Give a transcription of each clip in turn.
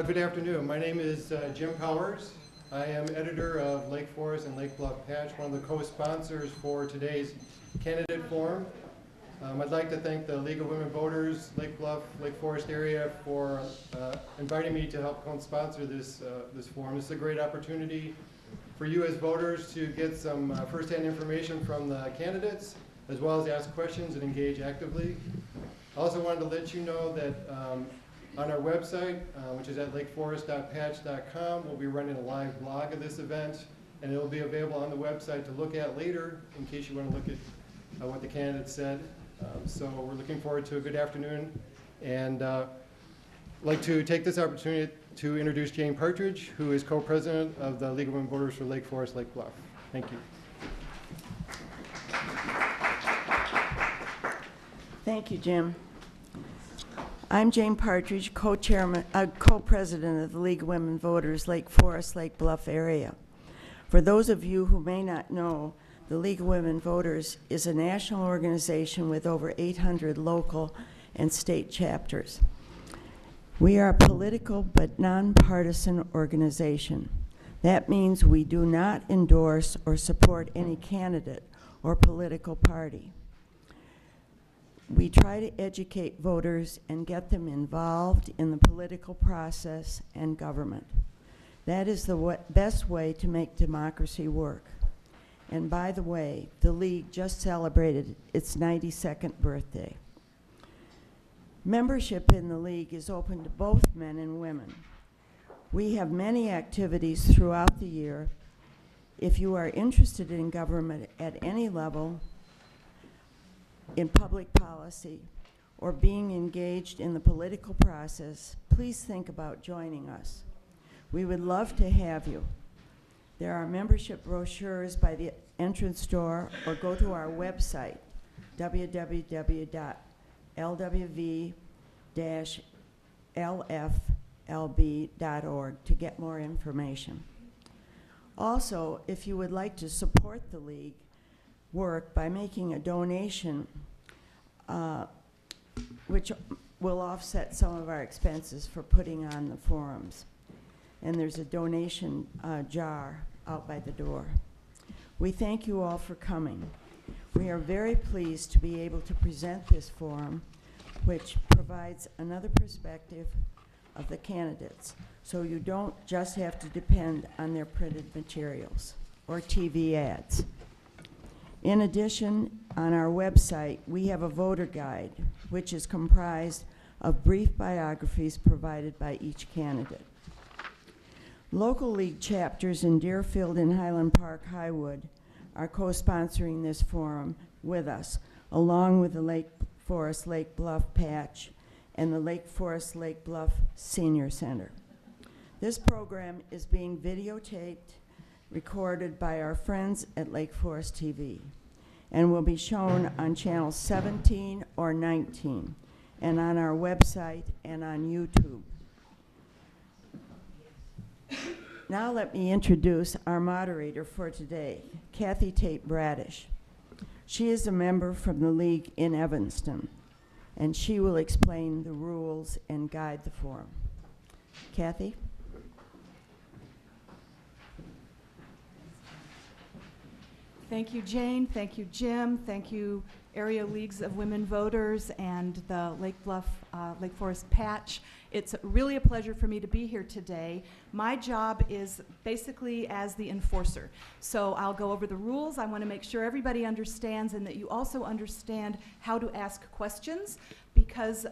Good afternoon. My name is Jim Powers. I am editor of Lake Forest and Lake Bluff Patch, one of the co-sponsors for today's Candidate Forum. I'd like to thank the League of Women Voters, Lake Bluff, Lake Forest area for inviting me to help co-sponsor this forum. This is a great opportunity for you as voters to get some first-hand information from the candidates, as well as ask questions and engage actively. I also wanted to let you know that on our website, which is at lakeforest.patch.com, we'll be running a live blog of this event, and it'll be available on the website to look at later in case you want to look at what the candidates said. So we're looking forward to a good afternoon, and I'd like to take this opportunity to introduce Jane Partridge, who is co-president of the League of Women Voters for Lake Forest, Lake Bluff. Thank you. Thank you, Jim. I'm Jane Partridge, co-president of the League of Women Voters, Lake Forest, Lake Bluff area. For those of you who may not know, the League of Women Voters is a national organization with over 800 local and state chapters. We are a political but nonpartisan organization. That means we do not endorse or support any candidate or political party. We try to educate voters and get them involved in the political process and government. That is the best way to make democracy work. And by the way, the League just celebrated its 92nd birthday. Membership in the League is open to both men and women. We have many activities throughout the year. If you are interested in government at any level, in public policy, or being engaged in the political process, please think about joining us. We would love to have you. There are membership brochures by the entrance door, or go to our website, www.lwv-lflb.org, to get more information. Also, if you would like to support the League work by making a donation, which will offset some of our expenses for putting on the forums. And there's a donation jar out by the door. We thank you all for coming. We are very pleased to be able to present this forum, which provides another perspective of the candidates, so you don't just have to depend on their printed materials or TV ads. In addition, on our website, we have a voter guide, which is comprised of brief biographies provided by each candidate. Local League chapters in Deerfield and Highland Park, Highwood, are co-sponsoring this forum with us, along with the Lake Forest Lake Bluff Patch and the Lake Forest Lake Bluff Senior Center. This program is being videotaped, recorded by our friends at Lake Forest TV, and will be shown on channel 17 or 19, and on our website and on YouTube. Now let me introduce our moderator for today, Kathy Tate Bradish. She is a member from the League in Evanston, and she will explain the rules and guide the forum. Kathy? Thank you, Jane. Thank you, Jim. Thank you, Area Leagues of Women Voters and the Lake Bluff, Lake Forest Patch. It's really a pleasure for me to be here today. My job is basically as the enforcer. So I'll go over the rules. I want to make sure everybody understands, and that you also understand how to ask questions, because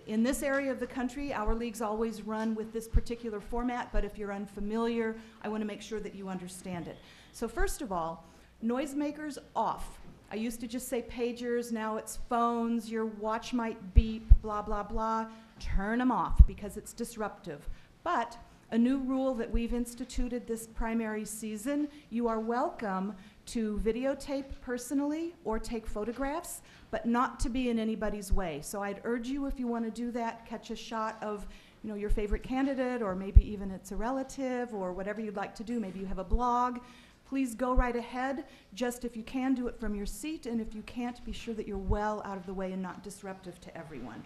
in this area of the country, our leagues always run with this particular format, but if you're unfamiliar, I want to make sure that you understand it. So first of all, noisemakers off. I used to just say pagers, now it's phones, your watch might beep, blah, blah, blah. Turn them off because it's disruptive. But a new rule that we've instituted this primary season, you are welcome to videotape personally or take photographs, but not to be in anybody's way. So I'd urge you, if you want to do that, catch a shot of your favorite candidate, or maybe even it's a relative, or whatever you'd like to do. Maybe you have a blog. Please go right ahead. Just if you can, do it from your seat, and if you can't, be sure that you're well out of the way and not disruptive to everyone.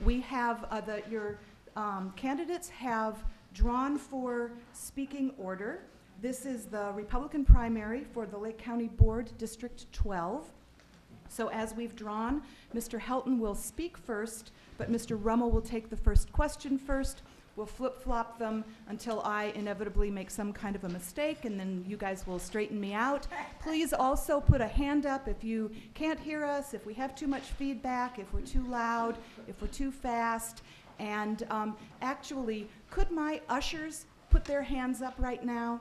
We have candidates have drawn for speaking order. This is the Republican primary for the Lake County Board, District 12. So as we've drawn, Mr. Helton will speak first, but Mr. Rummel will take the first question first. We'll flip-flop them until I inevitably make some kind of a mistake, and then you guys will straighten me out. Please also put a hand up if you can't hear us, if we have too much feedback, if we're too loud, if we're too fast. And actually, could my ushers put their hands up right now?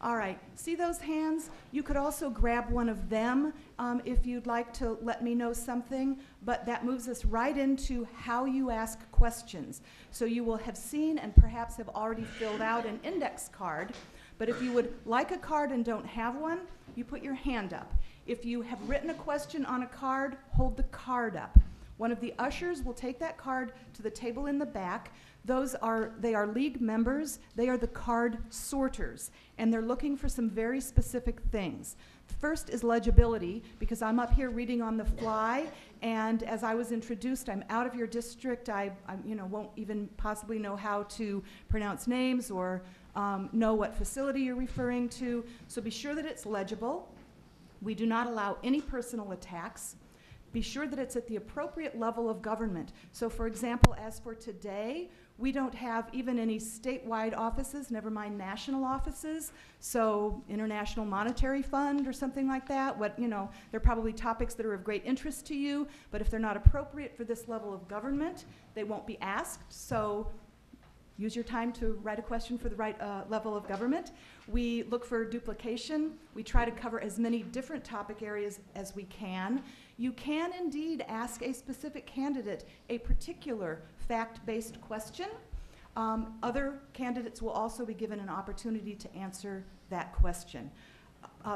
All right, see those hands? You could also grab one of them if you'd like to let me know something, but that moves us right into how you ask questions. So you will have seen and perhaps have already filled out an index card, but if you would like a card and don't have one, you put your hand up. If you have written a question on a card, hold the card up. One of the ushers will take that card to the table in the back. They are league members. They are the card sorters, and they're looking for some very specific things. First is legibility, because I'm up here reading on the fly, and as I was introduced, I'm out of your district. I won't even possibly know how to pronounce names or know what facility you're referring to, so be sure that it's legible. We do not allow any personal attacks. Be sure that it's at the appropriate level of government. So for example, as for today, we don't have even any statewide offices, never mind national offices. So International Monetary Fund or something like that. They're probably topics that are of great interest to you, but if they're not appropriate for this level of government, they won't be asked. So use your time to write a question for the right level of government. We look for duplication. We try to cover as many different topic areas as we can. You can indeed ask a specific candidate a particular fact-based question. Other candidates will also be given an opportunity to answer that question.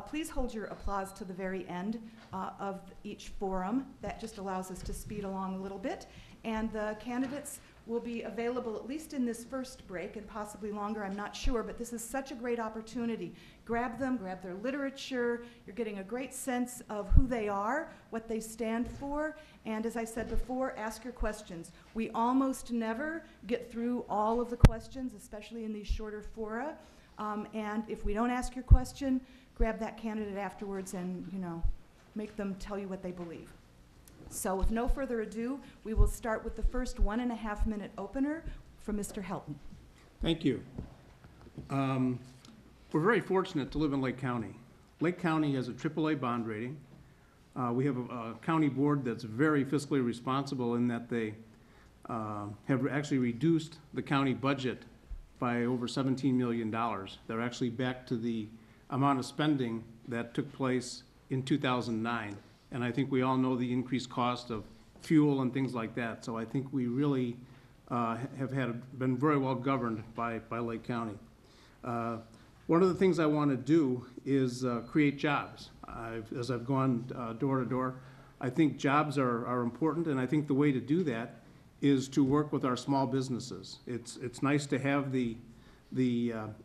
Please hold your applause to the very end of each forum. That just allows us to speed along a little bit. And the candidates will be available at least in this first break and possibly longer, I'm not sure, but this is such a great opportunity. Grab them, grab their literature. You're getting a great sense of who they are, what they stand for, and as I said before, ask your questions. We almost never get through all of the questions, especially in these shorter fora, and if we don't ask your question, grab that candidate afterwards and, make them tell you what they believe. So with no further ado, we will start with the first 1.5 minute opener from Mr. Helton. Thank you. We're very fortunate to live in Lake County. Lake County has a AAA bond rating. We have a county board that's very fiscally responsible in that they have actually reduced the county budget by over $17 million. They're actually back to the amount of spending that took place in 2009. And I think we all know the increased cost of fuel and things like that. So I think we really been very well governed by Lake County. One of the things I want to do is create jobs. As I've gone door to door, I think jobs are important, and I think the way to do that is to work with our small businesses. It's nice to have the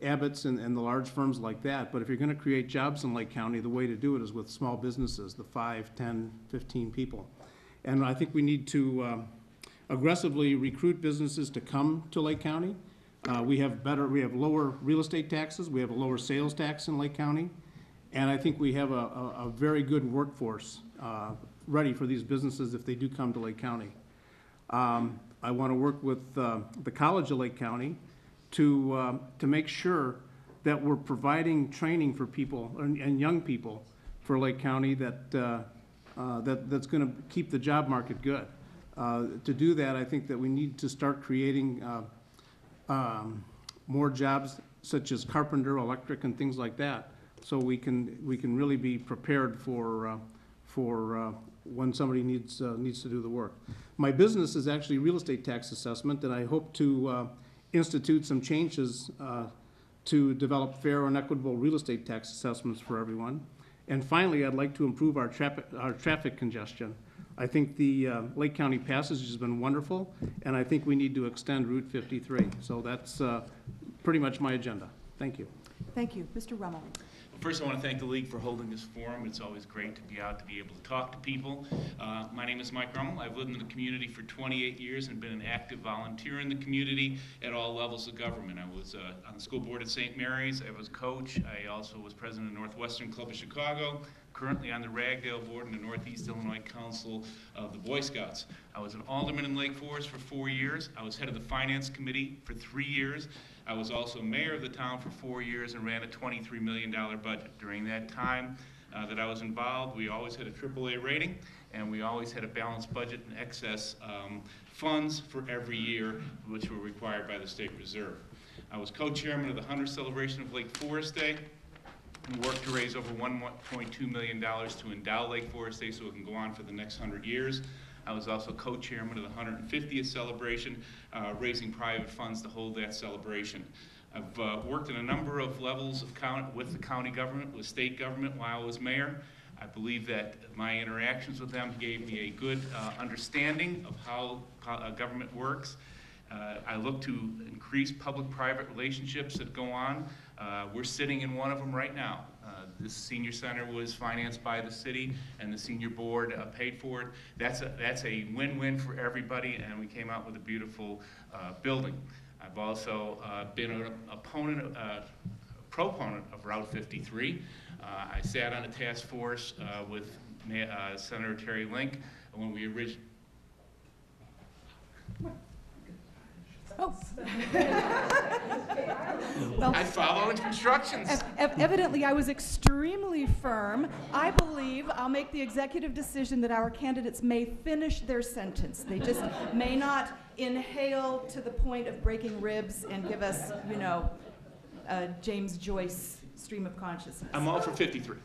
Abbotts and the large firms like that, but if you're going to create jobs in Lake County, the way to do it is with small businesses, the 5, 10, 15 people. And I think we need to aggressively recruit businesses to come to Lake County. We have lower real estate taxes, we have a lower sales tax in Lake County, and I think we have a very good workforce ready for these businesses if they do come to Lake County. I want to work with the College of Lake County to make sure that we're providing training for people and young people for Lake County that's going to keep the job market good. To do that, I think that we need to start creating more jobs such as carpenter, electric, and things like that, so we can really be prepared for when somebody needs to do the work. My business is actually real estate tax assessment, and I hope to institute some changes to develop fair and equitable real estate tax assessments for everyone. And finally, I'd like to improve our traffic congestion. I think the Lake County passage has been wonderful, and I think we need to extend Route 53. So that's pretty much my agenda. Thank you. Thank you. Mr. Rummel. First, I want to thank the League for holding this forum. It's always great to be out to be able to talk to people. My name is Mike Rummel. I've lived in the community for 28 years and been an active volunteer in the community at all levels of government. I was on the school board at St. Mary's. I was coach. I also was president of Northwestern Club of Chicago. Currently on the Ragdale board in the Northeast Illinois Council of the Boy Scouts. I was an alderman in Lake Forest for 4 years. I was head of the finance committee for 3 years. I was also mayor of the town for 4 years and ran a $23 million budget. During that time that I was involved, we always had a AAA rating, and we always had a balanced budget and excess funds for every year, which were required by the State Reserve. I was co-chairman of the 100th celebration of Lake Forest Day. We worked to raise over $1.2 million to endow Lake Forest Day so it can go on for the next 100 years. I was also co-chairman of the 150th celebration, raising private funds to hold that celebration. I've worked in a number of levels of with the county government, with state government while I was mayor. I believe that my interactions with them gave me a good understanding of how government works. I look to increase public-private relationships that go on. We're sitting in one of them right now. This senior center was financed by the city, and the senior board paid for it. That's a win-win for everybody, and we came out with a beautiful building. I've also been an proponent of Route 53. I sat on a task force with Senator Terry Link when we originally. Oh. Well, I follow instructions. Evidently, I was extremely firm. I believe I'll make the executive decision that our candidates may finish their sentence. They just may not inhale to the point of breaking ribs and give us, you know, James Joyce stream of consciousness. I'm all for 53.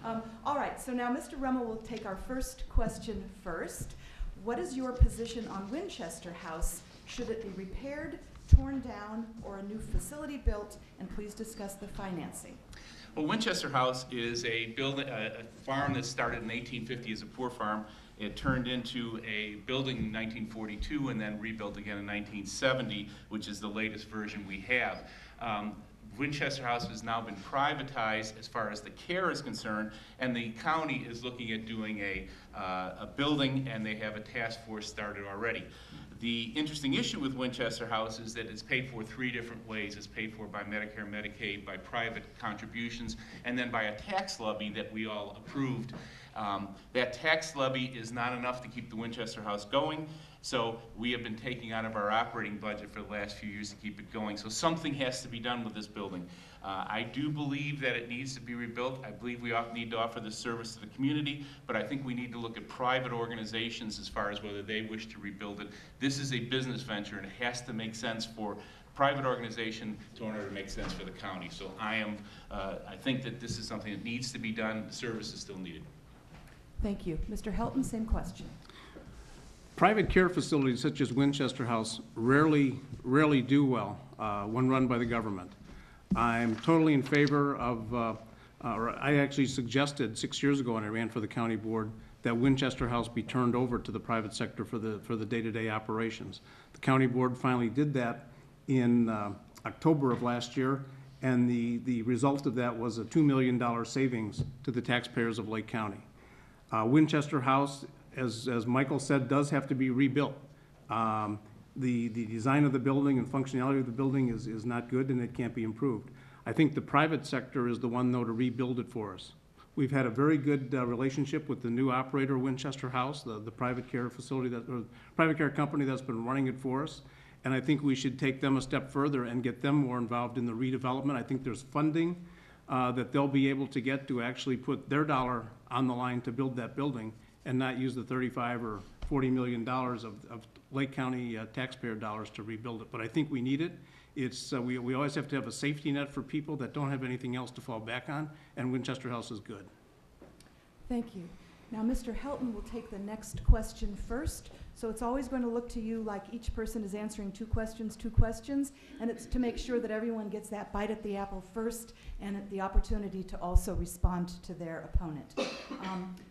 All right, so now Mr. Rummel will take our first question first. What is your position on Winchester House? Should it be repaired, torn down, or a new facility built? And please discuss the financing. Well, Winchester House is a building, a farm that started in 1850 as a poor farm. It turned into a building in 1942 and then rebuilt again in 1970, which is the latest version we have. Winchester House has now been privatized as far as the care is concerned, and the county is looking at doing a building, and they have a task force started already. The interesting issue with Winchester House is that it's paid for 3 different ways. It's paid for by Medicare, Medicaid, by private contributions, and then by a tax levy that we all approved. That tax levy is not enough to keep the Winchester House going, so we have been taking out of our operating budget for the last few years to keep it going. So something has to be done with this building. I do believe that it needs to be rebuilt. I believe we need to offer this service to the community, but I think we need to look at private organizations as far as whether they wish to rebuild it. This is a business venture, and it has to make sense for private organization in order to make sense for the county. So I think that this is something that needs to be done. The service is still needed. Thank you. Mr. Helton, same question. Private care facilities such as Winchester House rarely do well when run by the government. I'm totally in favor of, or I actually suggested 6 years ago when I ran for the county board that Winchester House be turned over to the private sector for the day-to-day operations. The county board finally did that in October of last year, and the result of that was a $2 million savings to the taxpayers of Lake County. Winchester House, as Michael said, does have to be rebuilt. The design of the building and functionality of the building is not good, and it can't be improved. I think the private sector is the one, though, to rebuild it for us. We've had a very good relationship with the new operator, Winchester House, the private care facility, or private care company that's been running it for us. And I think we should take them a step further and get them more involved in the redevelopment. I think there's funding that they'll be able to get to actually put their dollar on the line to build that building and not use the $35 or $40 million of Lake County taxpayer dollars to rebuild it. But I think we need it. It's, we always have to have a safety net for people that don't have anything else to fall back on, and Winchester House is good. Thank you. Now, Mr. Helton will take the next question first. So it's always going to look to you like each person is answering two questions, and it's to make sure that everyone gets that bite at the apple first and the opportunity to also respond to their opponent.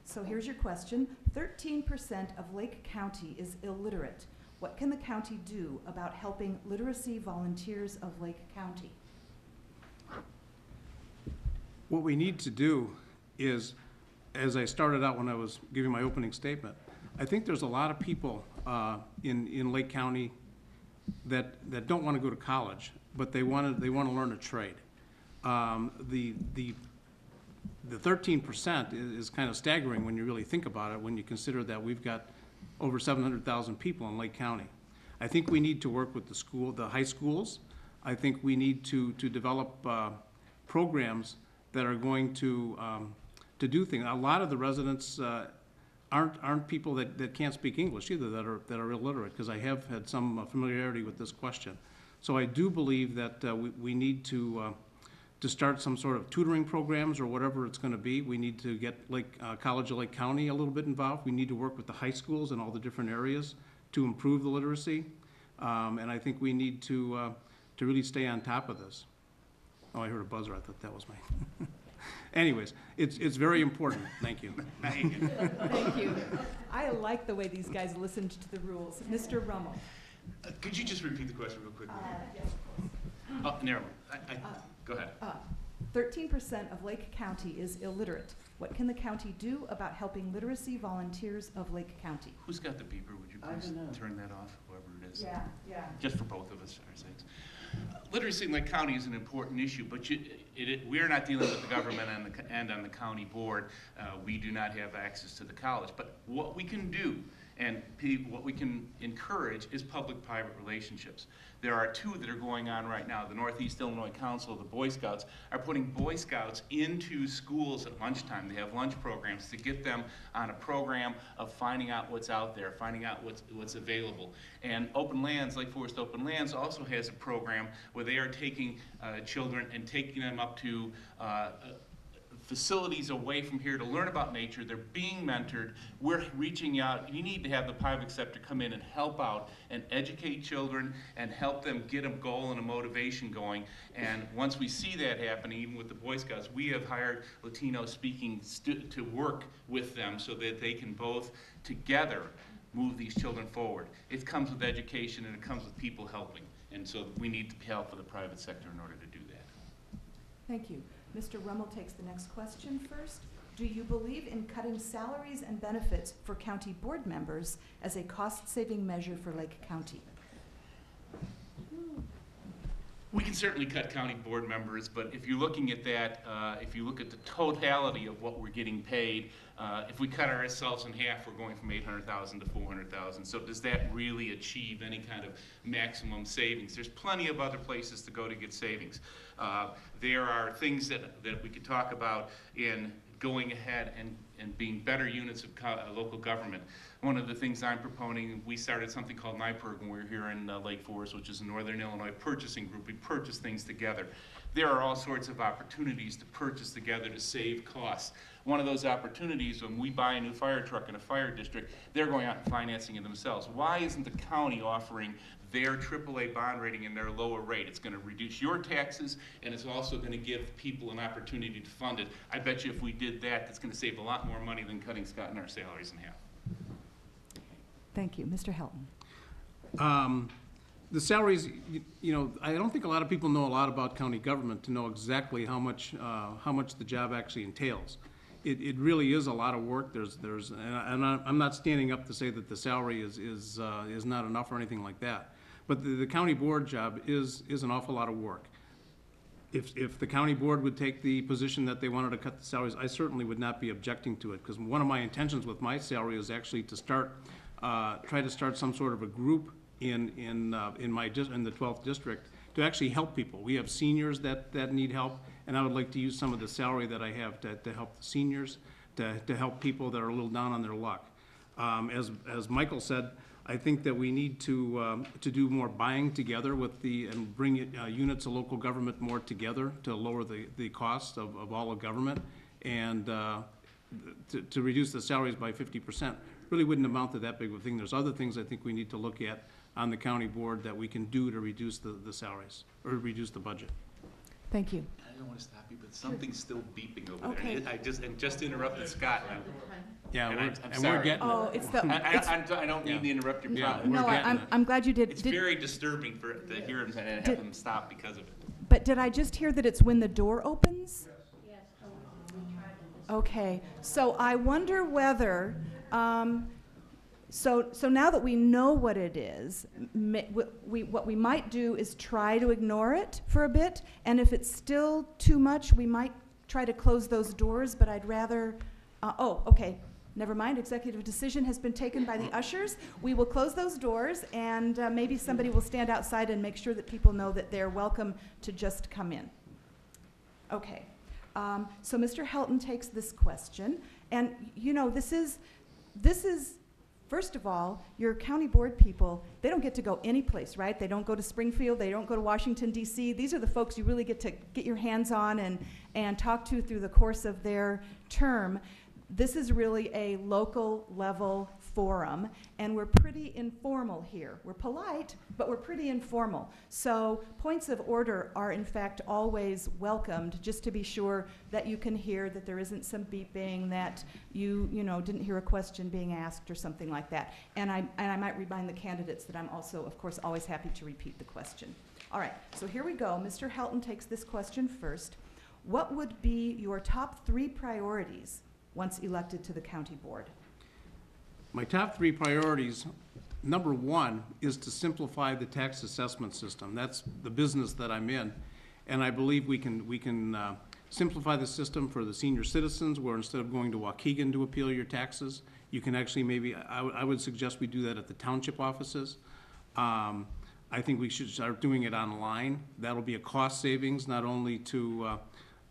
So here's your question. 13% of Lake County is illiterate. What can the county do about helping literacy volunteers of Lake County? What we need to do is, as I started out when I was giving my opening statement, I think there's a lot of people in Lake County that don't want to go to college, but they want to learn a trade. The 13% is kind of staggering when you really think about it, when you consider that we've got over 700,000 people in Lake County. I think we need to work with the high schools. I think we need to develop programs that are going to do things. A lot of the residents aren't people that can't speak English either, that are illiterate, because I have had some familiarity with this question. So I do believe that we need to start some sort of tutoring programs or whatever it's going to be. We need to get College of Lake County a little bit involved. We need to work with the high schools in all the different areas to improve the literacy. And I think we need to really stay on top of this. Oh, I heard a buzzer. I thought that was my... Anyways, it's very important. Thank you. Thank you. I like the way these guys listened to the rules. Mr. Rummel. Could you just repeat the question real quick? Yes, of course. Oh, never mind. Go ahead. 13% of Lake County is illiterate. What can the county do about helping literacy volunteers of Lake County? Who's got the beeper? Would you please turn that off, whoever it is? Yeah. Just for both of us, our sakes. Literacy in Lake County is an important issue, but we are not dealing with the government and on the county board. We do not have access to the college. But what we can do and what we can encourage is public-private relationships. There are two that are going on right now. The Northeast Illinois Council of the Boy Scouts are putting Boy Scouts into schools at lunchtime. They have lunch programs to get them on a program of finding out what's out there, finding out what's available. And Open Lands, Lake Forest Open Lands, also has a program where they are taking children and taking them up to facilities away from here to learn about nature. They're being mentored. We're reaching out. You need to have the private sector come in and help out and educate children and help them get a goal and a motivation going. And once we see that happening, even with the Boy Scouts, we have hired Latino speaking to work with them so that they can both together move these children forward. It comes with education and it comes with people helping. And so we need the help of the private sector in order to do that. Thank you. Mr. Rummel takes the next question first. Do you believe in cutting salaries and benefits for county board members as a cost-saving measure for Lake County? We can certainly cut county board members, but if you're looking at that, if you look at the totality of what we're getting paid, if we cut ourselves in half, we're going from $800,000 to $400,000. So does that really achieve any kind of maximum savings? There's plenty of other places to go to get savings. There are things that we could talk about in going ahead and being better units of local government. One of the things I'm proponing, we started something called NIPERG when we were here in Lake Forest, which is a Northern Illinois purchasing group. We purchase things together. There are all sorts of opportunities to purchase together to save costs. One of those opportunities, when we buy a new fire truck in a fire district, they're going out and financing it themselves. Why isn't the county offering their AAA bond rating and their lower rate? It's going to reduce your taxes, and it's also going to give people an opportunity to fund it. I bet you if we did that, that's going to save a lot more money than cutting Scott and our salaries in half. Thank you. Mr. Helton. The salaries, you know, I don't think a lot of people know a lot about county government to know exactly how much the job actually entails. It really is a lot of work. And I'm not standing up to say that the salary is not enough or anything like that. But the county board job is an awful lot of work. If the county board would take the position that they wanted to cut the salaries, I certainly would not be objecting to it, because one of my intentions with my salary is actually to try to start some sort of a group in the 12th district to actually help people. We have seniors that need help, and I would like to use some of the salary that I have to help the seniors, to help people that are a little down on their luck. As Michael said, I think that we need to do more buying together and bring units of local government more together to lower the cost of all of government, and to reduce the salaries by 50%. Really wouldn't amount to that big of a thing. There's other things I think we need to look at on the county board that we can do to reduce the salaries or reduce the budget. Thank you. I don't want to stop you, but something's still beeping over Okay. there. I just interrupted Scott. Yeah, And I'm we're sorry. getting Oh, it. it's the. I don't mean to interrupt your Yeah. problem. we're No, getting it. I'm glad you did. It's very disturbing to hear him and have him stop because of it. But did I just hear that it's when the door opens? Okay, so I wonder whether, so now that we know what it is, what we might do is try to ignore it for a bit, and if it's still too much, we might try to close those doors, but I'd rather, okay, never mind, executive decision has been taken by the ushers. We will close those doors, and maybe somebody will stand outside and make sure that people know that they're welcome to just come in. Okay. So Mr. Helton takes this question, and you know, this is, first of all, your county board people, they don't get to go anyplace, right? They don't go to Springfield, they don't go to Washington, D.C. These are the folks you really get to get your hands on and talk to through the course of their term. This is really a local level forum, and we're pretty informal here. We're polite, but we're pretty informal. So points of order are in fact always welcomed, just to be sure that you can hear, that there isn't some beeping, that you know, didn't hear a question being asked or something like that. And I might remind the candidates that I'm also, of course, always happy to repeat the question. All right, so here we go. Mr. Helton takes this question first. What would be your top 3 priorities once elected to the county board? My top 3 priorities, number 1 is to simplify the tax assessment system. That's the business that I'm in, and I believe we can simplify the system for the senior citizens, where instead of going to Waukegan to appeal your taxes, you can actually maybe, I would suggest we do that at the township offices. I think we should start doing it online. That'll be a cost savings, not only to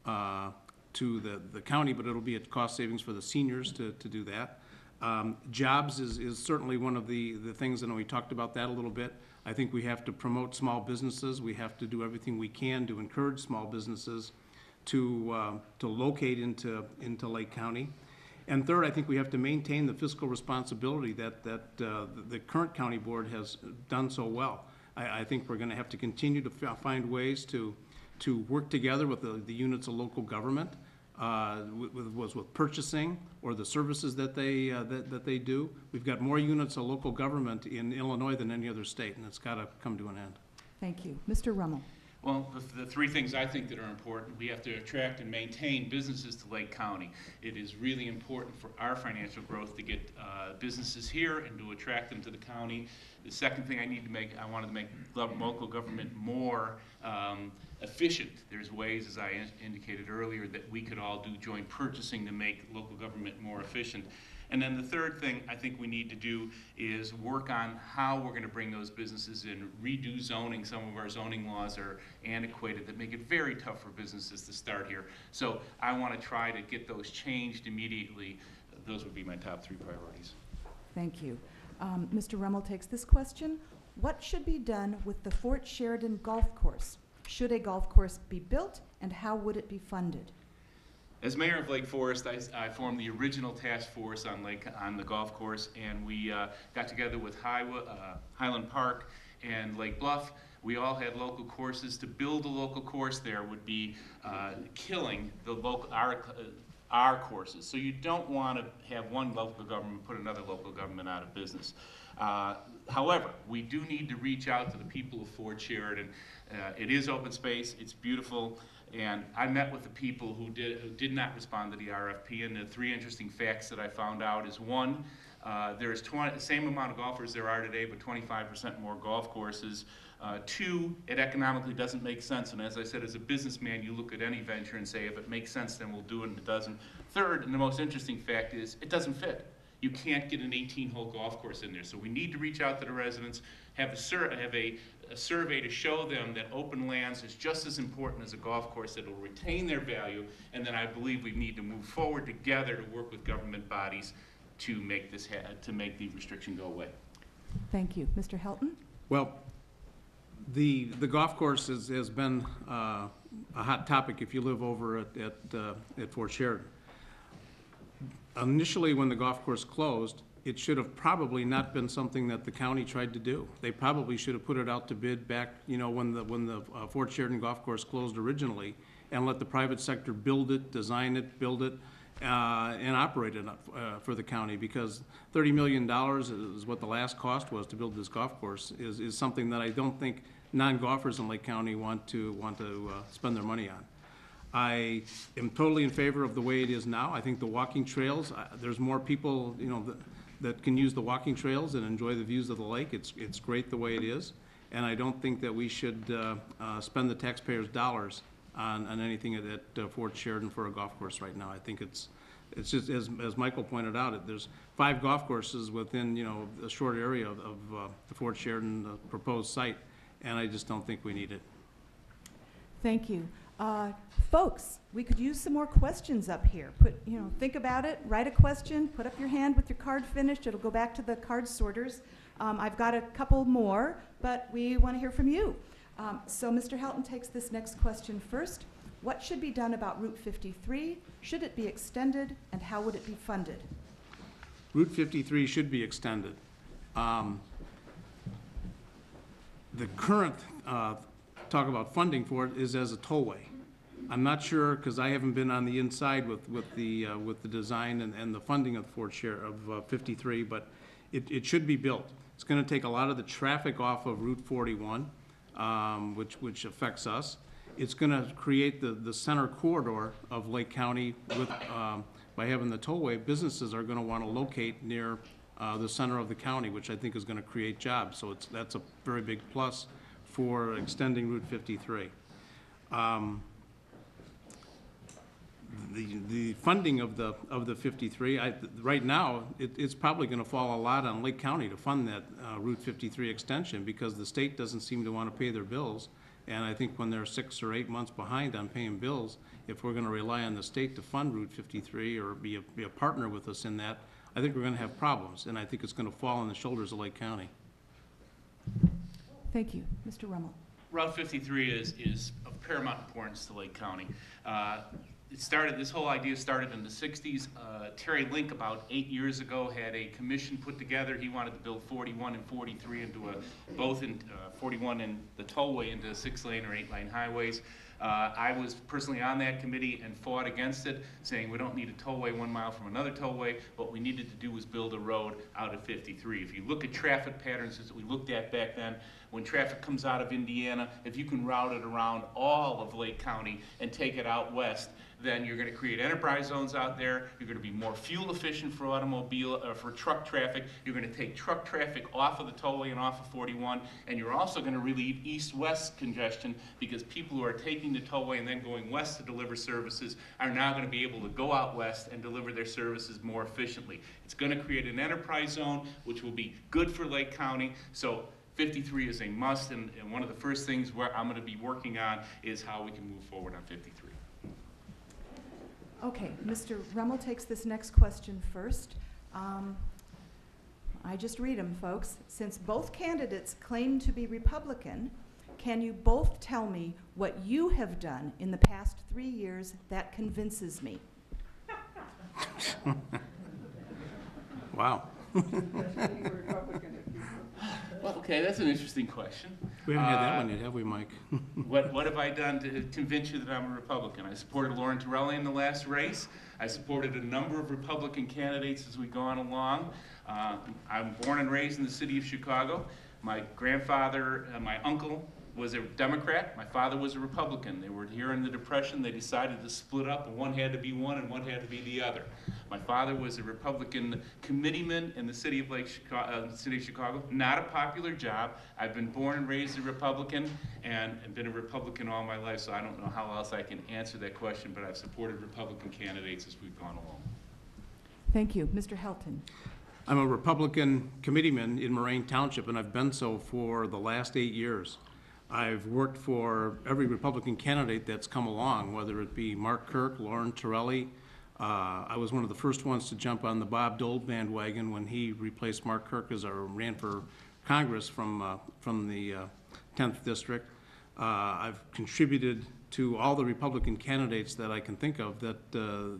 the county, but it'll be a cost savings for the seniors to do that. Jobs is certainly one of the things, and we talked about that a little bit. I think we have to promote small businesses. We have to do everything we can to encourage small businesses to locate into Lake County. And third, I think we have to maintain the fiscal responsibility that the current county board has done so well. I think we're going to have to continue to find ways to work together with the units of local government, with purchasing or the services that they do. We've got more units of local government in Illinois than any other state, and it's got to come to an end. Thank you. Mr. Rummel. Well, the 3 things I think that are important: we have to attract and maintain businesses to Lake County. It is really important for our financial growth to get businesses here and to attract them to the county. The second thing I wanted to make local government more efficient. There's ways, as I indicated earlier, that we could all do joint purchasing to make local government more efficient. And then the third thing I think we need to do is work on how we're going to bring those businesses in, redo zoning. Some of our zoning laws are antiquated that make it very tough for businesses to start here. So I want to try to get those changed immediately. Those would be my top 3 priorities. Thank you. Mr. Rummel takes this question. What should be done with the Fort Sheridan golf course? Should a golf course be built, and how would it be funded? As mayor of Lake Forest, I formed the original task force on the golf course, and we got together with Highland Park and Lake Bluff. We all had local courses. To build a local course there would be killing the local our courses. So you don't want to have one local government put another local government out of business. However, we do need to reach out to the people of Fort Sheridan. It is open space. It's beautiful. And I met with the people who did not respond to the RFP, and the 3 interesting facts that I found out is: 1, there's the same amount of golfers there are today, but 25% more golf courses. 2, it economically doesn't make sense, and as I said, as a businessman, you look at any venture and say, if it makes sense, then we'll do it, and it doesn't. 3rd, and the most interesting fact is, it doesn't fit. You can't get an 18-hole golf course in there, so we need to reach out to the residents, have a survey to show them that open lands is just as important as a golf course, that will retain their value, and then I believe we need to move forward together to work with government bodies to make this to make the restriction go away. Thank you. Mr. Helton? Well, the golf course has been a hot topic if you live over at Fort Sheridan. Initially, when the golf course closed, it should have probably not been something that the county tried to do. They probably should have put it out to bid back, you know, when the Fort Sheridan golf course closed originally, and let the private sector build it, design it, build it, and operate it for the county, because $30 million is what the last cost was to build this golf course, is something that I don't think non-golfers in Lake County want to spend their money I am totally in favor of the way it is now. I think the walking trails, there's more people, you know, that can use the walking trails and enjoy the views of the lake. It's great the way it is. And I don't think that we should spend the taxpayers' dollars on anything at Fort Sheridan for a golf course right now. I think it's just, as Michael pointed out, there's 5 golf courses within, you know, a short area of the Fort Sheridan proposed site, and I just don't think we need it. Thank you. Folks, we could use some more questions up here. Think about it, write a question, put up your hand with your card finished. It'll go back to the card sorters. I've got a couple more, but we want to hear from you. So Mr. Helton takes this next question first. What should be done about Route 53? Should it be extended, and how would it be funded? Route 53 should be extended. The current talk about funding for it is as a tollway. I'm not sure, because I haven't been on the inside with the design and the funding of Fort Sheridan of 53, but it should be built. It's going to take a lot of the traffic off of Route 41, which affects us. It's going to create the center corridor of Lake County with, by having the tollway. Businesses are going to want to locate near the center of the county, which I think is going to create jobs. So that's a very big plus for extending Route 53. The funding of the 53, right now, it's probably going to fall a lot on Lake County to fund that Route 53 extension, because the state doesn't seem to want to pay their bills. And I think when they're 6 or 8 months behind on paying bills, if we're going to rely on the state to fund Route 53 or be a partner with us in that, I think we're going to have problems. And I think it's going to fall on the shoulders of Lake County. Thank you. Mr. Rummel. Route 53 is of paramount importance to Lake County. This whole idea started in the 60s. Terry Link, about 8 years ago, had a commission put together. He wanted to build 41 and 43 into both in 41 and the tollway into 6-lane or 8-lane highways. I was personally on that committee and fought against it, saying we don't need a tollway 1 mile from another tollway. What we needed to do was build a road out of 53. If you look at traffic patterns as we looked at back then, when traffic comes out of Indiana, if you can route it around all of Lake County and take it out west, then you're going to create enterprise zones out there. You're going to be more fuel efficient for for truck traffic. You're going to take truck traffic off of the tollway and off of 41, and you're also going to relieve east-west congestion, because people who are taking the tollway and then going west to deliver services are now going to be able to go out west and deliver their services more efficiently. It's going to create an enterprise zone, which will be good for Lake County. So 53 is a must, and one of the first things where I'm going to be working on is how we can move forward on 53. Okay, Mr. Rummel takes this next question first. I just read them, folks. Since both candidates claim to be Republican, can you both tell me what you have done in the past 3 years that convinces me? Wow. Well, okay, that's an interesting question. We haven't had that one yet, have we, Mike? What have I done to convince you that I'm a Republican? I supported Lauren Torelli in the last race. I supported a number of Republican candidates as we've gone along. I'm born and raised in the city of Chicago. My grandfather, my uncle, was a Democrat. My father was a Republican. They were here in the Depression. They decided to split up, and one had to be one and one had to be the other. My father was a Republican committeeman in the city of Chicago. Not a popular job. I've been born and raised a Republican, and been a Republican all my life, so I don't know how else I can answer that question, but I've supported Republican candidates as we've gone along. Thank you. Mr. Helton. I'm a Republican committeeman in Moraine Township, and I've been so for the last 8 years. I've worked for every Republican candidate that's come along, whether it be Mark Kirk, Lauren Torelli. I was one of the first ones to jump on the Bob Dole bandwagon when he replaced Mark Kirk as ran for Congress from the 10th District. I've contributed to all the Republican candidates that I can think of that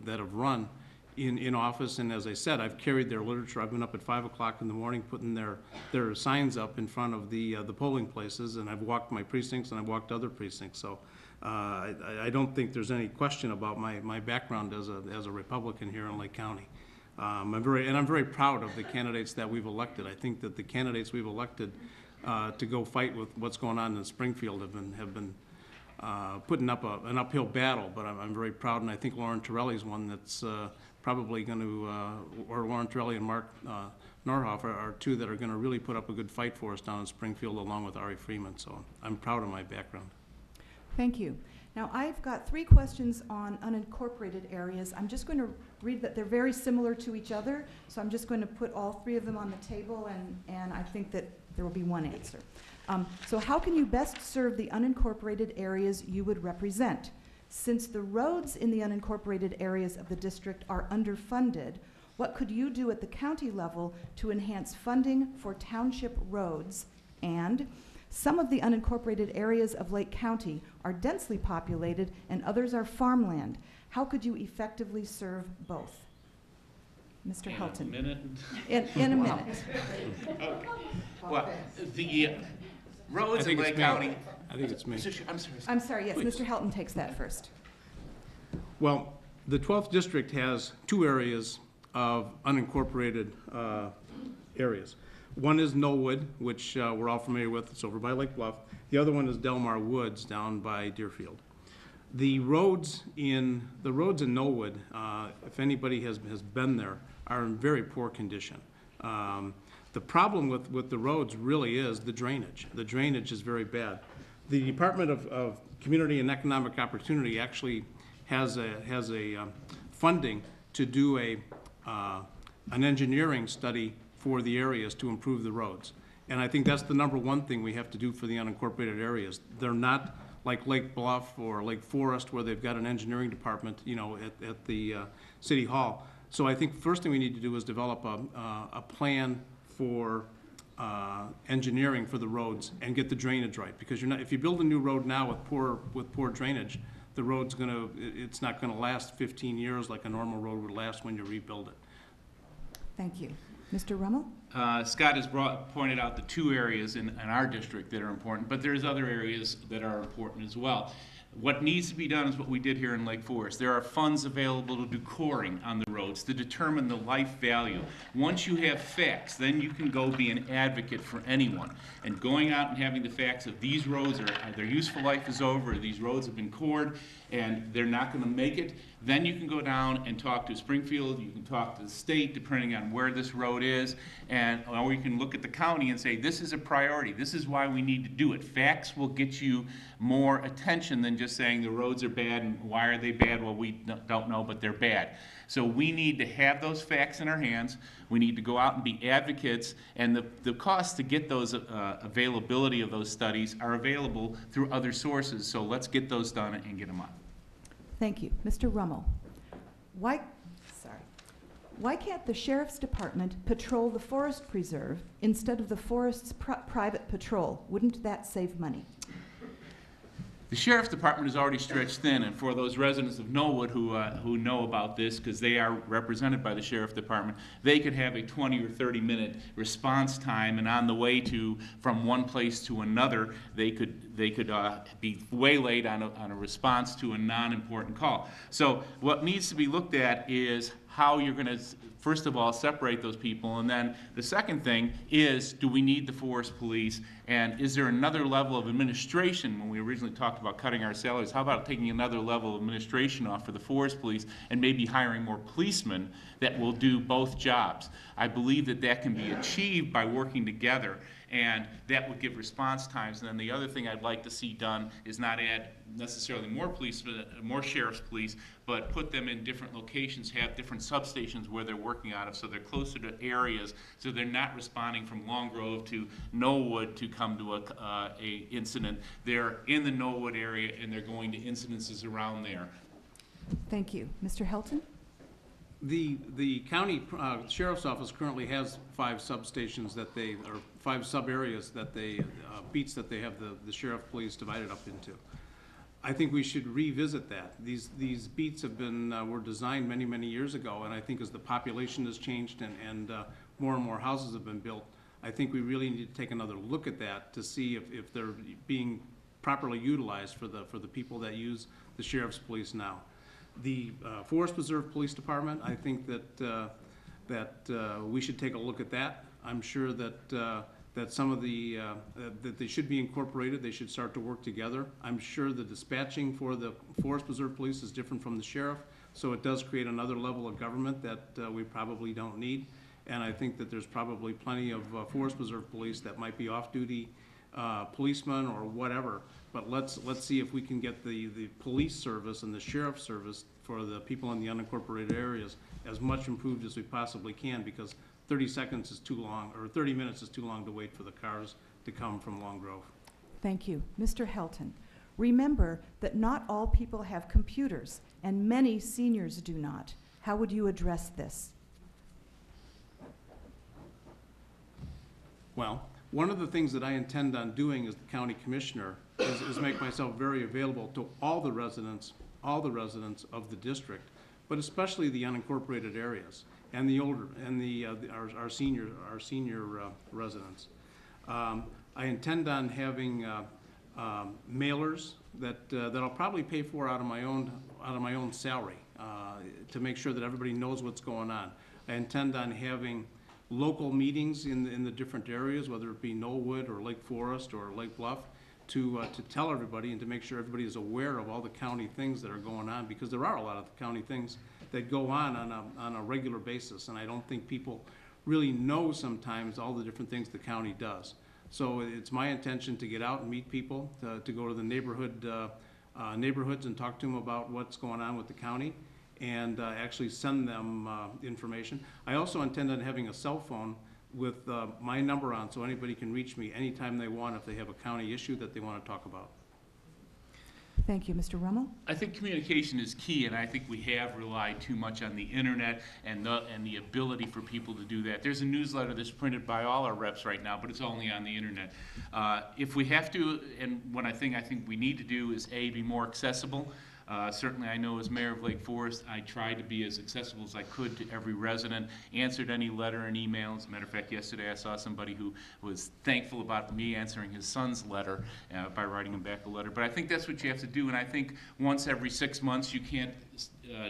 have run in office, and as I said, I've carried their literature. I've been up at 5 o'clock in the morning putting their signs up in front of the polling places, and I've walked my precincts and I've walked other precincts. So I don't think there's any question about my background as a Republican here in Lake County. I'm very proud of the candidates that we've elected. I think that the candidates we've elected to go fight with what's going on in Springfield have been putting up an uphill battle, but I'm very proud, and I think Lauren Torelli's one that's probably going to, or Lauren Torelli and Mark Norhoff are two that are going to really put up a good fight for us down in Springfield, along with Ari Freeman. So I'm proud of my background. Thank you. Now, I've got 3 questions on unincorporated areas. I'm just going to read that they're very similar to each other, so I'm just going to put all 3 of them on the table, and I think that there will be one answer. So how can you best serve the unincorporated areas you would represent? Since the roads in the unincorporated areas of the district are underfunded, what could you do at the county level to enhance funding for township roads? And some of the unincorporated areas of Lake County are densely populated and others are farmland. How could you effectively serve both? Mr. Helton. In a minute? In a minute. Okay. Well, the roads in Lake County. I think it's me. I'm sorry. I'm sorry, yes, Please. Mr. Helton takes that first. Well, the 12th district has 2 areas of unincorporated areas. One is Knollwood, which we're all familiar with. It's over by Lake Bluff. The other one is Delmar Woods down by Deerfield. The roads in Knollwood, if anybody has been there, are in very poor condition. The problem with the roads really is the drainage. The drainage is very bad. The Department of Community and Economic Opportunity actually has a funding to do an engineering study for the areas to improve the roads. And I think that's the #1 thing we have to do for the unincorporated areas. They're not like Lake Bluff or Lake Forest, where they've got an engineering department, you know, at the City Hall. So I think the first thing we need to do is develop a plan for engineering for the roads and get the drainage right. Because if you build a new road now with poor drainage, the road's it's not gonna last 15 years like a normal road would last when you rebuild it. Thank you. Mr. Rummel? Scott has pointed out the 2 areas in our district that are important, but there's other areas that are important as well. What needs to be done is what we did here in Lake Forest. There are funds available to do coring on the roads to determine the life value. Once you have facts, then you can go be an advocate for anyone. And going out and having the facts of these roads, their useful life is over, these roads have been cored, and they're not going to make it, then you can go down and talk to Springfield, you can talk to the state, depending on where this road is, or you can look at the county and say, this is a priority, this is why we need to do it. Facts will get you more attention than just saying the roads are bad, and why are they bad? Well, we don't know, but they're bad. So we need to have those facts in our hands. We need to go out and be advocates, and the costs to get those availability of those studies are available through other sources. So let's get those done and get them on. Thank you. Mr. Rummel, why can't the Sheriff's Department patrol the forest preserve instead of the forest's private patrol? Wouldn't that save money? The Sheriff's Department is already stretched thin, and for those residents of Knollwood who know about this, because they are represented by the Sheriff's Department, they could have a 20 or 30-minute response time, and on the way from one place to another, they could be waylaid on a response to a non-important call. So what needs to be looked at is how you're going to, first of all, separate those people, and then the second thing is, do we need the forest police, and is there another level of administration? When we originally talked about cutting our salaries, how about taking another level of administration off for the forest police and maybe hiring more policemen that will do both jobs? I believe that can be achieved by working together, and that would give response times. And then the other thing I'd like to see done is not add necessarily more policemen, more sheriff's police, but put them in different locations, have different substations where they're working out of, so they're closer to areas, so they're not responding from Long Grove to Knollwood to come to a incident. They're in the Knollwood area, and they're going to incidences around there. Thank you. Mr. Helton? The county sheriff's office currently has 5 substations or 5 sub-areas that beats that they have the sheriff police divided up into. I think we should revisit that. These beats were designed many, many years ago, and I think as the population has changed and more and more houses have been built, I think we really need to take another look at that to see if they're being properly utilized for the people that use the sheriff's police now. The Forest Preserve Police Department, I think that we should take a look at that. I'm sure that that some of the, that they should be incorporated, they should start to work together. I'm sure the dispatching for the Forest Preserve Police is different from the sheriff, so it does create another level of government that we probably don't need. And I think that there's probably plenty of Forest Preserve Police that might be off-duty policemen or whatever. But let's see if we can get the police service and the sheriff's service for the people in the unincorporated areas as much improved as we possibly can, because 30 seconds is too long, or 30 minutes is too long to wait for the cars to come from Long Grove. Thank you. Mr. Helton, remember that not all people have computers, and many seniors do not. How would you address this? Well, one of the things that I intend on doing as the county commissioner is make myself very available to all the residents of the district, but especially the unincorporated areas and the older and our senior residents. I intend on having mailers that I'll probably pay for out of my own salary to make sure that everybody knows what's going on. I intend on having local meetings in the different areas, whether it be Knollwood or Lake Forest or Lake Bluff, to tell everybody and to make sure everybody is aware of all the county things that are going on, because there are a lot of county things that go on a regular basis, and I don't think people really know sometimes all the different things the county does. So it's my intention to get out and meet people, to go to the neighborhoods and talk to them about what's going on with the county, and actually send them information. I also intend on having a cell phone with my number on, so anybody can reach me anytime they want if they have a county issue that they want to talk about. Thank you. Mr. Rummel? I think communication is key, and I think we have relied too much on the internet and the ability for people to do that. There's a newsletter that's printed by all our reps right now, but it's only on the internet. If we have to, and what I think we need to do is be more accessible. Certainly, I know as mayor of Lake Forest, I tried to be as accessible as I could to every resident, answered any letter and email. As a matter of fact, yesterday I saw somebody who was thankful about me answering his son's letter by writing him back a letter. But I think that's what you have to do, and I think once every 6 months, you can't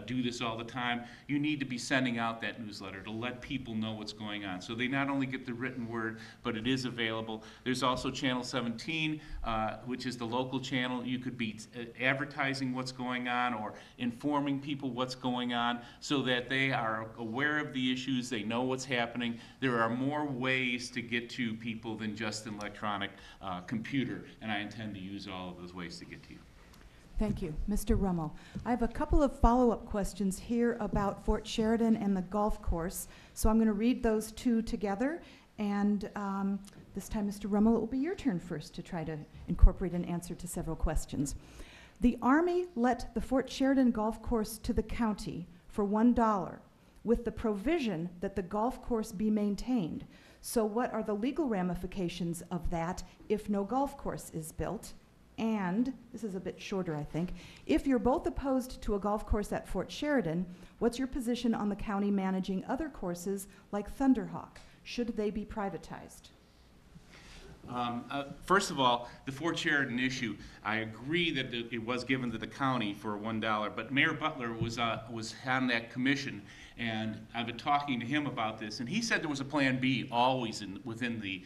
do this all the time. You need to be sending out that newsletter to let people know what's going on, so they not only get the written word, but it is available. There's also Channel 17, which is the local channel. You could be advertising what's going on or informing people what's going on so that they are aware of the issues, they know what's happening. There are more ways to get to people than just an electronic computer, and I intend to use all of those ways to get to you. Thank you. Mr. Rummel, I have a couple of follow-up questions here about Fort Sheridan and the golf course, so I'm going to read those two together, and this time, Mr. Rummel, it will be your turn first to try to incorporate an answer to several questions. The Army let the Fort Sheridan golf course to the county for $1 with the provision that the golf course be maintained. So what are the legal ramifications of that if no golf course is built? And, this is a bit shorter, I think, if you're both opposed to a golf course at Fort Sheridan, what's your position on the county managing other courses like Thunderhawk? Should they be privatized? First of all, the Fort Sheridan issue, I agree that it was given to the county for $1, but Mayor Butler was on that commission, and I've been talking to him about this, and he said there was a plan B always within the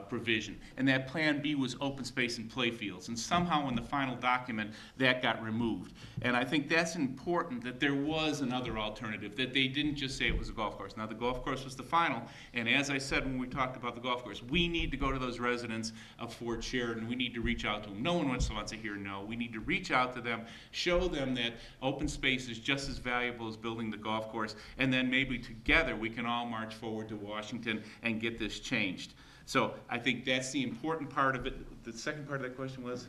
provision, and that plan B was open space and playfields, and somehow in the final document that got removed. And I think that's important, that there was another alternative, that they didn't just say it was a golf course. Now, the golf course was the final, and as I said when we talked about the golf course, we need to go to those residents of Fort Sheridan. We need to reach out to them. No one wants to hear no. We need to reach out to them, show them that open space is just as valuable as building the golf course, and then maybe together we can all march forward to Washington and get this changed. So I think that's the important part of it. The second part of that question was?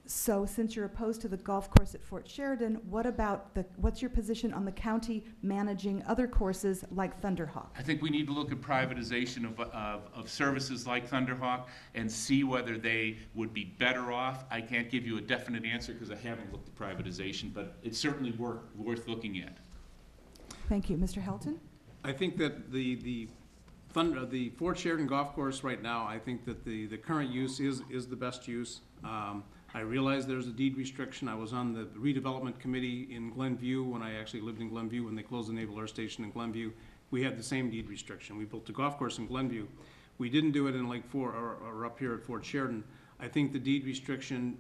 So since you're opposed to the golf course at Fort Sheridan, what's your position on the county managing other courses like Thunderhawk? I think we need to look at privatization of services like Thunderhawk and see whether they would be better off. I can't give you a definite answer because I haven't looked at privatization, but it's certainly worth looking at. Thank you. Mr. Helton? I think that the Fort Sheridan golf course right now, I think that the current use is the best use. I realize there's a deed restriction. I was on the redevelopment committee in Glenview when I actually lived in Glenview when they closed the Naval Air Station in Glenview. We had the same deed restriction. We built a golf course in Glenview. We didn't do it in Lake Forest or up here at Fort Sheridan. I think the deed restriction,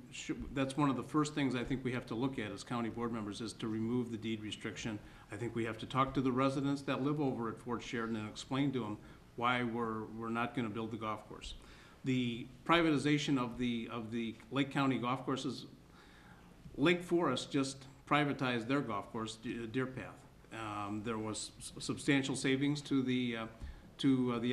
that's one of the first things I think we have to look at as county board members, is to remove the deed restriction. I think we have to talk to the residents that live over at Fort Sheridan and explain to them why we're not gonna build the golf course. The privatization of the Lake County golf courses, Lake Forest just privatized their golf course, Deer Path. There was substantial savings to the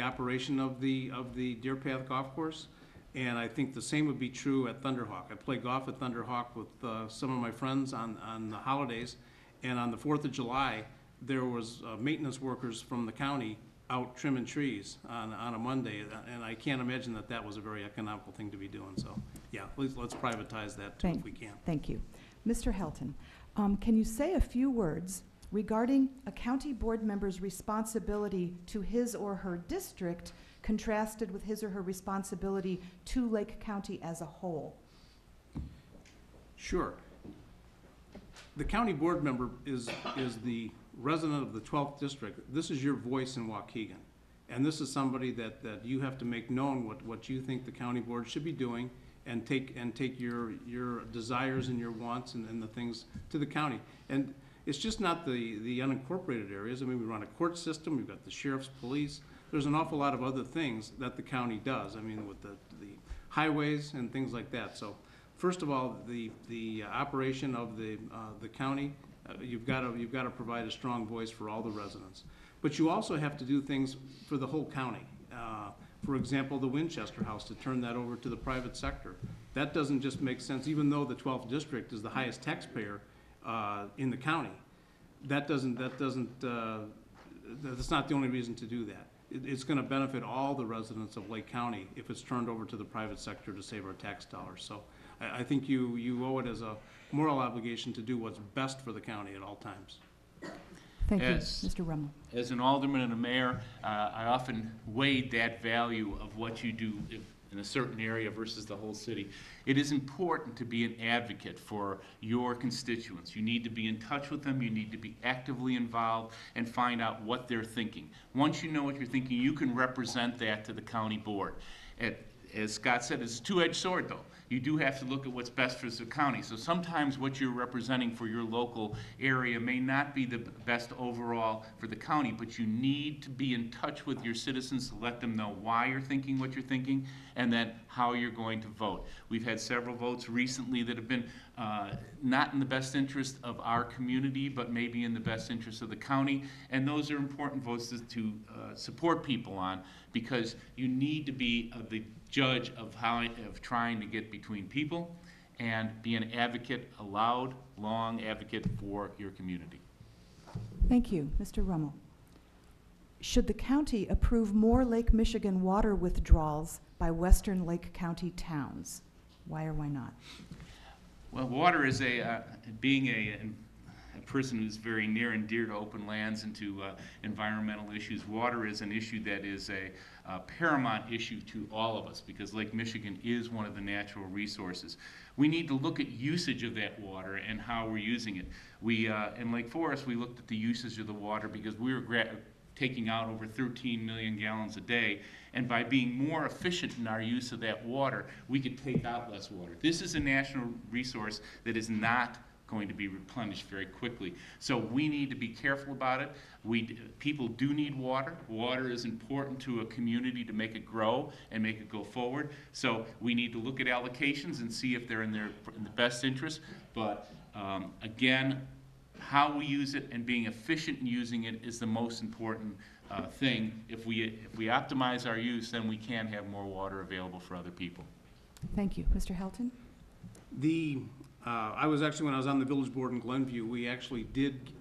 operation of the Deer Path golf course. And I think the same would be true at Thunderhawk. I play golf at Thunderhawk with some of my friends on the holidays, and on the 4th of July, there was maintenance workers from the county out trimming trees on a Monday, and I can't imagine that that was a very economical thing to be doing. So, yeah, let's privatize that too if we can. Thank you. Mr. Helton, can you say a few words regarding a county board member's responsibility to his or her district contrasted with his or her responsibility to Lake County as a whole? Sure. The county board member is the resident of the 12th district. This is your voice in Waukegan. And this is somebody that you have to make known what you think the county board should be doing, and take your desires and your wants and the things to the county. And it's just not the unincorporated areas. I mean, we run a court system, we've got the sheriff's police. There's an awful lot of other things that the county does. I mean, with the highways and things like that. So, first of all, the operation of the county, you've got to provide a strong voice for all the residents. But you also have to do things for the whole county. For example, the Winchester House, to turn that over to the private sector. That doesn't just make sense, even though the 12th district is the highest taxpayer in the county. That's not the only reason to do that. It's going to benefit all the residents of Lake County if it's turned over to the private sector to save our tax dollars. So I think you owe it as a moral obligation to do what's best for the county at all times. Thank you. Mr. Rummel. As an alderman and a mayor, I often weighed that value of what you do in a certain area versus the whole city. It is important to be an advocate for your constituents. You need to be in touch with them, you need to be actively involved and find out what they're thinking. Once you know what you're thinking, you can represent that to the county board. As Scott said, it's a two-edged sword though. You do have to look at what's best for the county. So sometimes what you're representing for your local area may not be the best overall for the county, but you need to be in touch with your citizens to let them know why you're thinking what you're thinking and then how you're going to vote. We've had several votes recently that have been not in the best interest of our community, but maybe in the best interest of the county, and those are important votes to support people on, because you need to be the judge of trying to get between people and be an advocate, a loud, long advocate for your community. Thank you. Mr. Rummel. Should the county approve more Lake Michigan water withdrawals by western Lake County towns? Why or why not? Well, water is being a person who's very near and dear to open lands and to environmental issues. Water is an issue that is a paramount issue to all of us, because Lake Michigan is one of the natural resources. We need to look at usage of that water and how we're using it. In Lake Forest, we looked at the usage of the water because we were taking out over 13 million gallons a day, and by being more efficient in our use of that water, we could take out less water. This is a national resource that is not going to be replenished very quickly. So we need to be careful about it. People do need water. Water is important to a community to make it grow and make it go forward. So we need to look at allocations and see if they're in the best interest. But again, how we use it and being efficient in using it is the most important thing. If we optimize our use, then we can have more water available for other people. Thank you. Mr. Helton? I was actually, when I was on the village board in Glenview, we actually did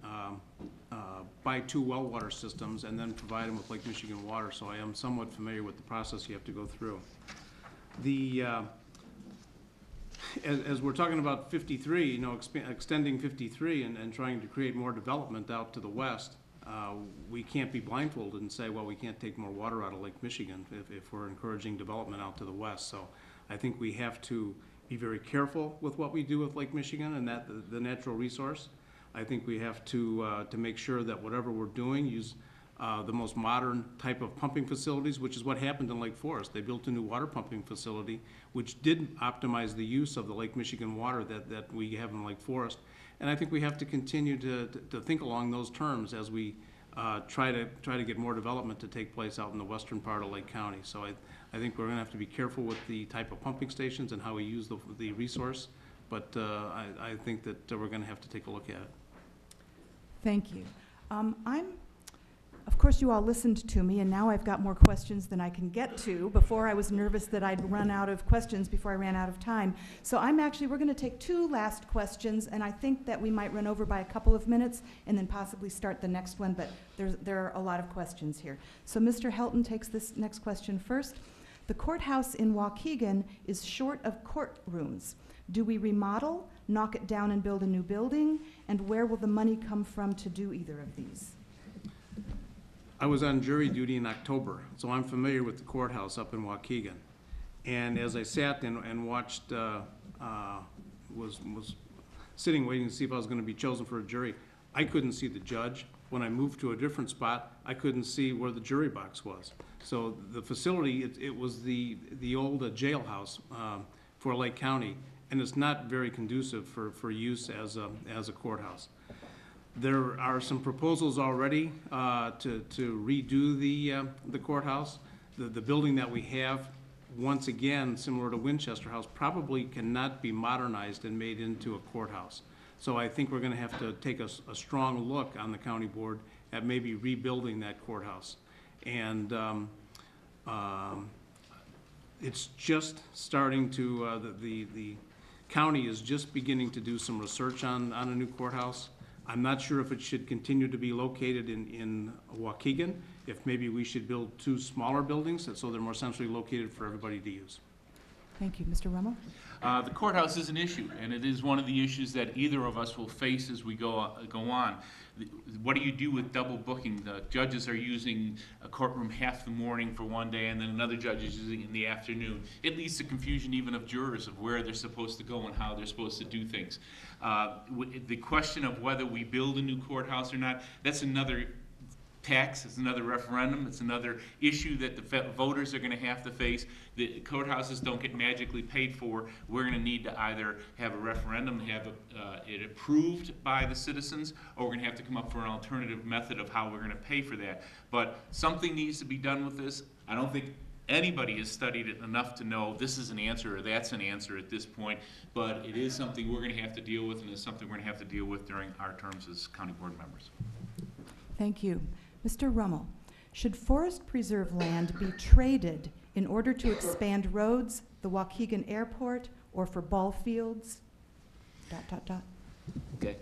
buy 2 well water systems and then provide them with Lake Michigan water, so I am somewhat familiar with the process you have to go through. As we're talking about 53, you know, extending 53 and trying to create more development out to the west, we can't be blindfolded and say, well, we can't take more water out of Lake Michigan if we're encouraging development out to the west. So I think we have to be very careful with what we do with Lake Michigan and the natural resource. I think we have to make sure that whatever we're doing, use the most modern type of pumping facilities, which is what happened in Lake Forest. They built a new water pumping facility, which did optimize the use of the Lake Michigan water that we have in Lake Forest. And I think we have to continue to think along those terms as we try to get more development to take place out in the western part of Lake County. So I think we're going to have to be careful with the type of pumping stations and how we use the resource, but I think that we're going to have to take a look at it. Thank you. Of course, you all listened to me, and now I've got more questions than I can get to. Before, I was nervous that I'd run out of questions before I ran out of time. So we're going to take two last questions, and I think that we might run over by a couple of minutes and then possibly start the next one, but there are a lot of questions here. So Mr. Helton takes this next question first. The courthouse in Waukegan is short of courtrooms. Do we remodel, knock it down and build a new building? And where will the money come from to do either of these? I was on jury duty in October, so I'm familiar with the courthouse up in Waukegan. And as I sat and watched, was sitting waiting to see if I was going to be chosen for a jury, I couldn't see the judge. When I moved to a different spot, I couldn't see where the jury box was. So the facility, it was the old jailhouse for Lake County, and it's not very conducive for use as a courthouse. There are some proposals already to redo the courthouse. The building that we have, once again, similar to Winchester House, probably cannot be modernized and made into a courthouse. So I think we're going to have to take a strong look on the county board at maybe rebuilding that courthouse. And it's just starting to, the county is just beginning to do some research on a new courthouse. I'm not sure if it should continue to be located in Waukegan, if maybe we should build two smaller buildings so they're more centrally located for everybody to use. Thank you. Mr. Rummel? The courthouse is an issue, and it is one of the issues that either of us will face as we go on. What do you do with double booking? The judges are using a courtroom half the morning for one day, and then another judge is using it in the afternoon. It leads to confusion even of jurors of where they're supposed to go and how they're supposed to do things. The question of whether we build a new courthouse or not, that's another tax, it's another referendum, it's another issue that the voters are going to have to face. The courthouses don't get magically paid for. We're going to need to either have a referendum, have it approved by the citizens, or we're going to have to come up for an alternative method of how we're going to pay for that. But something needs to be done with this. I don't think anybody has studied it enough to know this is an answer or that's an answer at this point, but it is something we're going to have to deal with, and it's something we're going to have to deal with during our terms as county board members. Thank you. Mr. Rummel, should forest preserve land be traded in order to expand roads, the Waukegan Airport, or for ball fields? ... Okay.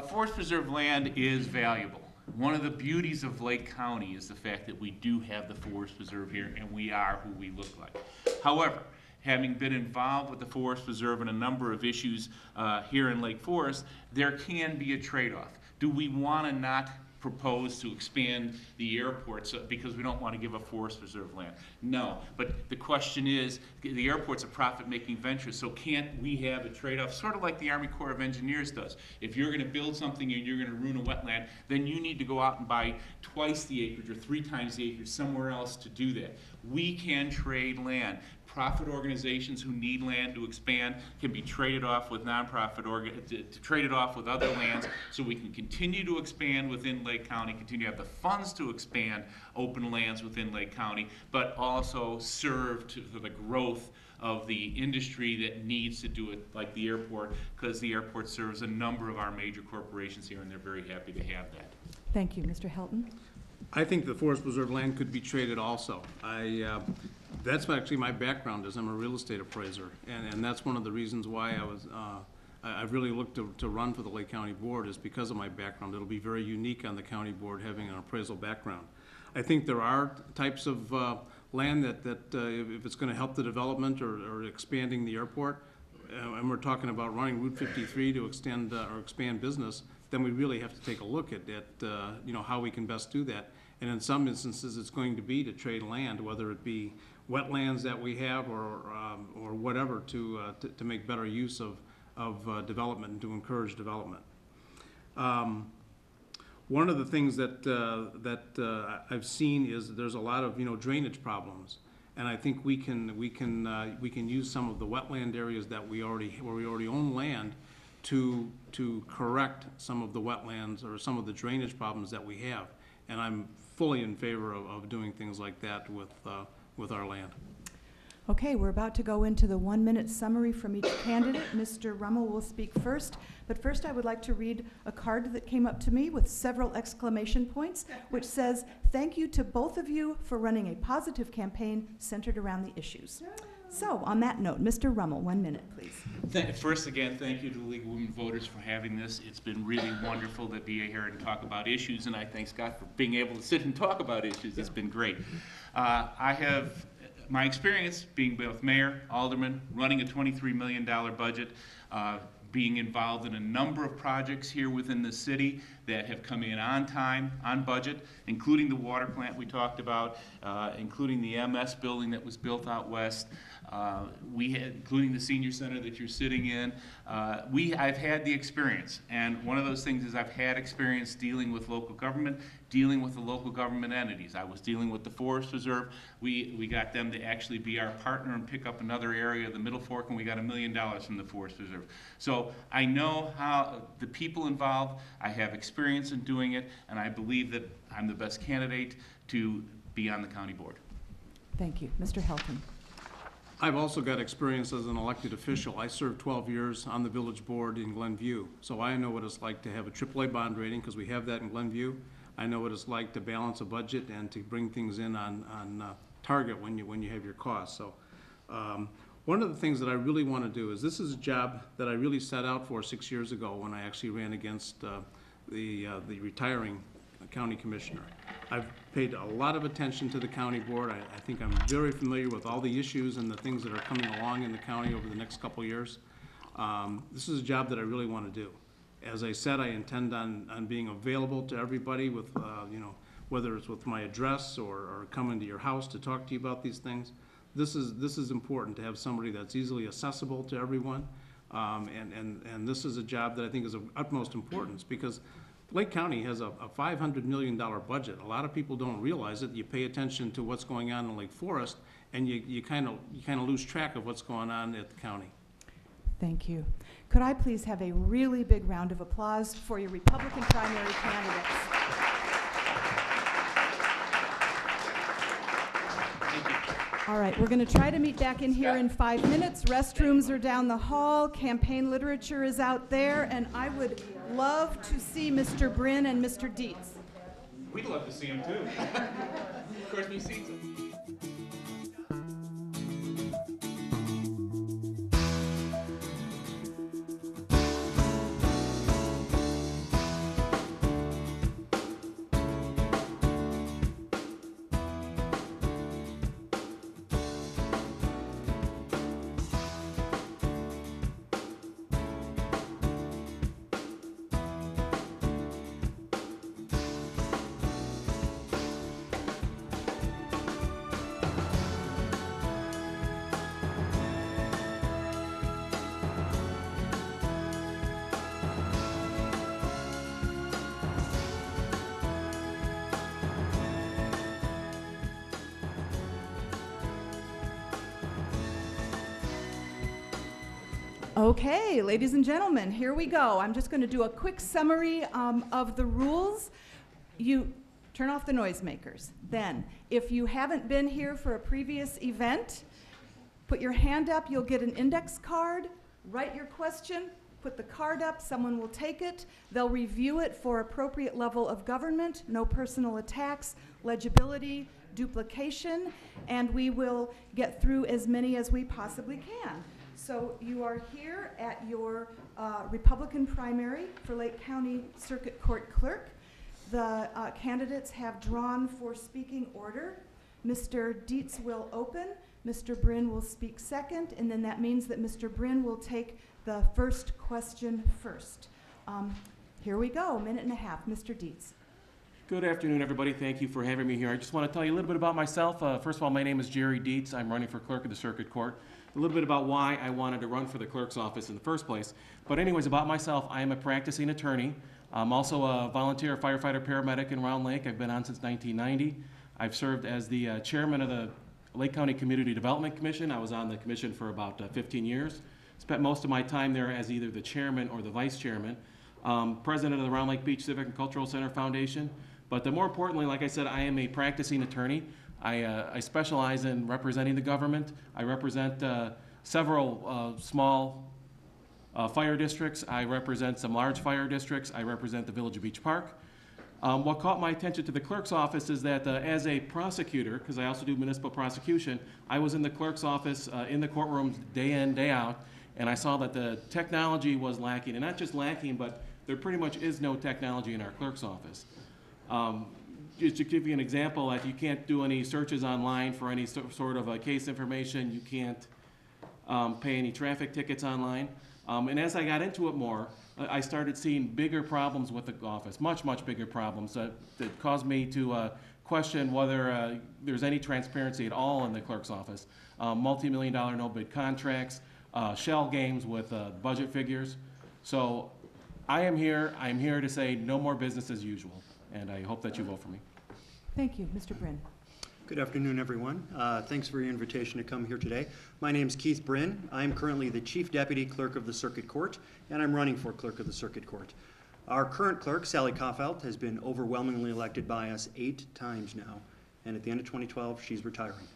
Forest preserve land is valuable. One of the beauties of Lake County is the fact that we do have the forest preserve here, and we are who we look like. However, having been involved with the forest preserve in a number of issues here in Lake Forest, there can be a trade-off. Do we want to not propose to expand the airport because we don't want to give up forest preserve land? No, but the question is, the airport's a profit-making venture, so can't we have a trade-off, sort of like the Army Corps of Engineers does? If you're going to build something and you're going to ruin a wetland, then you need to go out and buy twice the acreage or 3 times the acreage somewhere else to do that. We can trade land. Profit organizations who need land to expand can be traded off with nonprofit traded off with other lands, so we can continue to expand within Lake County, continue to have the funds to expand open lands within Lake County, but also serve for the growth of the industry that needs to do it, like the airport, because the airport serves a number of our major corporations here, and they're very happy to have that. Thank you. Mr. Helton? I think the forest preserve land could be traded also. That's actually my background, is I'm a real estate appraiser, and that's one of the reasons why I really looked to run for the Lake County Board, is because of my background. It'll be very unique on the county board having an appraisal background. I think there are types of land that if it's going to help the development or expanding the airport, and we're talking about running Route 53 to extend or expand business, then we really have to take a look at how we can best do that. And in some instances, it's going to be to trade land, whether it be wetlands that we have or whatever, to make better use of development and to encourage development. One of the things that I've seen is there's a lot of drainage problems, and I think we can use some of the wetland areas where we already own land to correct some of the wetlands or some of the drainage problems that we have. And I'm fully in favor of doing things like that with our land. Okay, we're about to go into the 1-minute summary from each candidate. Mr. Rummel will speak first, but first I would like to read a card that came up to me with several exclamation points, which says, "Thank you to both of you for running a positive campaign centered around the issues." So, on that note, Mr. Rummel, 1 minute, please. First, again, thank you to the League of Women Voters for having this. It's been really wonderful to be here and talk about issues, and I thank Scott for being able to sit and talk about issues. It's been great. I have my experience being both mayor, alderman, running a $23 million budget, being involved in a number of projects here within the city that have come in on time, on budget, including the water plant we talked about, including the MS building that was built out west, including the senior center that you're sitting in. I've had the experience, and one of those things is I've had experience dealing with local government, dealing with the local government entities. I was dealing with the Forest Reserve. We got them to actually be our partner and pick up another area of the Middle Fork, and we got $1 million from the Forest Reserve. So I know how the people involved. I have experience in doing it, and I believe that I'm the best candidate to be on the county board. Thank you. Mr. Helton. I've also got experience as an elected official. I served 12 years on the village board in Glenview, so I know what it's like to have a AAA bond rating, because we have that in Glenview. I know what it's like to balance a budget and to bring things in on target when you have your costs. So one of the things that I really want to do is, this is a job that I really set out for 6 years ago when I actually ran against the retiring county commissioner. I've paid a lot of attention to the county board. I think I'm very familiar with all the issues and the things that are coming along in the county over the next couple of years. This is a job that I really want to do. As I said, I intend on being available to everybody with, whether it's with my address or coming to your house to talk to you about these things. This is important, to have somebody that's easily accessible to everyone. And this is a job that I think is of utmost importance, because Lake County has a $500 million budget. A lot of people don't realize it. You pay attention to what's going on in Lake Forest, and you kind of lose track of what's going on at the county. Thank you. Could I please have a really big round of applause for your Republican primary candidates? All right, we're going to try to meet back in here in 5 minutes. Restrooms are down the hall. Campaign literature is out there, and I would love to see Mr. Brin and Mr. Dietz. We'd love to see him too. Of course, we've seen some. Okay, ladies and gentlemen, here we go. I'm just going to do a quick summary of the rules. You turn off the noisemakers. Then, if you haven't been here for a previous event, put your hand up. You'll get an index card. Write your question. Put the card up. Someone will take it. They'll review it for appropriate level of government, no personal attacks, legibility, duplication, and we will get through as many as we possibly can. So you are here at your Republican primary for Lake County Circuit Court Clerk. The candidates have drawn for speaking order. Mr. Dietz will open, Mr. Brin will speak second, and then that means that Mr. Brin will take the first question first. Here we go, a minute and a half. Mr. Dietz. Good afternoon, everybody. Thank you for having me here. I just want to tell you a little bit about myself. First of all, my name is Jerry Dietz. I'm running for clerk of the Circuit Court. A little bit about why I wanted to run for the clerk's office in the first place. But anyways, about myself, I am a practicing attorney. I'm also a volunteer firefighter paramedic in Round Lake. I've been on since 1990. I've served as the chairman of the Lake County Community Development Commission. I was on the commission for about 15 years. Spent most of my time there as either the chairman or the vice chairman. President of the Round Lake Beach Civic and Cultural Center Foundation. But more importantly, like I said, I am a practicing attorney. I specialize in representing the government. I represent several small fire districts. I represent some large fire districts. I represent the Village of Beach Park. What caught my attention to the clerk's office is that as a prosecutor, because I also do municipal prosecution, I was in the clerk's office in the courtrooms day in, day out, and I saw that the technology was lacking, and not just lacking, but there pretty much is no technology in our clerk's office. Just to give you an example, like you can't do any searches online for any sort of case information. You can't pay any traffic tickets online. And as I got into it more, I started seeing bigger problems with the office, much, much bigger problems that caused me to question whether there's any transparency at all in the clerk's office. Multi-million-dollar no-bid contracts, shell games with budget figures. So I'm here to say no more business as usual, and I hope that you vote for me. Thank you. Mr. Bryn. Good afternoon, everyone. Thanks for your invitation to come here today. My name is Keith Bryn. I'm currently the Chief Deputy Clerk of the Circuit Court, and I'm running for Clerk of the Circuit Court. Our current clerk, Sally Kaufelt, has been overwhelmingly elected by us 8 times now, and at the end of 2012, she's retiring.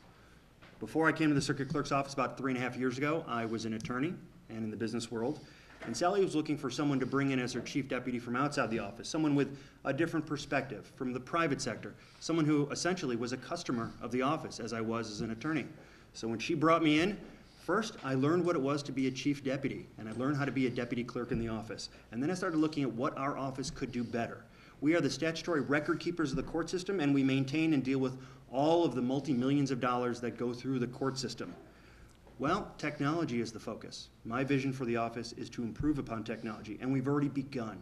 Before I came to the Circuit Clerk's office about 3.5 years ago, I was an attorney and in the business world. And Sally was looking for someone to bring in as her chief deputy from outside the office, someone with a different perspective from the private sector, someone who essentially was a customer of the office, as I was as an attorney. So when she brought me in, first I learned what it was to be a chief deputy, and I learned how to be a deputy clerk in the office. And then I started looking at what our office could do better. We are the statutory record keepers of the court system, and we maintain and deal with all of the multi-millions of dollars that go through the court system. Well, technology is the focus. My vision for the office is to improve upon technology, and we've already begun.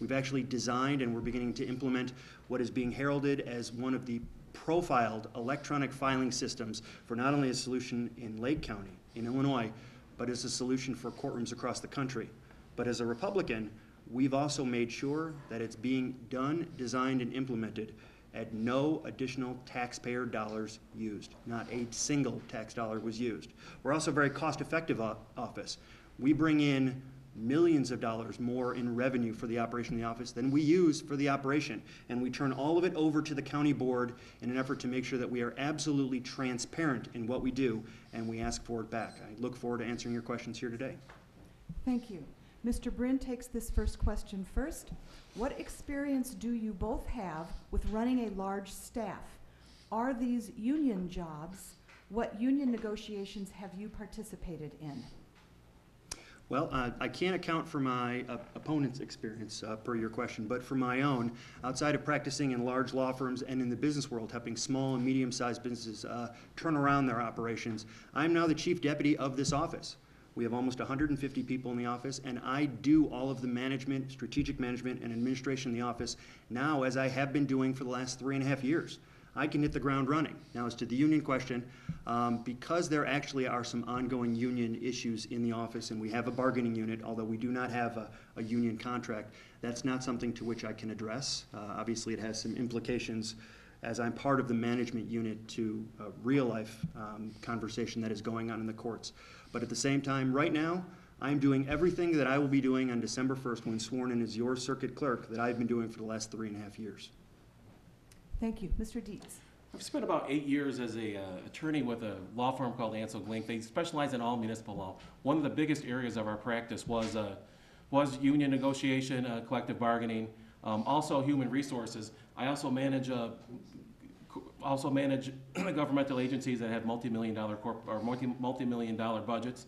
We've actually designed and we're beginning to implement what is being heralded as one of the profiled electronic filing systems for not only a solution in Lake County, in Illinois, but as a solution for courtrooms across the country. But as a Republican, we've also made sure that it's being done, designed, and implemented at no additional taxpayer dollars used. Not a single tax dollar was used. We're also a very cost-effective office. We bring in millions of dollars more in revenue for the operation of the office than we use for the operation. And we turn all of it over to the county board in an effort to make sure that we are absolutely transparent in what we do, and we ask for it back. I look forward to answering your questions here today. Thank you. Mr. Bryn takes this first question first. What experience do you both have with running a large staff? Are these union jobs? What union negotiations have you participated in? Well, I can't account for my opponent's experience per your question, but for my own, outside of practicing in large law firms and in the business world, helping small and medium-sized businesses turn around their operations, I'm now the chief deputy of this office. We have almost 150 people in the office, and I do all of the management, strategic management, and administration in the office now, as I have been doing for the last 3.5 years. I can hit the ground running. Now, as to the union question, because there actually are some ongoing union issues in the office, and we have a bargaining unit, although we do not have a union contract, that's not something to which I can address. Obviously, it has some implications as I'm part of the management unit to real-life conversation that is going on in the courts. But at the same time, right now, I'm doing everything that I will be doing on December 1st when sworn in as your circuit clerk that I've been doing for the last 3.5 years. Thank you. Mr. Dietz. I've spent about 8 years as an attorney with a law firm called Ansel Glink. They specialize in all municipal law. One of the biggest areas of our practice was union negotiation, collective bargaining, also human resources. I also manage governmental agencies that have multi-million-dollar budgets.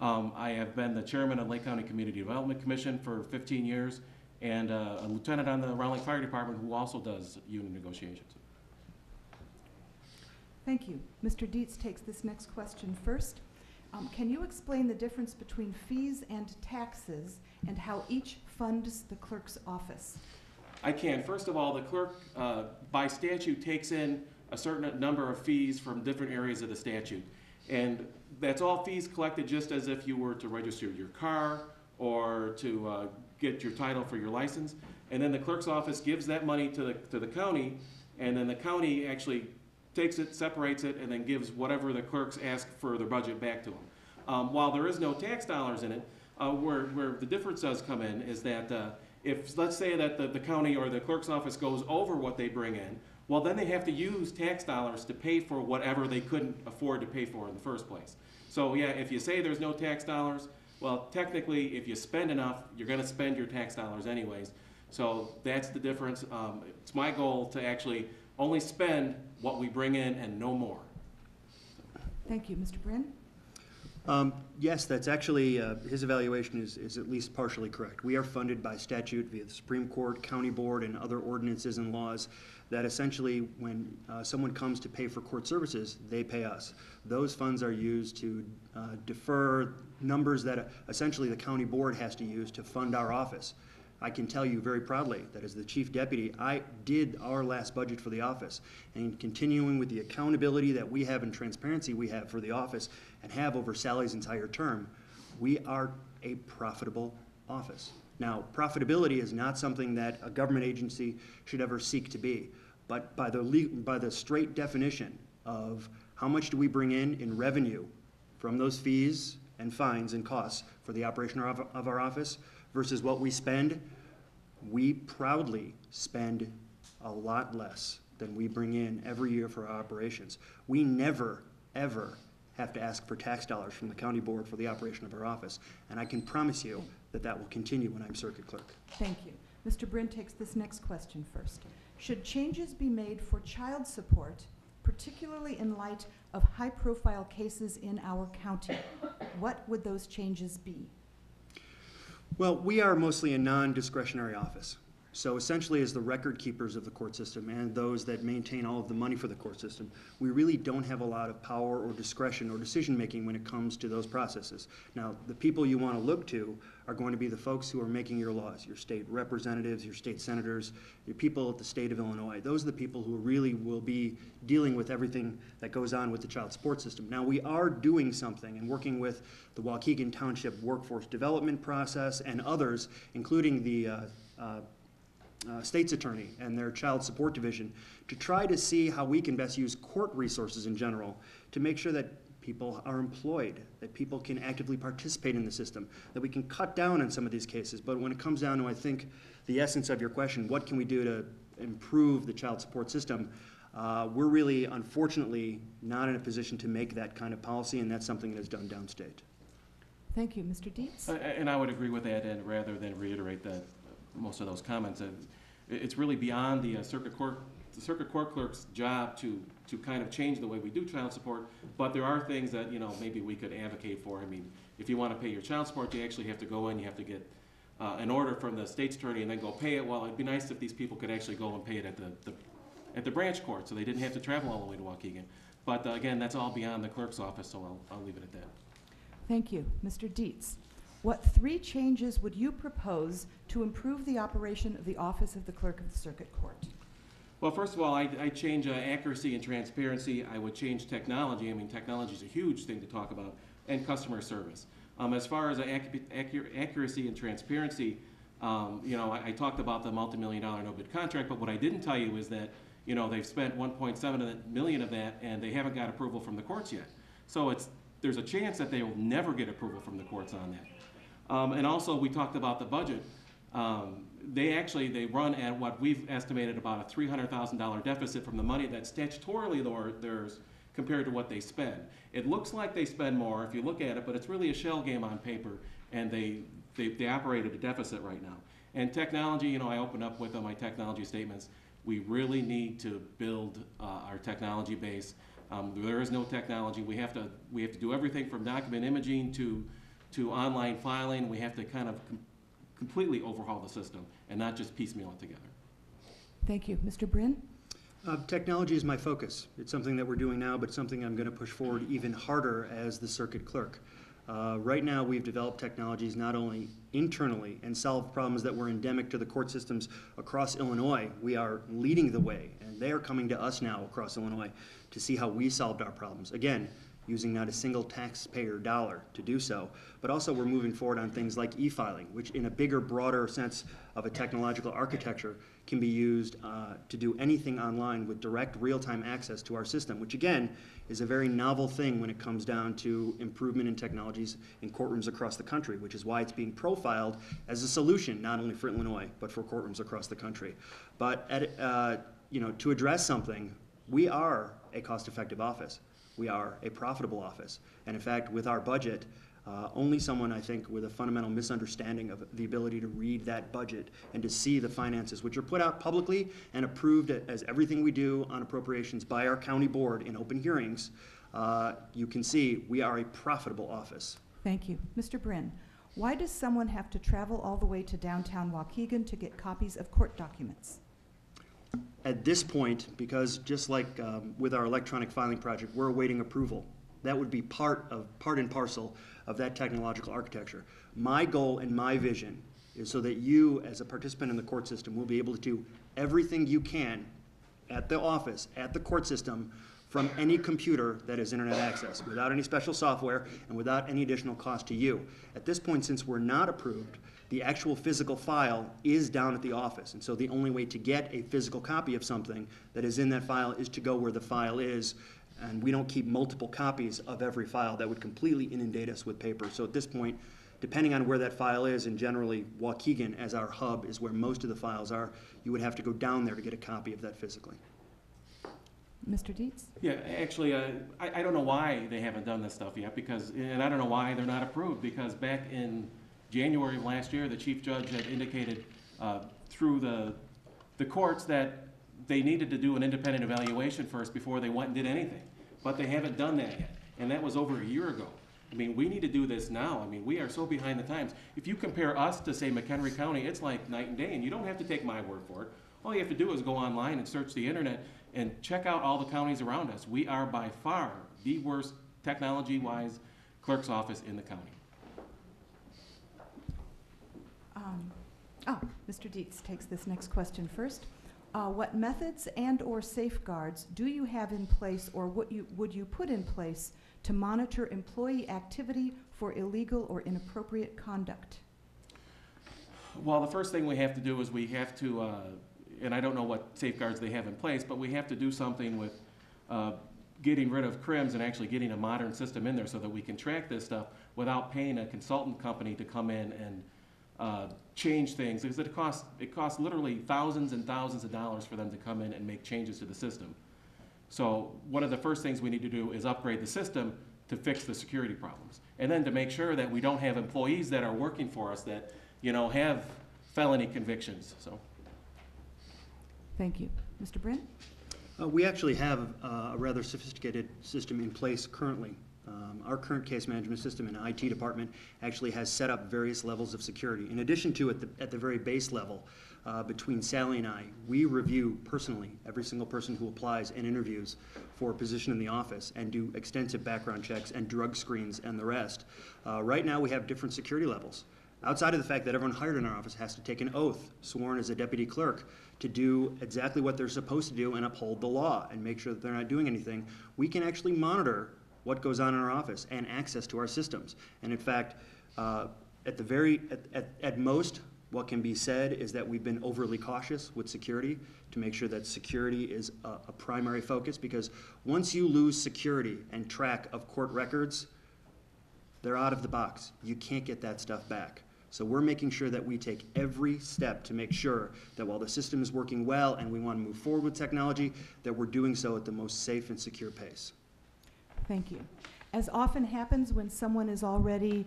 I have been the chairman of Lake County Community Development Commission for 15 years and a lieutenant on the Round Lake Fire Department who also does union negotiations. Thank you. Mr. Dietz takes this next question first. Can you explain the difference between fees and taxes and how each funds the clerk's office? I can. First of all, the clerk, by statute, takes in a certain number of fees from different areas of the statute. And that's all fees collected just as if you were to register your car or to get your title for your license. and then the clerk's office gives that money to the county, and then the county actually takes it, separates it, and then gives whatever the clerks ask for their budget back to them. While there is no tax dollars in it, where the difference does come in is that if, let's say that the county or the clerk's office goes over what they bring in, well, then they have to use tax dollars to pay for whatever they couldn't afford to pay for in the first place. So yeah, if you say there's no tax dollars, well, technically, if you spend enough, you're going to spend your tax dollars anyways. So that's the difference. It's my goal to actually only spend what we bring in and no more. Thank you. Mr. Bryn? Yes, that's actually, his evaluation is at least partially correct. We are funded by statute via the Supreme Court, County Board, and other ordinances and laws that essentially when someone comes to pay for court services, they pay us. Those funds are used to defer numbers that essentially the County Board has to use to fund our office. I can tell you very proudly that as the Chief Deputy, I did our last budget for the office, and continuing with the accountability that we have and transparency we have for the office and have over Sally's entire term, we are a profitable office. Now, profitability is not something that a government agency should ever seek to be, but by the straight definition of how much do we bring in revenue from those fees and fines and costs for the operation of our office versus what we spend, we proudly spend a lot less than we bring in every year for our operations. We never, ever have to ask for tax dollars from the county board for the operation of our office, and I can promise you that that will continue when I'm circuit clerk. Thank you. Mr. Bryn takes this next question first. Should changes be made for child support, particularly in light of high-profile cases in our county? What would those changes be? Well, we are mostly a non-discretionary office. So essentially as the record keepers of the court system and those that maintain all of the money for the court system, we really don't have a lot of power or discretion or decision-making when it comes to those processes. Now, the people you want to look to are going to be the folks who are making your laws, your state representatives, your state senators, your people at the state of Illinois. Those are the people who really will be dealing with everything that goes on with the child support system. Now, we are doing something and working with the Waukegan Township Workforce Development Process and others, including the state's attorney and their child support division, to try to see how we can best use court resources in general to make sure that people are employed, that people can actively participate in the system, that we can cut down on some of these cases. But when it comes down to, I think, the essence of your question, what can we do to improve the child support system, we're really, unfortunately, not in a position to make that kind of policy, and that's something that is done downstate. Thank you. Mr. Dietz? And I would agree with that, and rather than reiterate that most of those comments, it's really beyond the circuit court clerk's job to kind of change the way we do child support, but there are things that, you know, maybe we could advocate for. I mean, if you want to pay your child support, you actually have to go in, you have to get an order from the state's attorney and then go pay it. Well, it'd be nice if these people could actually go and pay it at the branch court, so they didn't have to travel all the way to Waukegan. But again, that's all beyond the clerk's office, so I'll leave it at that. Thank you. Mr. Dietz? What 3 changes would you propose to improve the operation of the Office of the Clerk of the Circuit Court? Well, first of all, I'd change accuracy and transparency. I would change technology. I mean, technology is a huge thing to talk about, and customer service. As far as accuracy and transparency, you know, I talked about the multi-million-dollar no-bid contract, but what I didn't tell you is that, you know, they've spent $1.7 million of that, and they haven't got approval from the courts yet. So there's a chance that they will never get approval from the courts on that. And also, we talked about the budget. They run at what we've estimated about a $300,000 deficit from the money that's statutorily theirs compared to what they spend. It looks like they spend more if you look at it, but it's really a shell game on paper, and they operate at a deficit right now. And technology, you know, I opened up with my technology statements. We really need to build our technology base. There is no technology. We have to do everything from document imaging to online filing. We have to kind of completely overhaul the system and not just piecemeal it together. Thank you. Mr. Bryn? Technology is my focus. It's something that we're doing now, but something I'm going to push forward even harder as the circuit clerk. Right now, we've developed technologies not only internally and solve problems that were endemic to the court systems across Illinois. We are leading the way, and they are coming to us now across Illinois to see how we solved our problems. Again, using not a single taxpayer dollar to do so. But also we're moving forward on things like e-filing, which in a bigger, broader sense of a technological architecture can be used to do anything online with direct real-time access to our system, which again is a very novel thing when it comes down to improvement in technologies in courtrooms across the country, which is why it's being profiled as a solution, not only for Illinois, but for courtrooms across the country. But to address something, we are a cost-effective office. We are a profitable office. And in fact, with our budget, only someone, I think, with a fundamental misunderstanding of the ability to read that budget and to see the finances, which are put out publicly and approved as everything we do on appropriations by our county board in open hearings, you can see we are a profitable office. Thank you. Mr. Bryn, why does someone have to travel all the way to downtown Waukegan to get copies of court documents? At this point, because just like with our electronic filing project, we're awaiting approval. That would be part and parcel of that technological architecture. My goal and my vision is so that you, as a participant in the court system, will be able to do everything you can at the office, at the court system, from any computer that is internet access, without any special software and without any additional cost to you. At this point, since we're not approved, the actual physical file is down at the office. And so the only way to get a physical copy of something that is in that file is to go where the file is. And we don't keep multiple copies of every file. That would completely inundate us with paper. So at this point, depending on where that file is, and generally Waukegan as our hub is where most of the files are, you would have to go down there to get a copy of that physically. Mr. Dietz? Yeah, actually, I don't know why they haven't done this stuff yet, and I don't know why they're not approved, because back in January of last year, the chief judge had indicated through the courts that they needed to do an independent evaluation first before they went and did anything. But they haven't done that yet, and that was over a year ago. I mean, we need to do this now. I mean, we are so behind the times. If you compare us to, say, McHenry County, it's like night and day, and you don't have to take my word for it. All you have to do is go online and search the internet and check out all the counties around us. We are by far the worst technology-wise clerk's office in the county. Mr. Dietz takes this next question first. What methods and/or safeguards do you have in place, or would you put in place to monitor employee activity for illegal or inappropriate conduct? Well, the first thing we have to do is we have to, and I don't know what safeguards they have in place, but we have to do something with getting rid of crims and actually getting a modern system in there so that we can track this stuff without paying a consultant company to come in and change things, because it costs literally thousands and thousands of dollars for them to come in and make changes to the system. So one of the first things we need to do is upgrade the system to fix the security problems, and then to make sure that we don't have employees that are working for us that, you know, have felony convictions. So. Thank you. Mr. Bryn? We actually have a rather sophisticated system in place currently. Our current case management system and IT department actually has set up various levels of security. In addition to at the very base level, between Sally and I, we review personally every single person who applies and interviews for a position in the office and do extensive background checks and drug screens and the rest. Right now we have different security levels. Outside of the fact that everyone hired in our office has to take an oath, sworn as a deputy clerk, to do exactly what they're supposed to do and uphold the law and make sure that they're not doing anything, we can actually monitor what goes on in our office and access to our systems. And in fact, at most, what can be said is that we've been overly cautious with security to make sure that security is a primary focus, because once you lose security and track of court records, they're out of the box. You can't get that stuff back. So we're making sure that we take every step to make sure that while the system is working well and we want to move forward with technology, that we're doing so at the most safe and secure pace. Thank you. As often happens when someone is already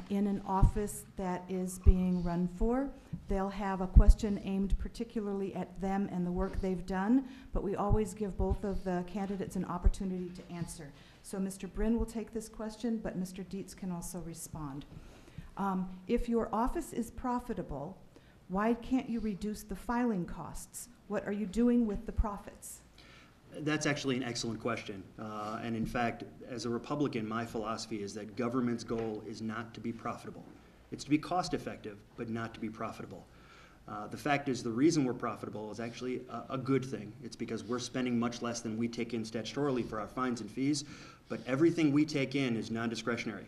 in an office that is being run for, they'll have a question aimed particularly at them and the work they've done, but we always give both of the candidates an opportunity to answer. So Mr. Bryn will take this question, but Mr. Dietz can also respond. If your office is profitable, why can't you reduce the filing costs? What are you doing with the profits? That's actually an excellent question. And in fact, as a Republican, my philosophy is that government's goal is not to be profitable. It's to be cost effective, but not to be profitable. The fact is, the reason we're profitable is actually a good thing. It's because we're spending much less than we take in statutorily for our fines and fees, but everything we take in is non-discretionary.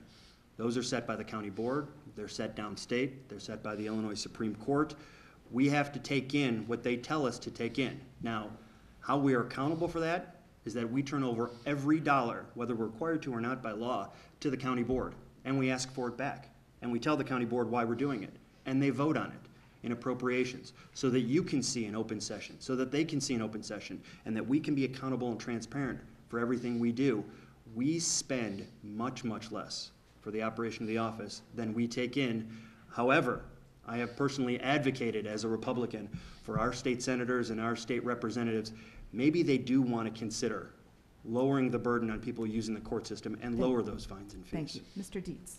Those are set by the county board, they're set downstate, they're set by the Illinois Supreme Court. We have to take in what they tell us to take in. Now, how we are accountable for that is that we turn over every dollar, whether we're required to or not by law, to the county board, and we ask for it back. And we tell the county board why we're doing it, and they vote on it in appropriations, so that you can see an open session, so that they can see an open session, and that we can be accountable and transparent for everything we do. We spend much, much less for the operation of the office than we take in. However, I have personally advocated as a Republican for our state senators and our state representatives, maybe they do want to consider lowering the burden on people using the court system and lower those fines and fees. Thank you. Mr. Dietz.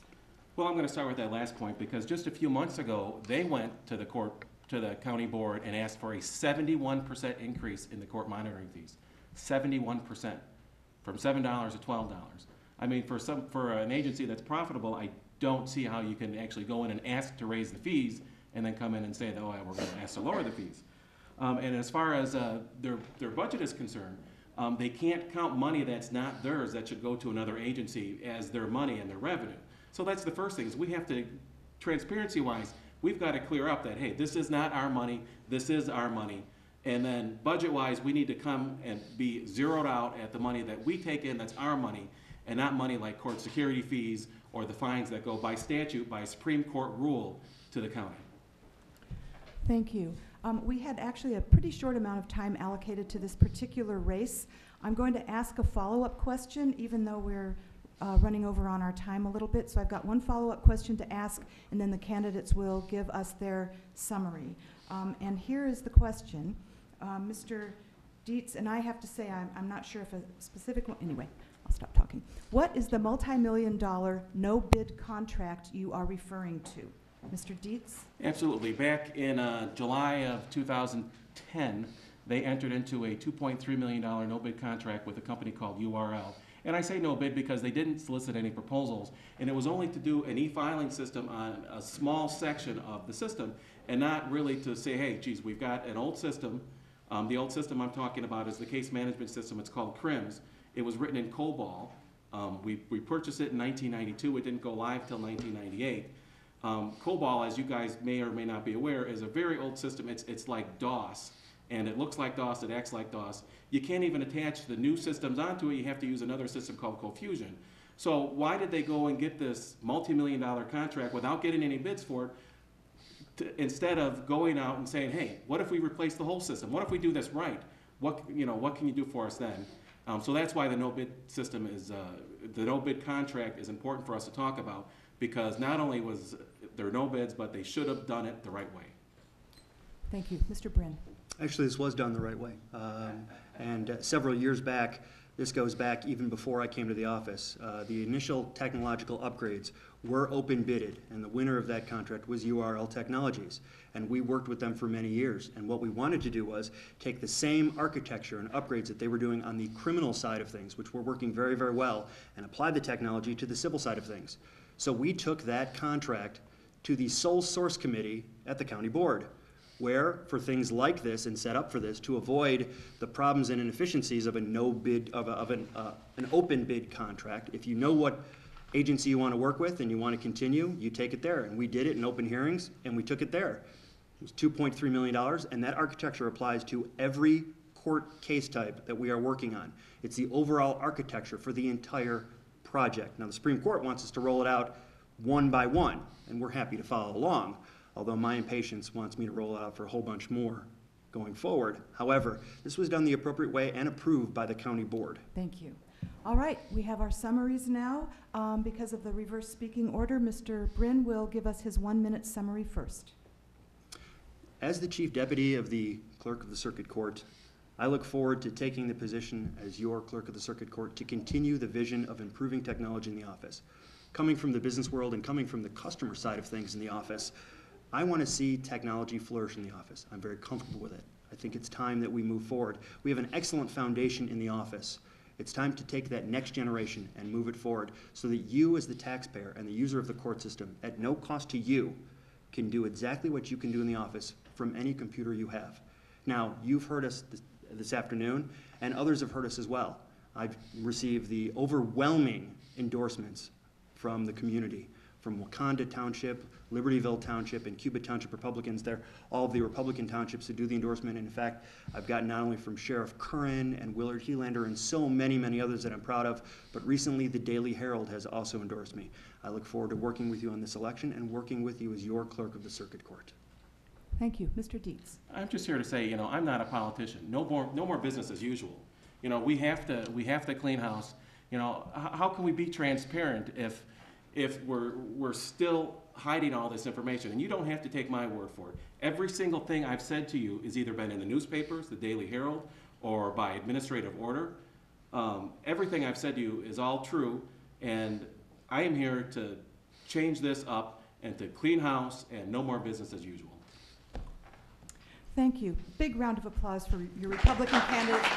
Well, I'm going to start with that last point because just a few months ago, they went to the court, to the county board and asked for a 71% increase in the court monitoring fees. 71%, from $7 to $12. I mean, for an agency that's profitable, I don't see how you can actually go in and ask to raise the fees and then come in and say, oh, we're going to ask to lower the fees. And as far as their budget is concerned, they can't count money that's not theirs that should go to another agency as their money and their revenue. So that's the first thing, is we have to, transparency-wise, we've got to clear up that, hey, this is not our money, this is our money. And then budget-wise, we need to come and be zeroed out at the money that we take in that's our money, and not money like court security fees or the fines that go by statute, by Supreme Court rule, to the county. Thank you. We had actually a pretty short amount of time allocated to this particular race. I'm going to ask a follow-up question, even though we're running over on our time a little bit. So I've got one follow-up question to ask, and then the candidates will give us their summary. And here is the question. Mr. Dietz, and I have to say I'm not sure if a specific one, anyway, I'll stop talking. What is the multi-million-dollar no-bid contract you are referring to? Mr. Dietz? Absolutely. Back in July of 2010, they entered into a $2.3 million no-bid contract with a company called URL. And I say no bid because they didn't solicit any proposals, and it was only to do an e-filing system on a small section of the system, and not really to say, hey, geez, we've got an old system. The old system I'm talking about is the case management system. It's called CRIMS. It was written in COBOL. We purchased it in 1992. It didn't go live till 1998. COBOL, as you guys may or may not be aware, is a very old system. It's like DOS, and it looks like DOS, it acts like DOS. You can't even attach the new systems onto it. You have to use another system called CoFusion. So why did they go and get this multi-million-dollar contract without getting any bids for it, instead of going out and saying, hey, what if we replace the whole system? What if we do this right? What can you do for us then? So that's why the no-bid system is, the no-bid contract is important for us to talk about, because not only was there no bids, but they should have done it the right way. Thank you. Mr. Brin. Actually, this was done the right way. And several years back, this goes back even before I came to the office, the initial technological upgrades were open bidded, and the winner of that contract was URL Technologies. And we worked with them for many years. And what we wanted to do was take the same architecture and upgrades that they were doing on the criminal side of things, which were working very, very well, and apply the technology to the civil side of things. So we took that contract to the sole source committee at the county board, where for things like this and set up for this to avoid the problems and inefficiencies of a no bid of an open bid contract. If you know what agency you want to work with and you want to continue, you take it there. And we did it in open hearings, and we took it there. It was $2.3 million, and that architecture applies to every court case type that we are working on. It's the overall architecture for the entire project. Now, the Supreme Court wants us to roll it out one by one, and we're happy to follow along, although my impatience wants me to roll it out for a whole bunch more going forward. However, this was done the appropriate way and approved by the county board. Thank you. All right, we have our summaries now. Because of the reverse speaking order, Mr. Brin will give us his 1-minute summary first. As the Chief Deputy of the Clerk of the Circuit Court, I look forward to taking the position as your Clerk of the Circuit Court to continue the vision of improving technology in the office. Coming from the business world and coming from the customer side of things in the office, I want to see technology flourish in the office. I'm very comfortable with it. I think it's time that we move forward. We have an excellent foundation in the office. It's time to take that next generation and move it forward so that you as the taxpayer and the user of the court system, at no cost to you, can do exactly what you can do in the office from any computer you have. Now, you've heard us this afternoon, and others have heard us as well. I've received the overwhelming endorsements from the community, from Wakanda Township, Libertyville Township, and Cuba Township Republicans. They're all of the Republican townships that do the endorsement. And in fact, I've gotten not only from Sheriff Curran and Willard Helander and so many, many others that I'm proud of, but recently the Daily Herald has also endorsed me. I look forward to working with you on this election and working with you as your clerk of the circuit court. Thank you. Mr. Dietz. I'm just here to say, you know, I'm not a politician. No more business as usual. You know, we have to clean house. You know, how can we be transparent if we're still hiding all this information? And you don't have to take my word for it. Every single thing I've said to you has either been in the newspapers, the Daily Herald, or by administrative order. Everything I've said to you is all true, and I am here to change this up and to clean house and no more business as usual. Thank you. Big round of applause for your Republican candidates.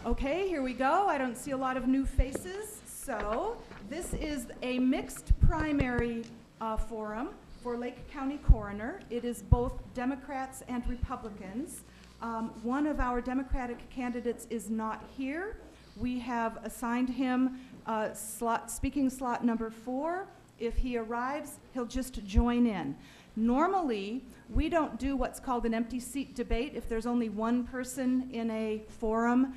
Okay, here we go. I don't see a lot of new faces. So this is a mixed primary forum for Lake County Coroner. It is both Democrats and Republicans. One of our Democratic candidates is not here. We have assigned him speaking slot number 4. If he arrives, he'll just join in. Normally, we don't do what's called an empty seat debate. If there's only one person in a forum,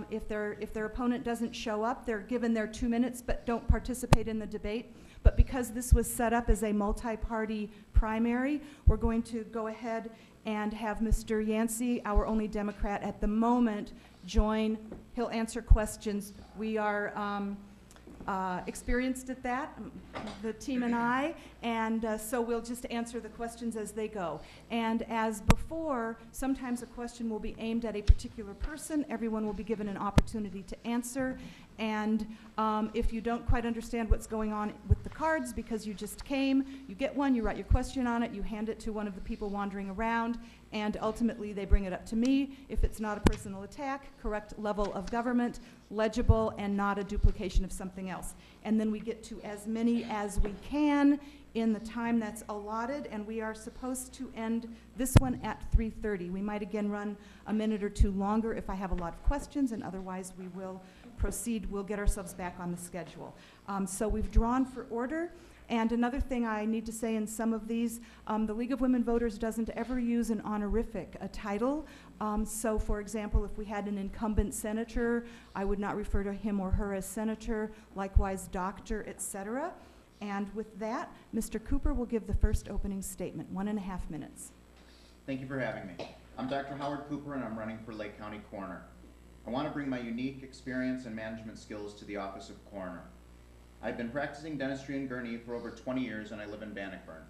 if their opponent doesn't show up, they're given their 2 minutes but don't participate in the debate. But because this was set up as a multi-party primary, we're going to go ahead and have Mr. Yancey, our only Democrat at the moment, join. He'll answer questions. We are experienced at that, the team and I, and so we'll just answer the questions as they go. And as before, sometimes a question will be aimed at a particular person. Everyone will be given an opportunity to answer. And if you don't quite understand what's going on with the cards because you just came, you get one, you write your question on it, you hand it to one of the people wandering around, and ultimately they bring it up to me. If it's not a personal attack, correct level of government, legible, and not a duplication of something else. And then we get to as many as we can in the time that's allotted, and we are supposed to end this one at 3:30. We might again run a minute or two longer if I have a lot of questions, and otherwise we will proceed. We'll get ourselves back on the schedule. So we've drawn for order. And another thing I need to say in some of these, the League of Women Voters doesn't ever use an honorific, a title. So for example, if we had an incumbent senator, I would not refer to him or her as senator, likewise doctor, etc. And with that, Mr. Cooper will give the first opening statement, 1.5 minutes. Thank you for having me. I'm Dr. Howard Cooper, and I'm running for Lake County Coroner. I want to bring my unique experience and management skills to the office of coroner. I've been practicing dentistry in Gurnee for over 20 years, and I live in Bannockburn.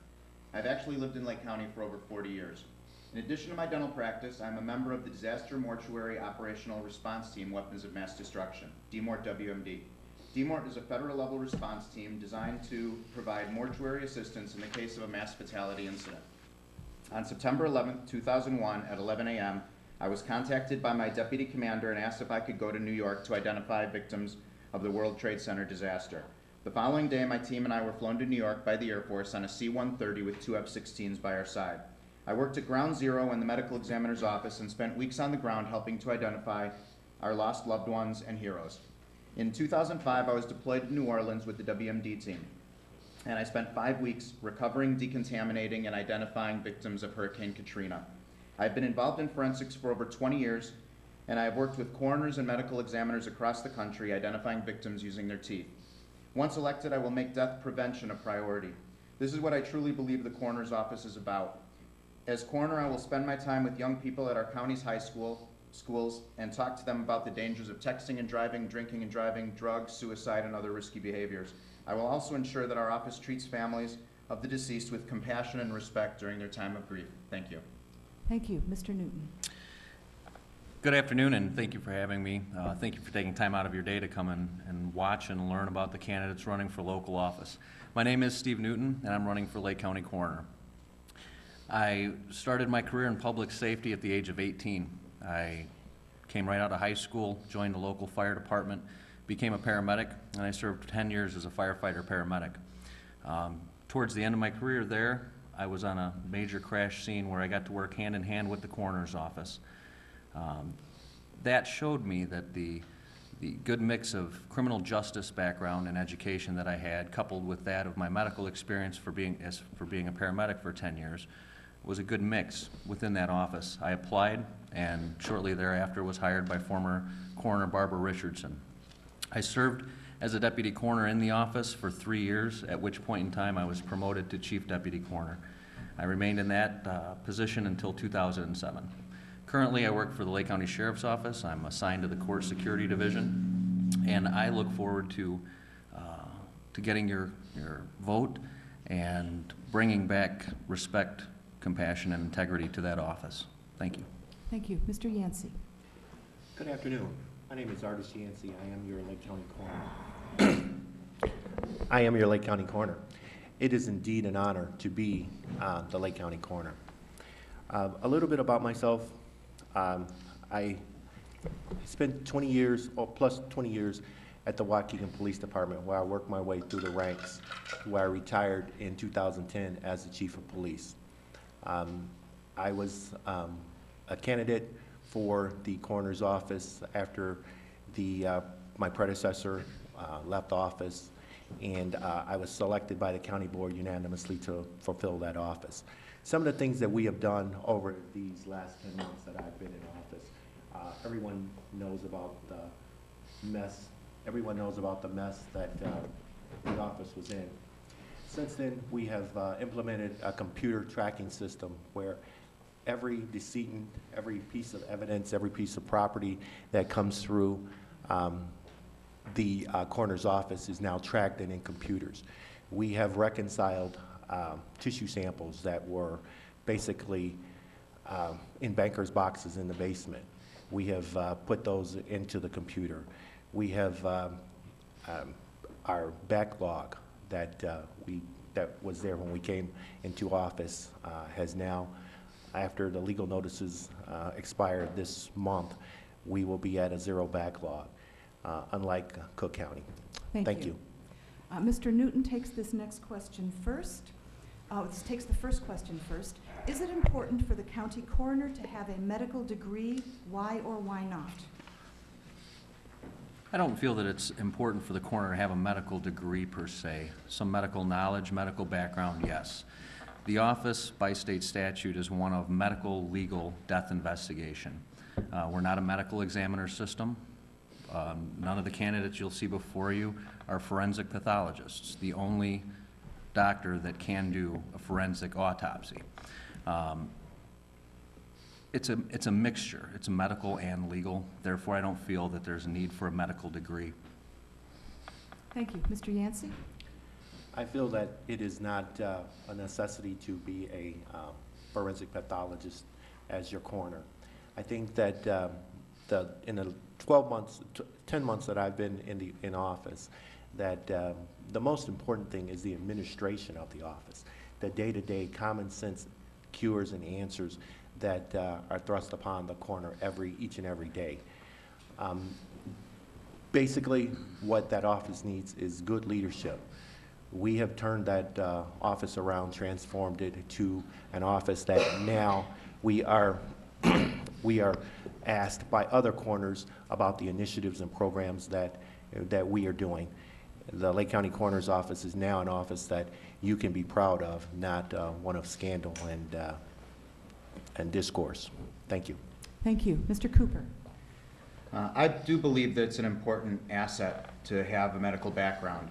I've actually lived in Lake County for over 40 years. In addition to my dental practice, I'm a member of the Disaster Mortuary Operational Response Team Weapons of Mass Destruction, DMORT WMD. DMORT is a federal level response team designed to provide mortuary assistance in the case of a mass fatality incident. On September 11, 2001 at 11 a.m., I was contacted by my deputy commander and asked if I could go to New York to identify victims of the World Trade Center disaster. The following day, my team and I were flown to New York by the Air Force on a C-130 with 2 F-16s by our side. I worked at Ground Zero in the medical examiner's office and spent weeks on the ground helping to identify our lost loved ones and heroes. In 2005, I was deployed to New Orleans with the WMD team, and I spent 5 weeks recovering, decontaminating, and identifying victims of Hurricane Katrina. I've been involved in forensics for over 20 years, and I have worked with coroners and medical examiners across the country identifying victims using their teeth. Once elected, I will make death prevention a priority. This is what I truly believe the coroner's office is about. As coroner, I will spend my time with young people at our county's schools and talk to them about the dangers of texting and driving, drinking and driving, drugs, suicide, and other risky behaviors. I will also ensure that our office treats families of the deceased with compassion and respect during their time of grief. Thank you. Thank you. Mr. Newton. Good afternoon, and thank you for having me. Thank you for taking time out of your day to come and watch and learn about the candidates running for local office. My name is Steve Newton, and I'm running for Lake County Coroner. I started my career in public safety at the age of 18. I came right out of high school, joined the local fire department, became a paramedic, and I served 10 years as a firefighter paramedic. Towards the end of my career there, I was on a major crash scene where I got to work hand in hand with the coroner's office. That showed me that the good mix of criminal justice background and education that I had, coupled with that of my medical experience for being a paramedic for 10 years, was a good mix within that office. I applied and shortly thereafter was hired by former coroner Barbara Richardson. I served as a deputy coroner in the office for 3 years, at which point in time I was promoted to chief deputy coroner. I remained in that position until 2007. Currently, I work for the Lake County Sheriff's Office. I'm assigned to the Court Security Division, and I look forward to getting your vote and bringing back respect, compassion, and integrity to that office. Thank you. Thank you. Mr. Yancey. Good afternoon. My name is Artis Yancey. I am your Lake County Coroner. I am your Lake County Coroner. It is indeed an honor to be the Lake County Coroner. A little bit about myself. I spent 20 years, or plus 20 years, at the Waukegan Police Department, where I worked my way through the ranks, where I retired in 2010 as the Chief of Police. I was a candidate for the coroner's office after my predecessor left office, and I was selected by the county board unanimously to fulfill that office. Some of the things that we have done over these last 10 months that I've been in office, everyone knows about the mess. Everyone knows about the mess that the office was in. Since then, we have implemented a computer tracking system where every decedent, every piece of evidence, every piece of property that comes through the coroner's office is now tracked and in computers. We have reconciled tissue samples that were basically in bankers' boxes in the basement. We have put those into the computer. We have our backlog that was there when we came into office has now, after the legal notices expired this month, we will be at a zero backlog, unlike Cook County. Thank you. Mr. Newton takes this next question first. Takes the first question first. Is it important for the county coroner to have a medical degree? Why or why not? I don't feel that it's important for the coroner to have a medical degree per se. Some medical knowledge, medical background, yes. The office, by state statute, is one of medical legal death investigation. We're not a medical examiner system. None of the candidates you'll see before you are forensic pathologists. The only doctor that can do a forensic autopsy. It's a mixture. It's medical and legal. Therefore, I don't feel that there's a need for a medical degree. Thank you. Mr. Yancey? I feel that it is not a necessity to be a forensic pathologist as your coroner. I think that in the 10 months that I've been in office, that the most important thing is the administration of the office, the day-to-day common sense cures and answers that are thrust upon the coroner each and every day. Basically, what that office needs is good leadership. We have turned that office around, transformed it to an office that now we are asked by other coroners about the initiatives and programs that we are doing. The Lake County Coroner's Office is now an office that you can be proud of, not one of scandal and discourse. Thank you. Thank you. Mr. Cooper? I do believe that it's an important asset to have a medical background.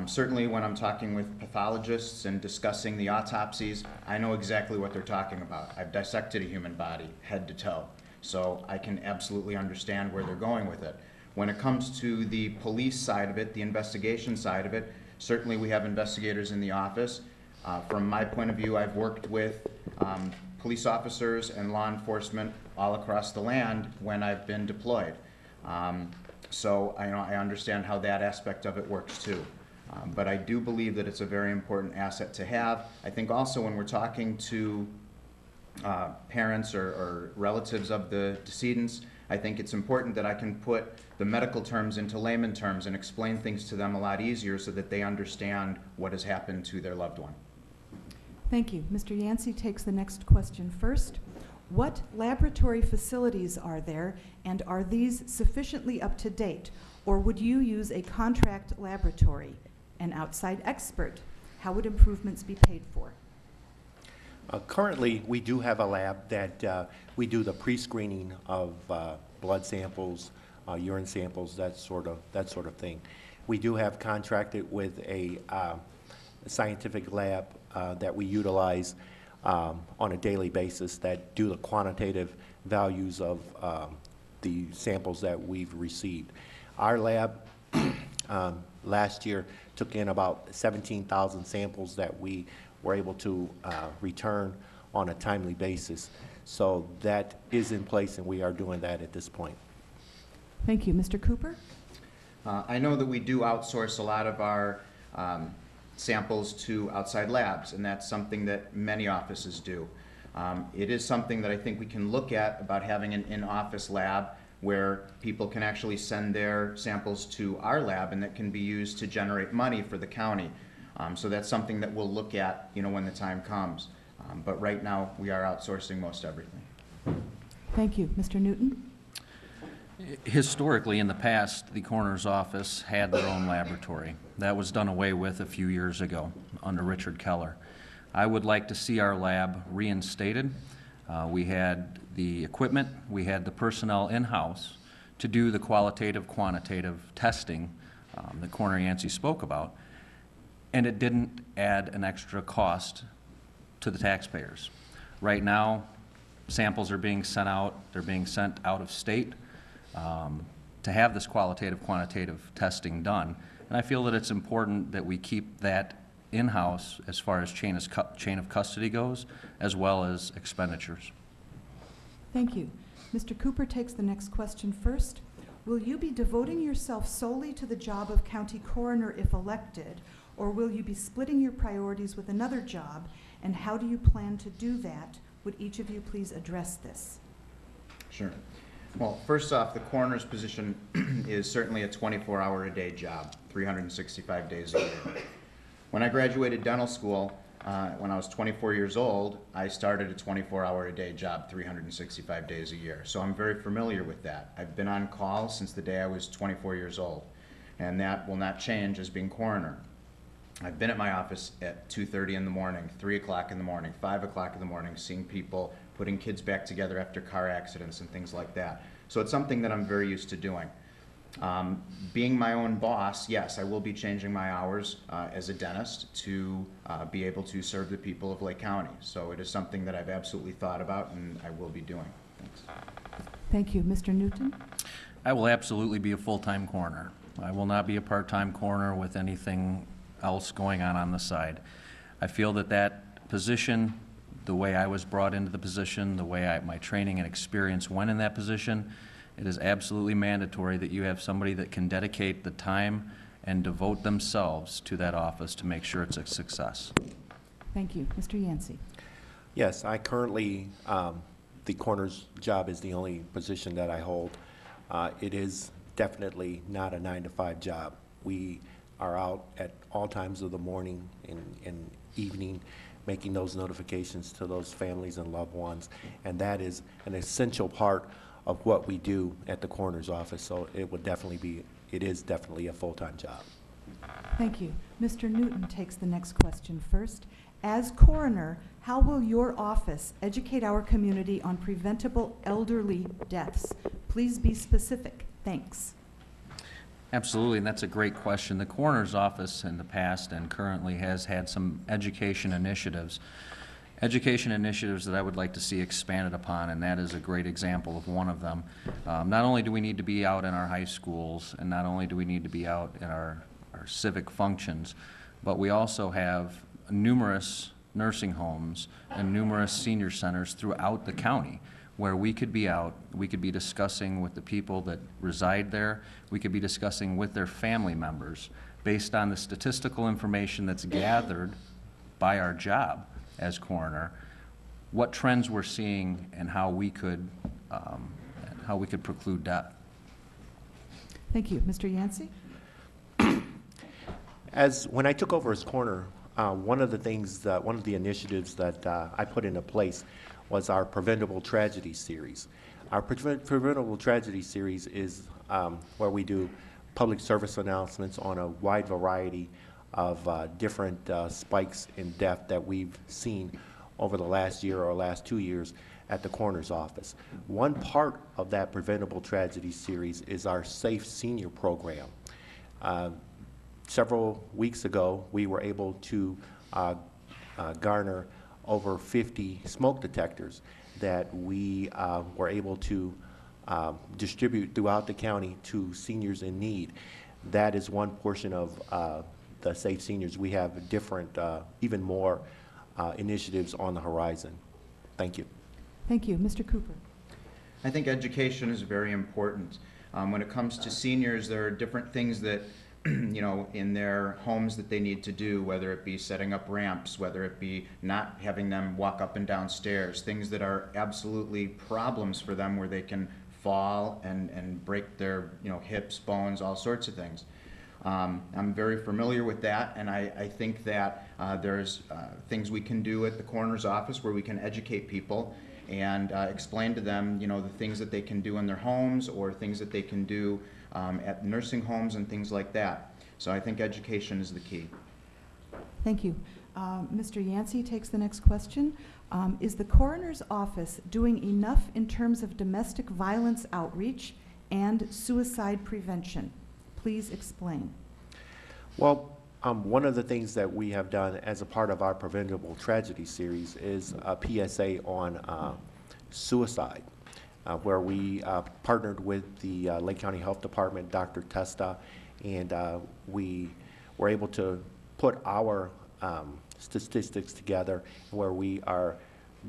Certainly when I'm talking with pathologists and discussing the autopsies, I know exactly what they're talking about. I've dissected a human body, head to toe, so I can absolutely understand where they're going with it. When it comes to the police side of it, the investigation side of it, certainly we have investigators in the office. From my point of view, I've worked with police officers and law enforcement all across the land when I've been deployed. So I understand how that aspect of it works too. But I do believe that it's a very important asset to have. I think also when we're talking to parents or relatives of the decedents, I think it's important that I can put the medical terms into layman terms and explain things to them a lot easier so that they understand what has happened to their loved one. Thank you. Mr. Yancey takes the next question first. What laboratory facilities are there, and are these sufficiently up to date, or would you use a contract laboratory, an outside expert? How would improvements be paid for? Currently, we do have a lab that we do the pre-screening of blood samples, urine samples, that sort of thing. We do have contracted with a scientific lab that we utilize on a daily basis that do the quantitative values of the samples that we've received. Our lab last year took in about 17,000 samples that we were able to return on a timely basis. So that is in place, and we are doing that at this point. Thank you. Mr. Cooper? I know that we do outsource a lot of our samples to outside labs, and that's something that many offices do. It is something that I think we can look at about having an in-office lab where people can actually send their samples to our lab, and that can be used to generate money for the county. So that's something that we'll look at, when the time comes. But right now, we are outsourcing most everything. Thank you. Mr. Newton? Historically, in the past, the coroner's office had their own laboratory. That was done away with a few years ago under Richard Keller. I would like to see our lab reinstated. We had the equipment, we had the personnel in-house to do the qualitative, quantitative testing that Coroner Yancey spoke about, and it didn't add an extra cost to the taxpayers. Right now, samples are being sent out, they're being sent out of state to have this qualitative, quantitative testing done. And I feel that it's important that we keep that in-house as far as chain of custody goes, as well as expenditures. Thank you. Mr. Cooper takes the next question first. Will you be devoting yourself solely to the job of county coroner if elected, or will you be splitting your priorities with another job, and how do you plan to do that? Would each of you please address this? Sure. Well, first off, the coroner's position is certainly a 24-hour-a-day job, 365 days a year. When I graduated dental school, when I was 24 years old, I started a 24-hour-a-day job, 365 days a year. So I'm very familiar with that. I've been on call since the day I was 24 years old, and that will not change as being coroner. I've been at my office at 2:30 in the morning, 3 o'clock in the morning, 5 o'clock in the morning, seeing people, putting kids back together after car accidents and things like that. So it's something that I'm very used to doing. Being my own boss, yes, I will be changing my hours as a dentist to be able to serve the people of Lake County. So it is something that I've absolutely thought about and I will be doing. Thanks. Thank you. Mr. Newton? I will absolutely be a full-time coroner. I will not be a part-time coroner with anything else going on the side. I feel that that position, the way I was brought into the position, the way my training and experience went in that position, it is absolutely mandatory that you have somebody that can dedicate the time and devote themselves to that office to make sure it's a success. Thank you. Mr. Yancey? Yes, I currently, the coroner's job is the only position that I hold. It is definitely not a 9-to-5 job. We are out at all times of the morning and evening making those notifications to those families and loved ones, and that is an essential part of what we do at the coroner's office. So it is definitely a full-time job. Thank you. Mr. Newton takes the next question first. As coroner, how will your office educate our community on preventable elderly deaths? Please be specific. Thanks. Absolutely, and that's a great question. The coroner's office in the past and currently has had some education initiatives that I would like to see expanded upon, and that is a great example of one of them. Not only do we need to be out in our high schools, and not only do we need to be out in our civic functions, but we also have numerous nursing homes and numerous senior centers throughout the county where we could be out, we could be discussing with the people that reside there, we could be discussing with their family members based on the statistical information that's gathered by our job as coroner, what trends we're seeing and how we could preclude death. Thank you. Mr. Yancey? When I took over as coroner, one of the initiatives that I put into place was our Preventable Tragedy Series. Our Preventable Tragedy Series is where we do public service announcements on a wide variety of different spikes in death that we've seen over the last year or last 2 years at the coroner's office. One part of that Preventable Tragedy Series is our Safe Senior Program. Several weeks ago, we were able to garner over 50 smoke detectors that we were able to distribute throughout the county to seniors in need. That is one portion of the Safe Seniors. We have different, even more initiatives on the horizon. Thank you. Thank you. Mr. Cooper? I think education is very important. When it comes to seniors, there are different things that in their homes that they need to do, whether it be setting up ramps, whether it be not having them walk up and down stairs, things that are absolutely problems for them where they can fall and break their hips, bones, all sorts of things. I'm very familiar with that, and I think that there's things we can do at the coroner's office where we can educate people and explain to them the things that they can do in their homes or things that they can do at nursing homes and things like that. So I think education is the key. Thank you. Mr. Yancey takes the next question. Is the coroner's office doing enough in terms of domestic violence outreach and suicide prevention? Please explain. Well, one of the things that we have done as a part of our Preventable Tragedy Series is a PSA on suicide, where we partnered with the Lake County Health Department, Dr. Testa, and we were able to put our statistics together where we are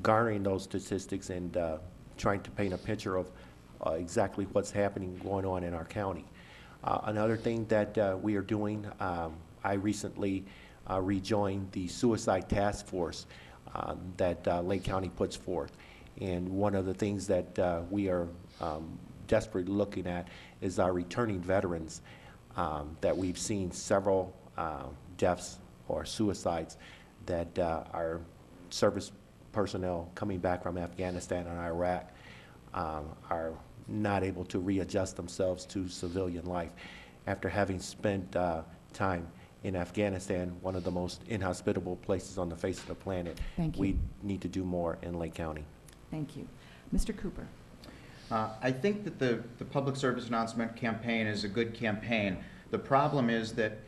garnering those statistics and trying to paint a picture of exactly what's going on in our county. Another thing that we are doing, I recently rejoined the Suicide Task Force that Lake County puts forth. And one of the things that we are desperately looking at is our returning veterans, that we've seen several deaths or suicides that our service personnel coming back from Afghanistan and Iraq are not able to readjust themselves to civilian life. After having spent time in Afghanistan, one of the most inhospitable places on the face of the planet, we need to do more in Lake County. Thank you. Mr. Cooper? I think that the public service announcement campaign is a good campaign. The problem is that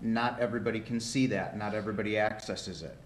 not everybody can see that, not everybody accesses it.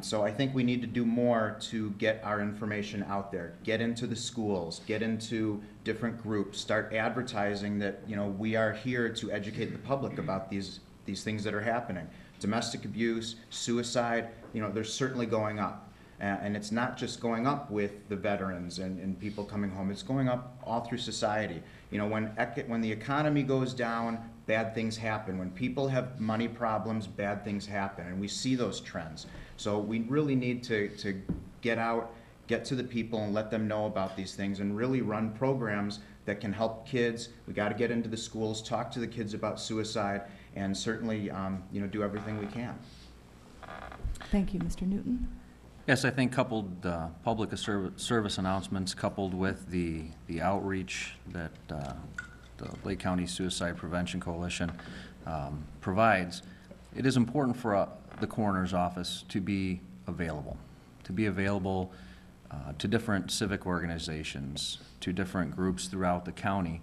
So I think we need to do more to get our information out there, get into the schools, get into different groups, start advertising that we are here to educate the public about these things that are happening. Domestic abuse, suicide, they're certainly going up. And it's not just going up with the veterans and people coming home, it's going up all through society. When the economy goes down, bad things happen. When people have money problems, bad things happen, and we see those trends. So we really need to get out, get to the people and let them know about these things and really run programs that can help kids. We got to get into the schools, talk to the kids about suicide, and certainly do everything we can. Thank you. Mr. Newton? Yes, I think coupled public service announcements coupled with the outreach that the Lake County Suicide Prevention Coalition provides, it is important for the coroner's office to be available to different civic organizations, to different groups throughout the county.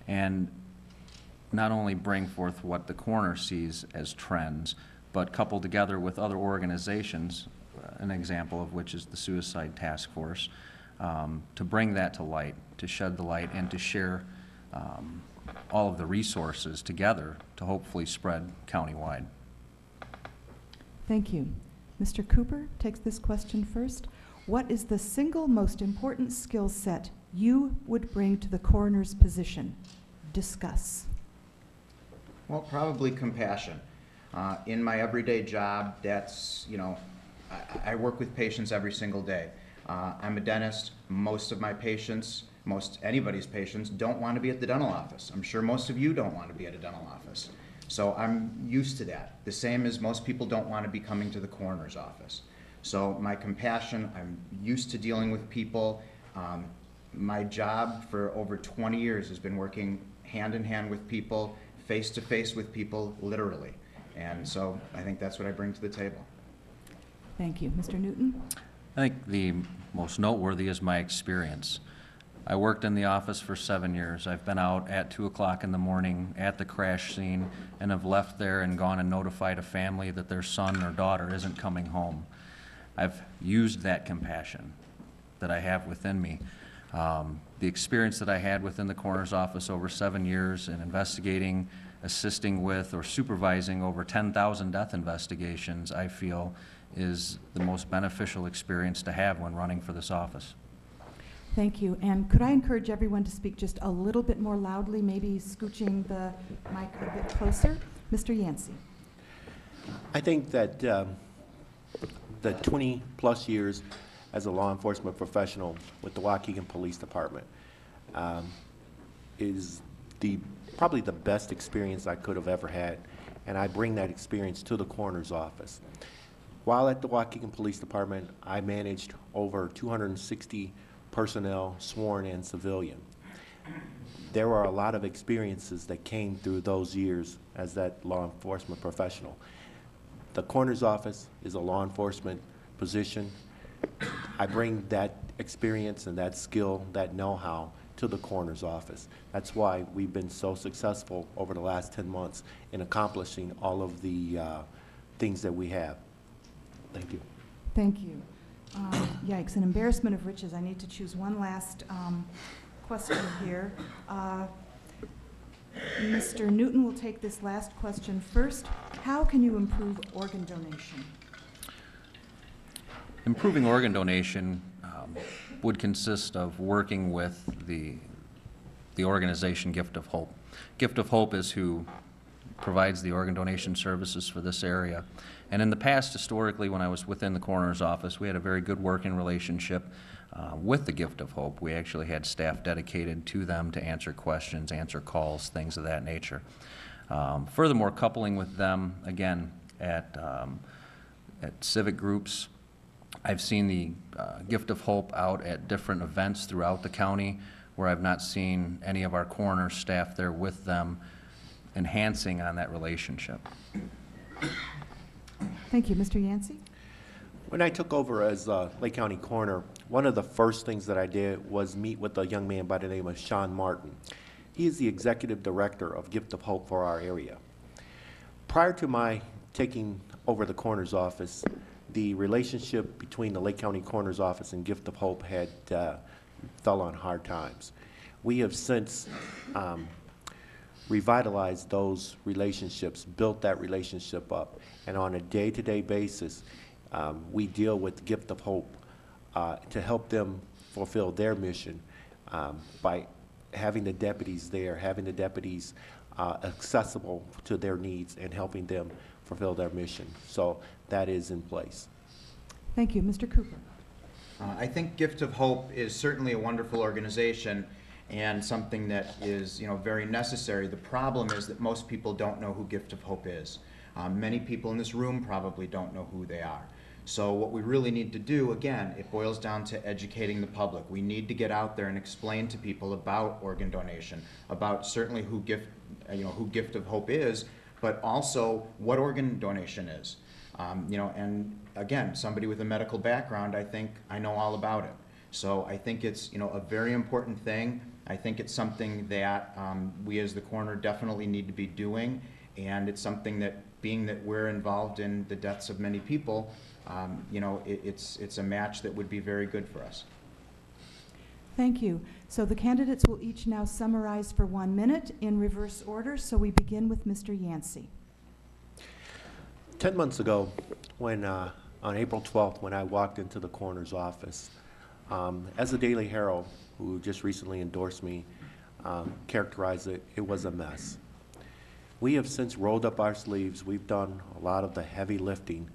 And not only bring forth what the coroner sees as trends, but coupled together with other organizations, an example of which is the Suicide Task Force, to bring that to light, to shed the light, and to share all of the resources together to hopefully spread countywide. Thank you. Mr. Cooper takes this question first. What is the single most important skill set you would bring to the coroner's position? Discuss. Well, probably compassion. In my everyday job, that's, I work with patients every single day. I'm a dentist. Most of my patients, most anybody's patients, don't want to be at the dental office. I'm sure most of you don't want to be at a dental office. So I'm used to that. The same as most people don't want to be coming to the coroner's office. So my compassion, I'm used to dealing with people. My job for over 20 years has been working hand in hand with people, face to face with people, literally. And so I think that's what I bring to the table. Thank you. Mr. Newton? I think the most noteworthy is my experience. I worked in the office for 7 years. I've been out at 2 o'clock in the morning at the crash scene and have left there and gone and notified a family that their son or daughter isn't coming home. I've used that compassion that I have within me. The experience that I had within the coroner's office over 7 years in investigating, assisting with, or supervising over 10,000 death investigations, I feel is the most beneficial experience to have when running for this office. Thank you. And could I encourage everyone to speak just a little bit more loudly, maybe scooching the mic a bit closer? Mr. Yancey. I think that the 20-plus years as a law enforcement professional with the Waukegan Police Department is probably the best experience I could have ever had, and I bring that experience to the coroner's office. While at the Waukegan Police Department, I managed over 260 personnel, sworn and civilian. There were a lot of experiences that came through those years as that law enforcement professional. The coroner's office is a law enforcement position. I bring that experience and that skill, that know-how to the coroner's office. That's why we've been so successful over the last 10 months in accomplishing all of the things that we have. Thank you. Thank you. Yikes, an embarrassment of riches. I need to choose one last question here. Mr. Newton will take this last question first. How can you improve organ donation? Improving organ donation would consist of working with the organization Gift of Hope. Gift of Hope is who provides the organ donation services for this area. And in the past, historically, when I was within the coroner's office, we had a very good working relationship with the Gift of Hope. We actually had staff dedicated to them to answer questions, answer calls, things of that nature. Furthermore, coupling with them, again, at civic groups, I've seen the Gift of Hope out at different events throughout the county where I've not seen any of our coroner staff there with them, enhancing on that relationship. Thank you. Mr. Yancey? When I took over as Lake County Coroner, one of the first things that I did was meet with a young man by the name of Sean Martin. He is the executive director of Gift of Hope for our area. Prior to my taking over the coroner's office, the relationship between the Lake County Coroner's Office and Gift of Hope had fell on hard times. We have since revitalized those relationships, built that relationship up, and on a day-to-day basis, we deal with Gift of Hope to help them fulfill their mission by having the deputies there, having the deputies accessible to their needs and helping them fulfill their mission. So that is in place. Thank you. Mr. Cooper? I think Gift of Hope is certainly a wonderful organization and something that is, very necessary. The problem is that most people don't know who Gift of Hope is. Many people in this room probably don't know who they are. So what we really need to do, again, it boils down to educating the public. We need to get out there and explain to people about organ donation, about certainly who Gift of Hope is, but also what organ donation is. And again, somebody with a medical background, I think I know all about it. So I think it's, a very important thing. I think it's something that we as the coroner definitely need to be doing, and it's something that, being that we're involved in the deaths of many people, it's a match that would be very good for us. Thank you. So the candidates will each now summarize for 1 minute in reverse order. So we begin with Mr. Yancey. 10 months ago, when on April 12th, when I walked into the coroner's office, as the Daily Herald, who just recently endorsed me, characterized it, it was a mess. We have since rolled up our sleeves. We've done a lot of the heavy lifting.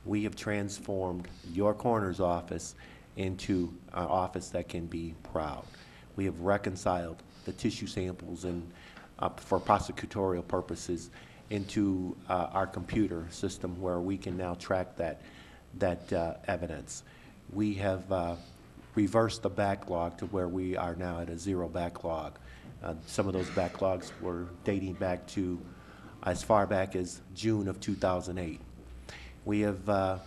We have transformed your coroner's office into an office that can be proud. We have reconciled the tissue samples and for prosecutorial purposes into our computer system where we can now track that evidence. We have reversed the backlog to where we are now at a 0 backlog. Some of those backlogs were dating back to as far back as June of 2008. We have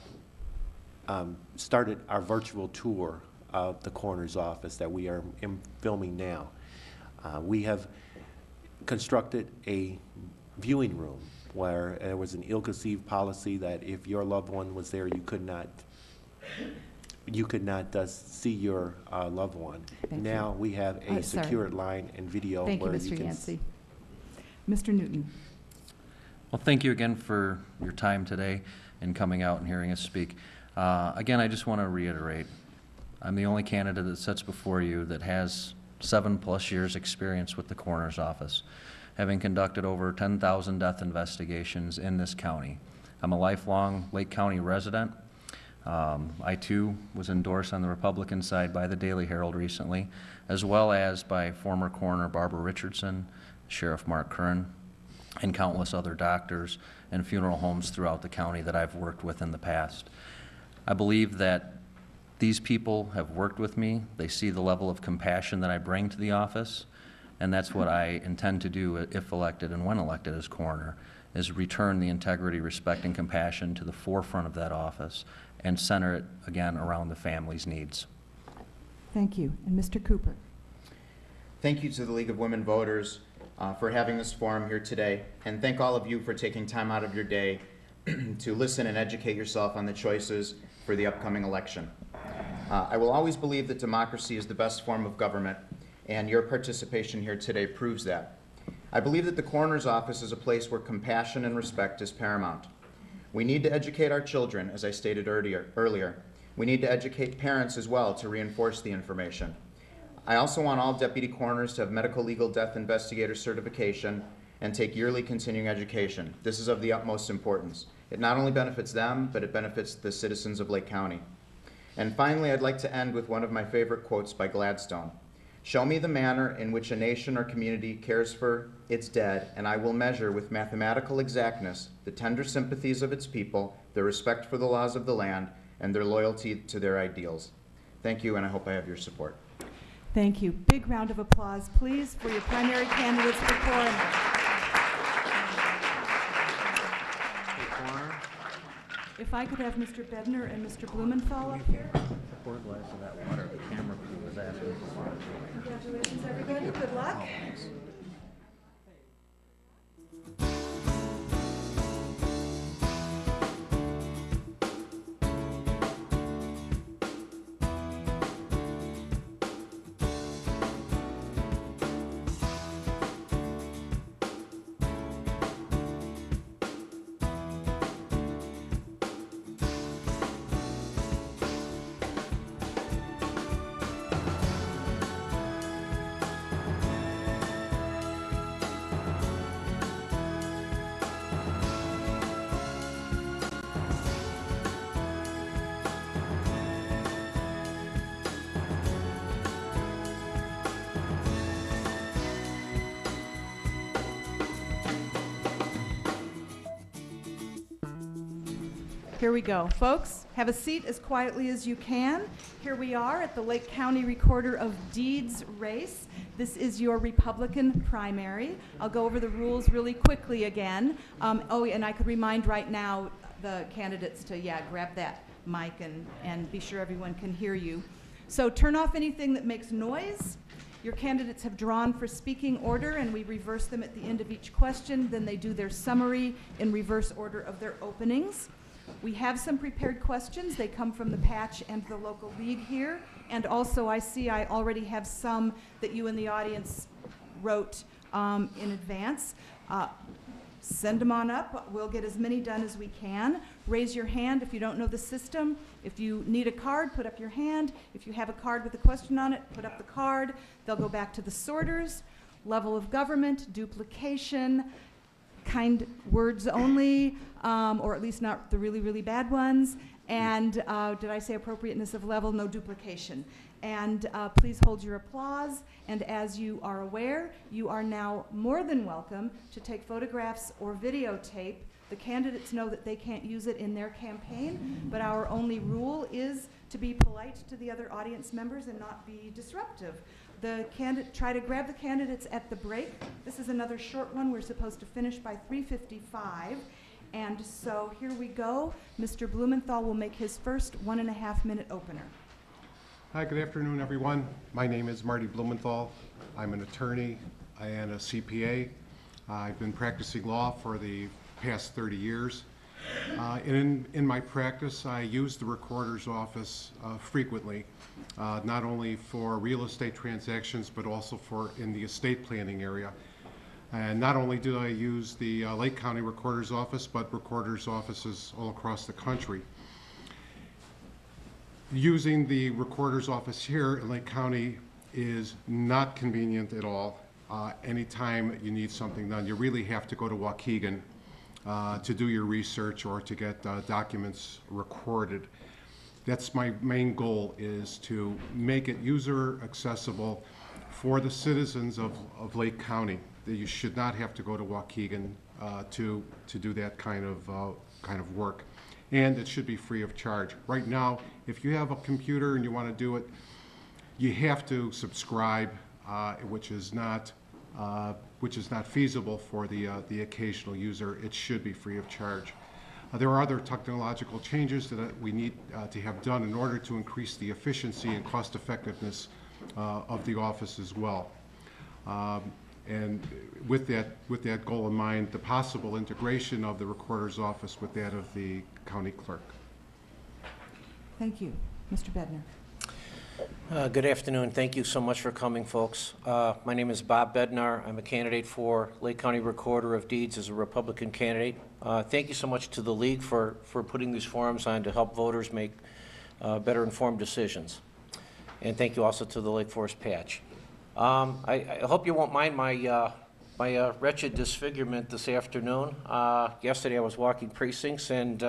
started our virtual tour of the coroner's office that we are filming now. We have constructed a viewing room where there was an ill-conceived policy that if your loved one was there, you could not see your loved one. Thank now you. We have a Sorry. secured line and video. Thank you, where Mr. can Yancey. Mr. Newton. Well, thank you again for your time today and coming out and hearing us speak. Again, I just want to reiterate, I'm the only candidate that sits before you that has 7+ years experience with the coroner's office, having conducted over 10,000 death investigations in this county. I'm a lifelong Lake County resident. I too was endorsed on the Republican side by the Daily Herald recently, as well as by former coroner Barbara Richardson, Sheriff Mark Curran, and countless other doctors and funeral homes throughout the county that I've worked with in the past. I believe that these people have worked with me. They see the level of compassion that I bring to the office, and that's what I intend to do if elected and when elected as coroner, is return the integrity, respect, and compassion to the forefront of that office and center it again around the family's needs. Thank you. And Mr. Cooper. Thank you to the League of Women Voters for having this forum here today, and thank all of you for taking time out of your day to listen and educate yourself on the choices for the upcoming election. I will always believe that democracy is the best form of government, and your participation here today proves that. I believe that the coroner's office is a place where compassion and respect is paramount. We need to educate our children, as I stated earlier. We need to educate parents as well to reinforce the information. I also want all deputy coroners to have medical legal death investigator certification and take yearly continuing education. This is of the utmost importance. It not only benefits them, but it benefits the citizens of Lake County. And finally, I'd like to end with one of my favorite quotes by Gladstone. Show me the manner in which a nation or community cares for its dead, and I will measure with mathematical exactness the tender sympathies of its people, their respect for the laws of the land, and their loyalty to their ideals. Thank you, and I hope I have your support. Thank you. Big round of applause, please, for your primary candidates for coroner. If I could have Mr. Bednar and Mr. Blumenthal up here. Pour a glass of that water. The camera crew was asking for water. Congratulations, everybody. Good luck. Here we go. Folks, have a seat as quietly as you can. Here we are at the Lake County Recorder of Deeds race. This is your Republican primary. I'll go over the rules really quickly again. And I could remind right now the candidates to, grab that mic and be sure everyone can hear you. So turn off anything that makes noise. Your candidates have drawn for speaking order, and we reverse them at the end of each question. Then they do their summary in reverse order of their openings. We have some prepared questions. They come from the patch and the local league here. And also, I see I already have some that you in the audience wrote in advance. Send them on up. We'll get as many done as we can. Raise your hand if you don't know the system. If you need a card, put up your hand. If you have a card with a question on it, put up the card. They'll go back to the sorters. Level of government, duplication, kind words only, or at least not the really, really bad ones. And did I say appropriateness of level? No duplication. And please hold your applause. And as you are aware, you are now more than welcome to take photographs or videotape. The candidates know that they can't use it in their campaign, but our only rule is to be polite to the other audience members and not be disruptive. Try to grab the candidates at the break. This is another short one. We're supposed to finish by 3:55. And so here we go. Mr. Blumenthal will make his first 1.5-minute opener. Hi, good afternoon, everyone. My name is Marty Blumenthal. I'm an attorney and a CPA. I've been practicing law for the past 30 years. In my practice, I use the recorder's office frequently, not only for real estate transactions, but also in the estate planning area. And not only do I use the Lake County Recorder's Office, but recorder's offices all across the country. Using the recorder's office here in Lake County is not convenient at all. Anytime you need something done, you really have to go to Waukegan to do your research or to get documents recorded. That's my main goal, is to make it user accessible for the citizens of Lake County. That you should not have to go to Waukegan to do that kind of work. And it should be free of charge. Right now, if you have a computer and you want to do it, you have to subscribe, which is not feasible for the occasional user. It should be free of charge. There are other technological changes that we need to have done in order to increase the efficiency and cost effectiveness of the office as well. And with that goal in mind, the possible integration of the recorder's office with that of the county clerk. Thank you. Mr. Bednar. Good afternoon. Thank you so much for coming, folks. My name is Bob Bednar. I'm a candidate for Lake County Recorder of Deeds as a Republican candidate. Thank you so much to the League for putting these forums on to help voters make better informed decisions. And thank you also to the Lake Forest Patch. I hope you won't mind my wretched disfigurement this afternoon. Yesterday I was walking precincts and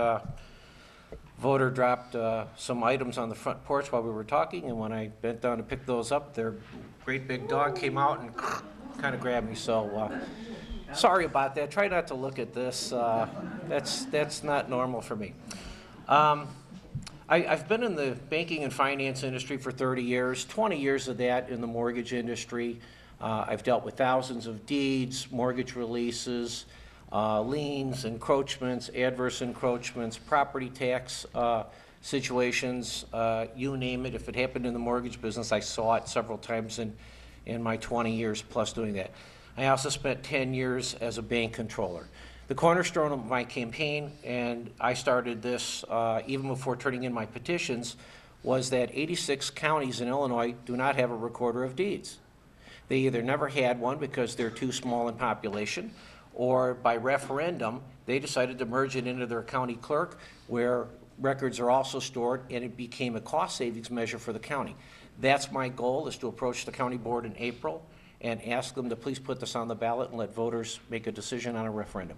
voter dropped some items on the front porch while we were talking, and when I bent down to pick those up, their great big dog came out and kind of grabbed me. So sorry about that. Try not to look at this. That's not normal for me. I've been in the banking and finance industry for 30 years, 20 years of that in the mortgage industry. I've dealt with thousands of deeds, mortgage releases, liens, encroachments, adverse encroachments, property tax situations, you name it. If it happened in the mortgage business, I saw it several times in my 20 years plus doing that. I also spent 10 years as a bank controller. The cornerstone of my campaign, and I started this even before turning in my petitions, was that 86 counties in Illinois do not have a recorder of deeds. They either never had one because they're too small in population, or by referendum, they decided to merge it into their county clerk, where records are also stored, and it became a cost savings measure for the county. That's my goal, is to approach the county board in April and ask them to please put this on the ballot and let voters make a decision on a referendum.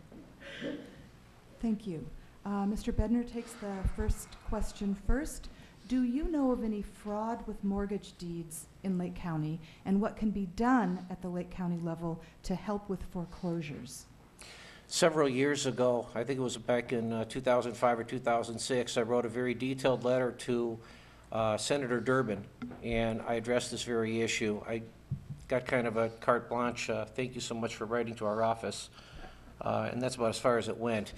Thank you. Mr. Bednar takes the first question first. Do you know of any fraud with mortgage deeds in Lake County, and what can be done at the Lake County level to help with foreclosures? Several years ago, I think it was back in 2005 or 2006, I wrote a very detailed letter to Senator Durbin, and I addressed this very issue. I got kind of a carte blanche. Thank you so much for writing to our office. And that's about as far as it went.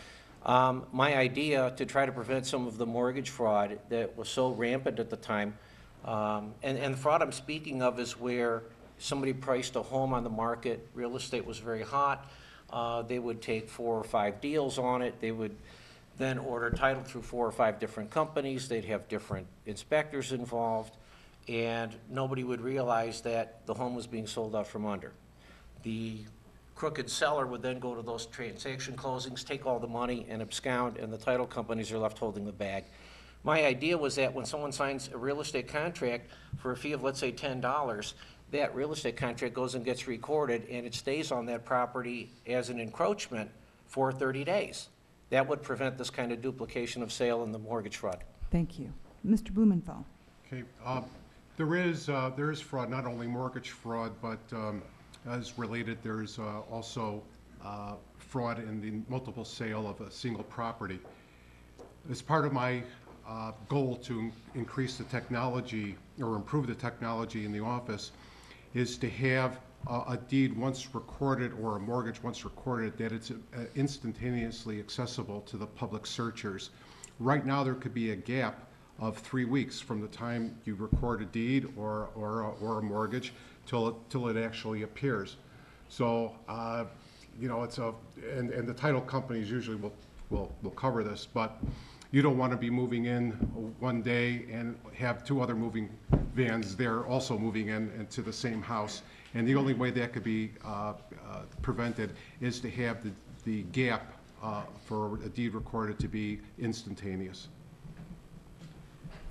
My idea to try to prevent some of the mortgage fraud that was so rampant at the time And the fraud I'm speaking of is where somebody priced a home on the market, real estate was very hot, they would take 4 or 5 deals on it, they would then order title through 4 or 5 different companies, they'd have different inspectors involved, and nobody would realize that the home was being sold out from under. The crooked seller would then go to those transaction closings, take all the money and abscond, and the title companies are left holding the bag. My idea was that when someone signs a real estate contract for a fee of, let's say, $10, that real estate contract goes and gets recorded, and it stays on that property as an encroachment for 30 days. That would prevent this kind of duplication of sale and the mortgage fraud. Thank you. Mr. Blumenthal. Okay, there is fraud, not only mortgage fraud, but as related, there's also fraud in the multiple sale of a single property. As part of my goal to increase the technology or improve the technology in the office is to have a deed once recorded or a mortgage once recorded that it's instantaneously accessible to the public searchers. Right now there could be a gap of 3 weeks from the time you record a deed or a mortgage till it actually appears. So you know, and the title companies usually will cover this, but you don't want to be moving in one day and have 2 other moving vans there also moving into the same house. And the only way that could be prevented is to have the gap for a deed recorded to be instantaneous.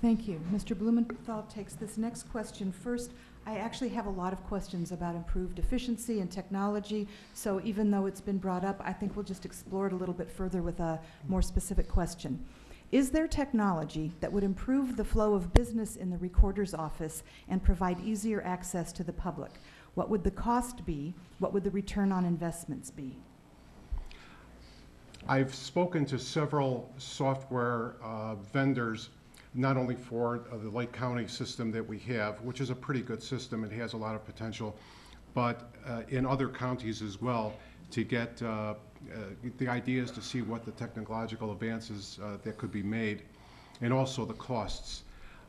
Thank you. Mr. Blumenthal takes this next question first. I actually have a lot of questions about improved efficiency and technology, so even though it's been brought up, I think we'll just explore it a little bit further with a more specific question. Is there technology that would improve the flow of business in the recorder's office and provide easier access to the public? What would the cost be? What would the return on investments be? I've spoken to several software vendors, not only for the Lake County system that we have, which is a pretty good system, it has a lot of potential, but in other counties as well, to get the ideas to see what the technological advances that could be made, and also the costs.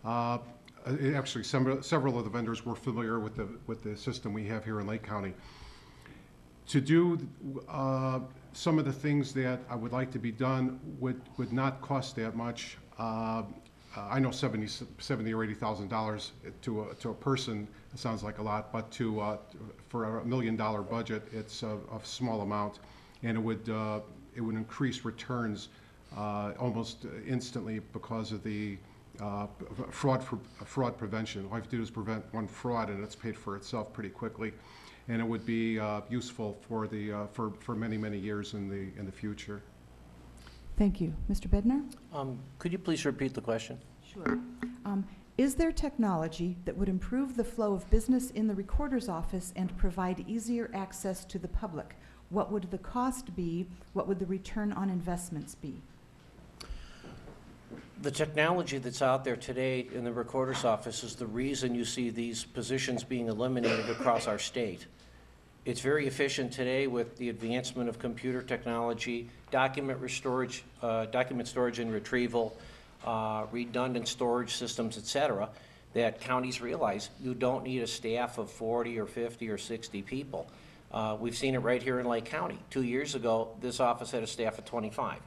Actually, several of the vendors were familiar with the system we have here in Lake County. To do some of the things that I would like to be done would not cost that much. I know $70,000 or $80,000 to a person sounds like a lot, but for $1 million budget, it's a small amount, and it would increase returns almost instantly because of the fraud prevention. All I have to do is prevent one fraud, and it's paid for itself pretty quickly, and it would be useful for many years in the future. Thank you. Mr. Bednar? Could you please repeat the question? Sure. Is there technology that would improve the flow of business in the recorder's office and provide easier access to the public? What would the cost be? What would the return on investments be? The technology that's out there today in the recorder's office is the reason you see these positions being eliminated across our state. It's very efficient today with the advancement of computer technology, document storage and retrieval, redundant storage systems, et cetera, that counties realize you don't need a staff of 40 or 50 or 60 people. We've seen it right here in Lake County. 2 years ago, this office had a staff of 25.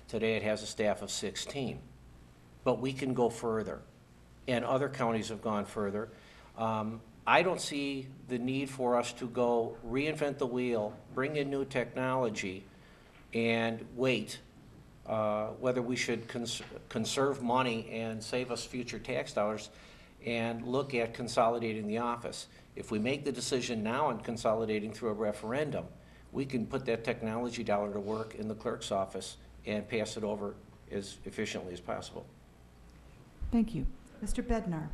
Today it has a staff of 16. But we can go further, and other counties have gone further. I don't see the need for us to go reinvent the wheel, bring in new technology, and wait whether we should conserve money and save us future tax dollars and look at consolidating the office. If we make the decision now on consolidating through a referendum, we can put that technology dollar to work in the clerk's office and pass it over as efficiently as possible. Thank you. Mr. Bednar,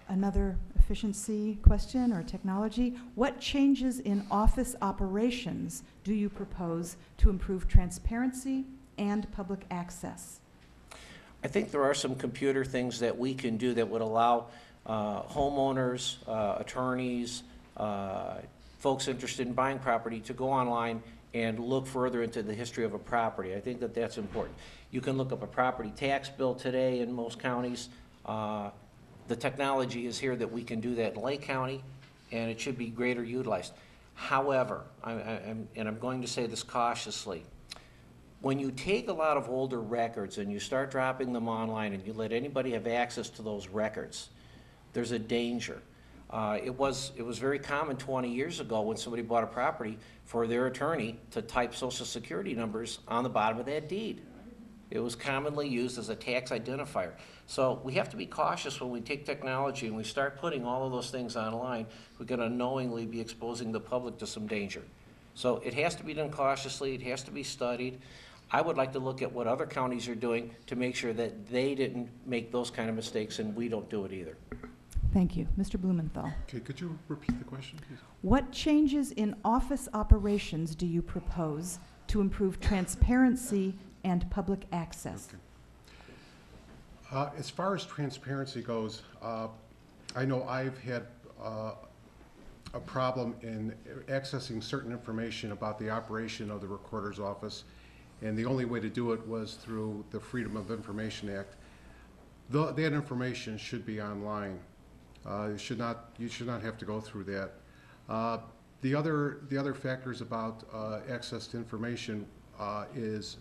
another efficiency question or technology. What changes in office operations do you propose to improve transparency and public access? I think there are some computer things that we can do that would allow homeowners, attorneys, folks interested in buying property to go online and look further into the history of a property. I think that that's important. You can look up a property tax bill today in most counties. The technology is here that we can do that in Lake County, and it should be greater utilized. However, I'm going to say this cautiously, when you take a lot of older records and you start dropping them online and you let anybody have access to those records, there's a danger. It was very common 20 years ago when somebody bought a property for their attorney to type Social Security numbers on the bottom of that deed. It was commonly used as a tax identifier. So we have to be cautious when we take technology and we start putting all of those things online. We're going to knowingly be exposing the public to some danger. So it has to be done cautiously. It has to be studied. I would like to look at what other counties are doing to make sure that they didn't make those kind of mistakes and we don't do it either. Thank you. Mr. Blumenthal. Okay, could you repeat the question, please? What changes in office operations do you propose to improve transparency and public access? Okay. As far as transparency goes, I know I've had a problem in accessing certain information about the operation of the Recorder's Office, and the only way to do it was through the Freedom of Information Act. That information should be online. You should not have to go through that. The other factors about access to information is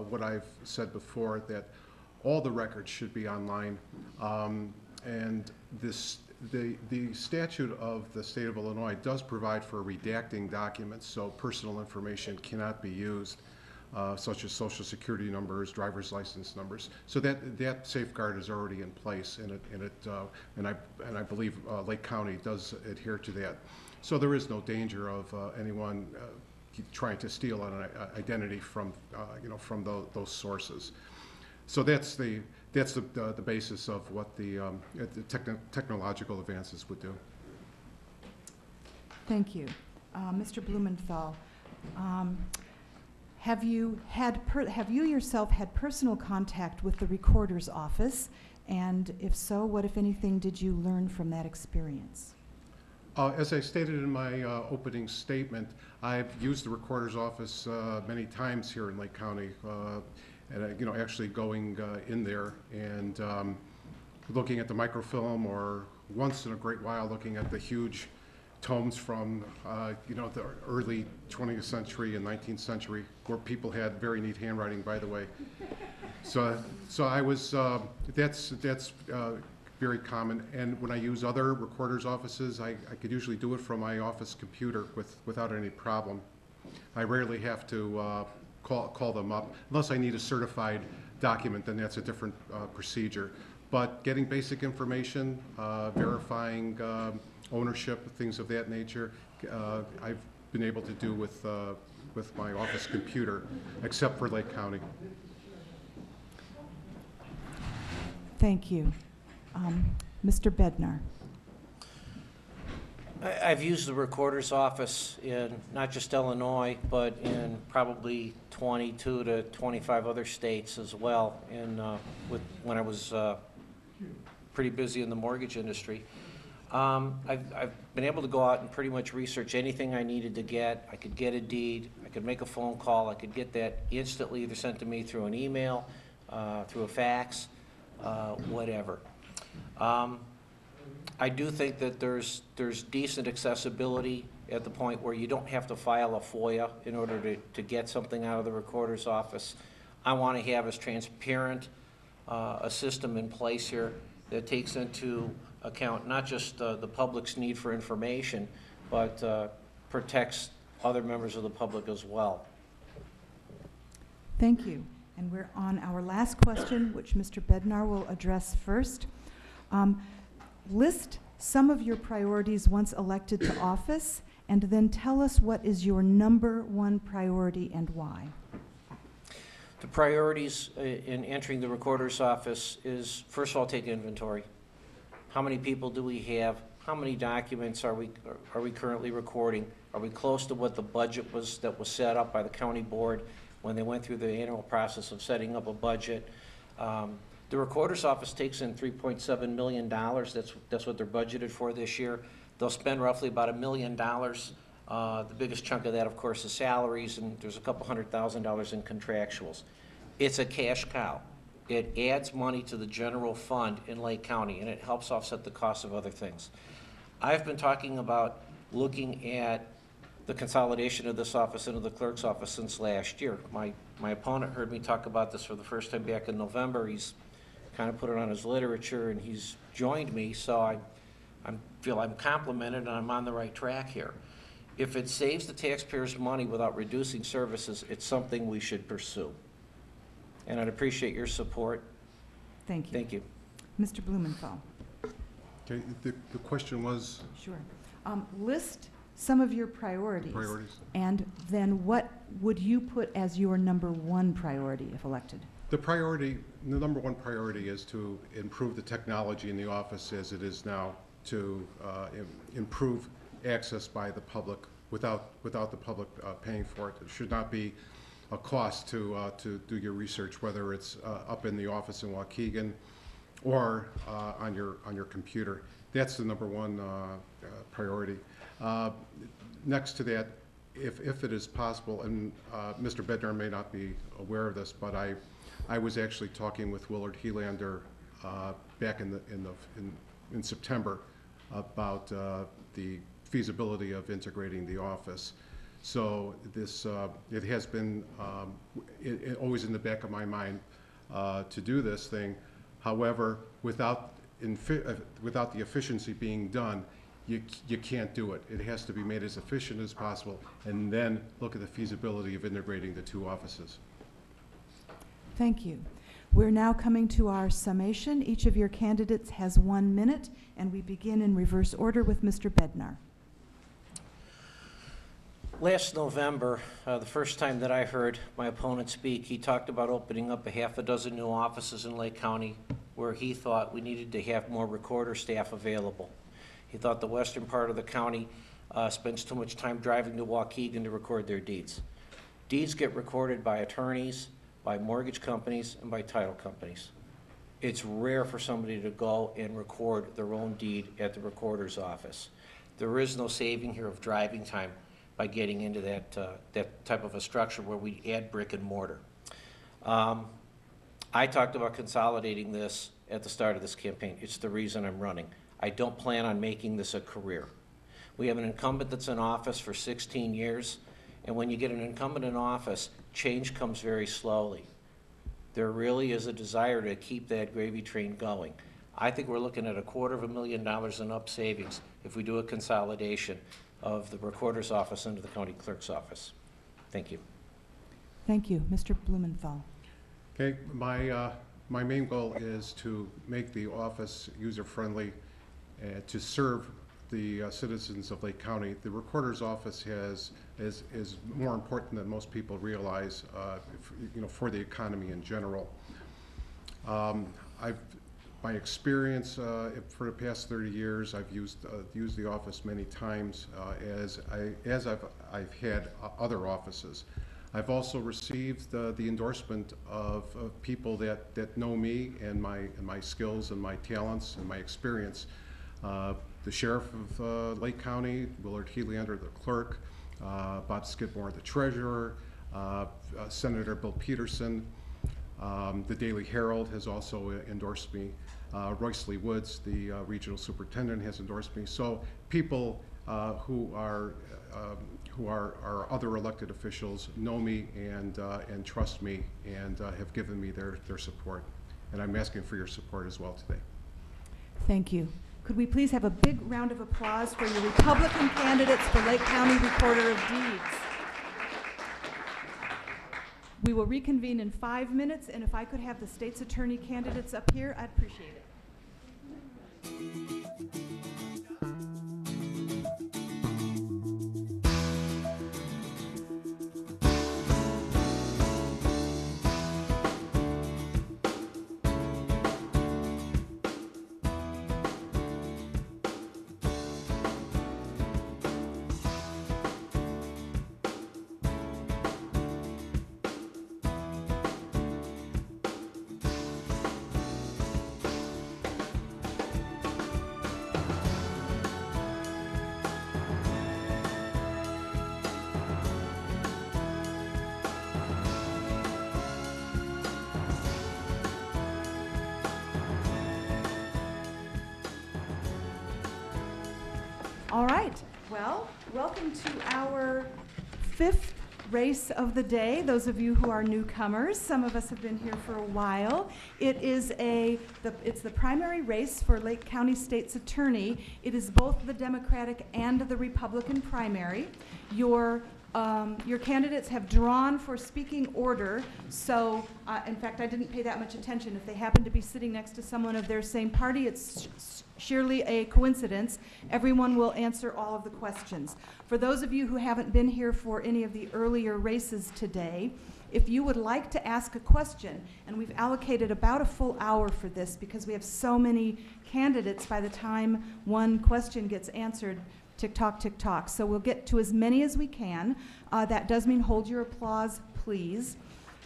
what I've said before, that all the records should be online, and the statute of the state of Illinois does provide for redacting documents, so personal information cannot be used, such as Social Security numbers, driver's license numbers. So that safeguard is already in place, and I believe Lake County does adhere to that. So there is no danger of anyone trying to steal an identity from from those sources. So that's the basis of what the technological advances would do. Thank you. Mr. Blumenthal, have you yourself had personal contact with the Recorder's Office? And if so, what, if anything, did you learn from that experience? As I stated in my opening statement, I've used the Recorder's Office many times here in Lake County, and actually going in there and looking at the microfilm, or once in a great while looking at the huge tomes from the early 20th century and 19th century, where people had very neat handwriting, by the way. So I was that's very common. And when I use other recorders' offices, I could usually do it from my office computer without any problem. I rarely have to call them up unless I need a certified document. Then that's a different procedure. But getting basic information, verifying ownership, things of that nature, I've been able to do with my office computer, except for Lake County. Thank you. Mr. Bednar. I've used the Recorder's Office in not just Illinois, but in probably 22 to 25 other states as well, when I was pretty busy in the mortgage industry. I've been able to go out and pretty much research anything I needed to get. I could get a deed, I could make a phone call, I could get that instantly either sent to me through an email, through a fax, whatever. I do think that there's decent accessibility at the point where you don't have to file a FOIA in order to get something out of the Recorder's Office. I want to have as transparent a system in place here that takes into account not just the public's need for information, but protects other members of the public as well. Thank you. And we're on our last question, which Mr. Bednar will address first. List some of your priorities once elected to office, and then tell us what is your #1 priority and why. The priorities in entering the Recorder's Office is, first of all, take inventory. How many people do we have? How many documents are we currently recording? Are we close to what the budget was that was set up by the county board when they went through the annual process of setting up a budget? The Recorder's Office takes in $3.7 million. That's what they're budgeted for this year. They'll spend roughly about $1 million. The biggest chunk of that, of course, is salaries, and there's a couple $100,000 in contractuals. It's a cash cow. It adds money to the general fund in Lake County, and it helps offset the cost of other things. I've been talking about looking at the consolidation of this office into the clerk's office since last year. My opponent heard me talk about this for the first time back in November. He's kind of put it on his literature, and he's joined me, so I feel I'm complimented and I'm on the right track here. If it saves the taxpayers money without reducing services, it's something we should pursue. And I'd appreciate your support. Thank you. Thank you. Mr. Blumenthal. Okay, the question was Sure. List some of your priorities. priorities. And then what would you put as your number one priority if elected? The number one priority is to improve the technology in the office as it is now, to improve access by the public without the public paying for it. It should not be a cost to do your research, whether it's up in the office in Waukegan or on your computer. That's the number one priority. Next to that, if it is possible, and Mr. Bednar may not be aware of this, but I was actually talking with Willard Helander back in September about the feasibility of integrating the office. So this it has been always in the back of my mind to do this thing. However, without the efficiency being done, you can't do it. It has to be made as efficient as possible, and then look at the feasibility of integrating the two offices. Thank you. We're now coming to our summation. Each of your candidates has 1 minute, and we begin in reverse order with Mr. Bednar. Last November, the first time that I heard my opponent speak, he talked about opening up a half a dozen new offices in Lake County where he thought we needed to have more recorder staff available. He thought the western part of the county spends too much time driving to Waukegan to record their deeds. Deeds get recorded by attorneys, by mortgage companies, and by title companies. It's rare for somebody to go and record their own deed at the recorder's office. There is no saving here of driving time by getting into that type of a structure where we add brick and mortar. I talked about consolidating this at the start of this campaign. It's the reason I'm running. I don't plan on making this a career. We have an incumbent that's in office for 16 years, and when you get an incumbent in office, change comes very slowly. There really is a desire to keep that gravy train going. I think we're looking at $250,000 in up savings if we do a consolidation of the recorder's office into the county clerk's office. Thank you. Thank you. Mr. Blumenthal. Okay, my main goal is to make the office user-friendly, to serve the citizens of Lake County. The recorder's office is more important than most people realize, for the economy in general. My experience for the past 30 years, I've used the office many times as I've had other offices. I've also received the endorsement of people that know me and my skills and my talents and my experience. The sheriff of Lake County, Willard Helander, the clerk, Bob Skidmore, the treasurer, Senator Bill Peterson. The Daily Herald has also endorsed me. Royce Lee Woods, the regional superintendent, has endorsed me. So people who are other elected officials know me and trust me and have given me their support. And I'm asking for your support as well today. Thank you. Could we please have a big round of applause for your Republican candidates for Lake County Recorder of Deeds? We will reconvene in 5 minutes, and if I could have the state's attorney candidates up here, I'd appreciate it. All right. Well, welcome to our 5th race of the day. Those of you who are newcomers, some of us have been here for a while. It's the primary race for Lake County State's Attorney. It is both the Democratic and the Republican primary. Your candidates have drawn for speaking order, so in fact I didn't pay that much attention. If they happen to be sitting next to someone of their same party, it's surely a coincidence. Everyone will answer all of the questions. For those of you who haven't been here for any of the earlier races today, if you would like to ask a question, and we've allocated about a full hour for this because we have so many candidates by the time one question gets answered, tick-tock, tick-tock. So we'll get to as many as we can. That does mean hold your applause, please.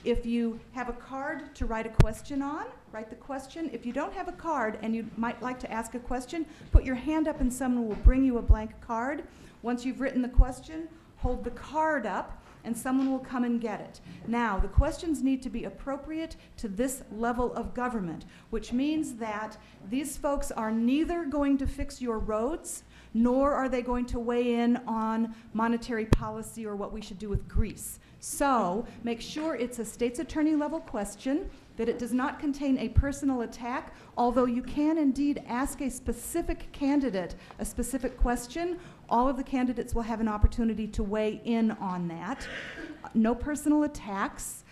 If you have a card to write a question on, write the question. If you don't have a card and you might like to ask a question, put your hand up and someone will bring you a blank card. Once you've written the question, hold the card up and someone will come and get it. Now, the questions need to be appropriate to this level of government, which means that these folks are neither going to fix your roads, nor are they going to weigh in on monetary policy or what we should do with Greece. So make sure it's a state's attorney level question, that it does not contain a personal attack, although you can indeed ask a specific candidate a specific question. All of the candidates will have an opportunity to weigh in on that. No personal attacks,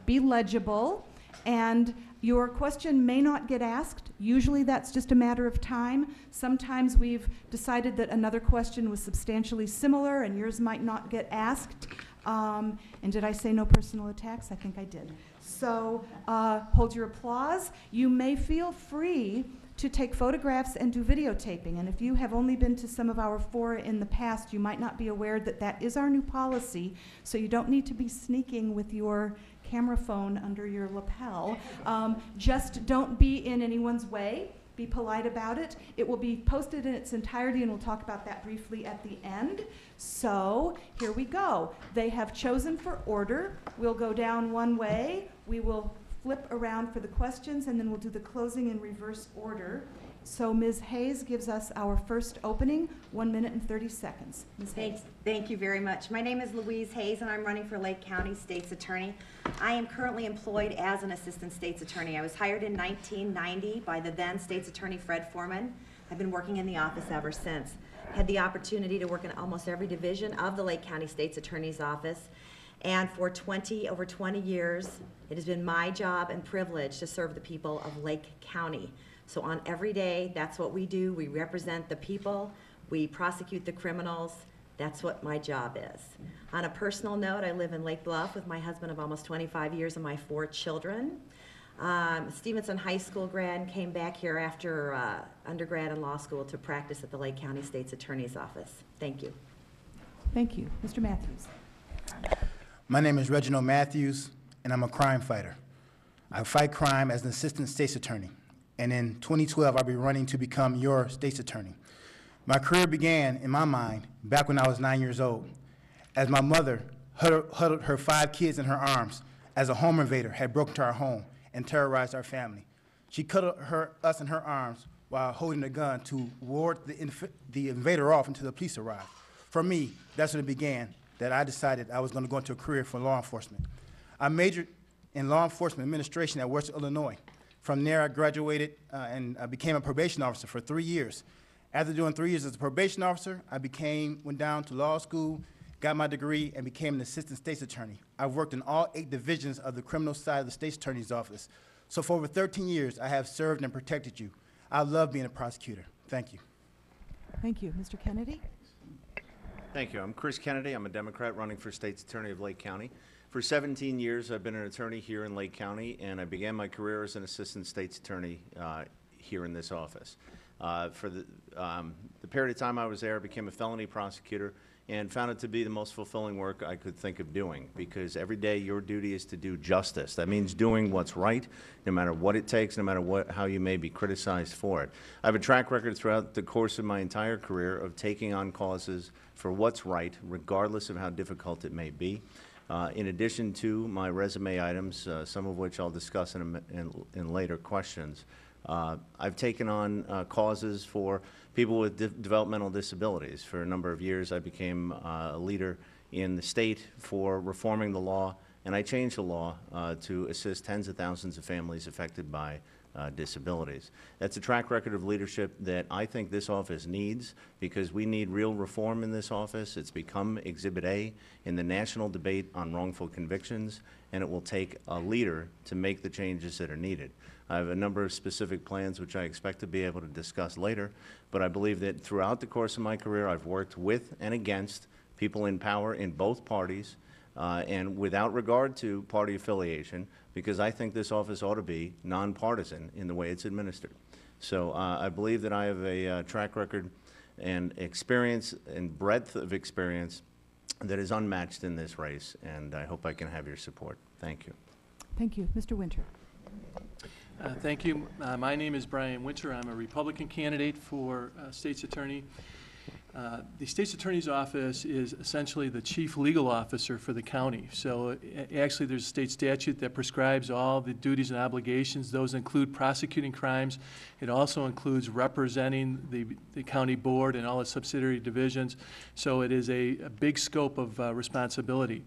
be legible, and your question may not get asked. Usually that's just a matter of time. Sometimes we've decided that another question was substantially similar and yours might not get asked. And did I say no personal attacks? I think I did. So hold your applause. You may feel free to take photographs and do videotaping. And if you have only been to some of our fora in the past, you might not be aware that that is our new policy. So you don't need to be sneaking with your camera phone under your lapel. Just don't be in anyone's way. Be polite about it. It will be posted in its entirety, and we'll talk about that briefly at the end. So here we go. They have chosen for order. We'll go down one way. We will flip around for the questions, and then we'll do the closing in reverse order. So Ms. Hayes gives us our first opening, 1 minute and 30 seconds. Ms. Hayes. Thank you very much. My name is Louise Hayes, and I'm running for Lake County State's Attorney. I am currently employed as an Assistant State's Attorney. I was hired in 1990 by the then State's Attorney Fred Foreman. I've been working in the office ever since. Had the opportunity to work in almost every division of the Lake County State's Attorney's office. And for over 20 years, it has been my job and privilege to serve the people of Lake County. So on every day, that's what we do. We represent the people. We prosecute the criminals. That's what my job is. On a personal note, I live in Lake Bluff with my husband of almost 25 years and my 4 children. Stevenson High School grad, came back here after undergrad and law school to practice at the Lake County State's Attorney's Office. Thank you. Thank you. Mr. Matthews. My name is Reginald Matthews, and I'm a crime fighter. I fight crime as an assistant state's attorney, and in 2012, I'll be running to become your state's attorney. My career began, in my mind, back when I was 9 years old, as my mother huddled her 5 kids in her arms as a home invader had broken into our home and terrorized our family. She cuddled us in her arms while holding a gun to ward the invader off until the police arrived. For me, that's when it began, that I decided I was going to go into a career for law enforcement. I majored in law enforcement administration at Western Illinois. From there, I graduated and I became a probation officer for 3 years. After doing 3 years as a probation officer, I went down to law school, got my degree, and became an assistant state's attorney. I've worked in all 8 divisions of the criminal side of the state's attorney's office. So for over 13 years, I have served and protected you. I love being a prosecutor. Thank you. Thank you. Mr. Kennedy? Thank you. I'm Chris Kennedy. I'm a Democrat running for State's Attorney of Lake County. For 17 years, I've been an attorney here in Lake County, and I began my career as an assistant state's attorney here in this office. For the period of time I was there, I became a felony prosecutor and found it to be the most fulfilling work I could think of doing, because every day your duty is to do justice. That means doing what's right, no matter what it takes, no matter how you may be criticized for it. I have a track record throughout the course of my entire career of taking on causes for what's right, regardless of how difficult it may be. In addition to my resume items, some of which I'll discuss in later questions, I've taken on causes for people with developmental disabilities. For a number of years, I became a leader in the state for reforming the law, and I changed the law to assist tens of thousands of families affected by disabilities. That's a track record of leadership that I think this office needs, because we need real reform in this office. It's become Exhibit A in the national debate on wrongful convictions, and it will take a leader to make the changes that are needed. I have a number of specific plans which I expect to be able to discuss later, but I believe that throughout the course of my career I've worked with and against people in power in both parties, and without regard to party affiliation, because I think this office ought to be nonpartisan in the way it's administered. So I believe that I have a track record and experience and breadth of experience that is unmatched in this race, and I hope I can have your support. Thank you. Thank you. Mr. Winter. Thank you. My name is Brian Winter. I'm a Republican candidate for State's Attorney. The State's Attorney's Office is essentially the chief legal officer for the county. So actually there's a state statute that prescribes all the duties and obligations. Those include prosecuting crimes. It also includes representing the county board and all its subsidiary divisions. So it is a big scope of responsibility.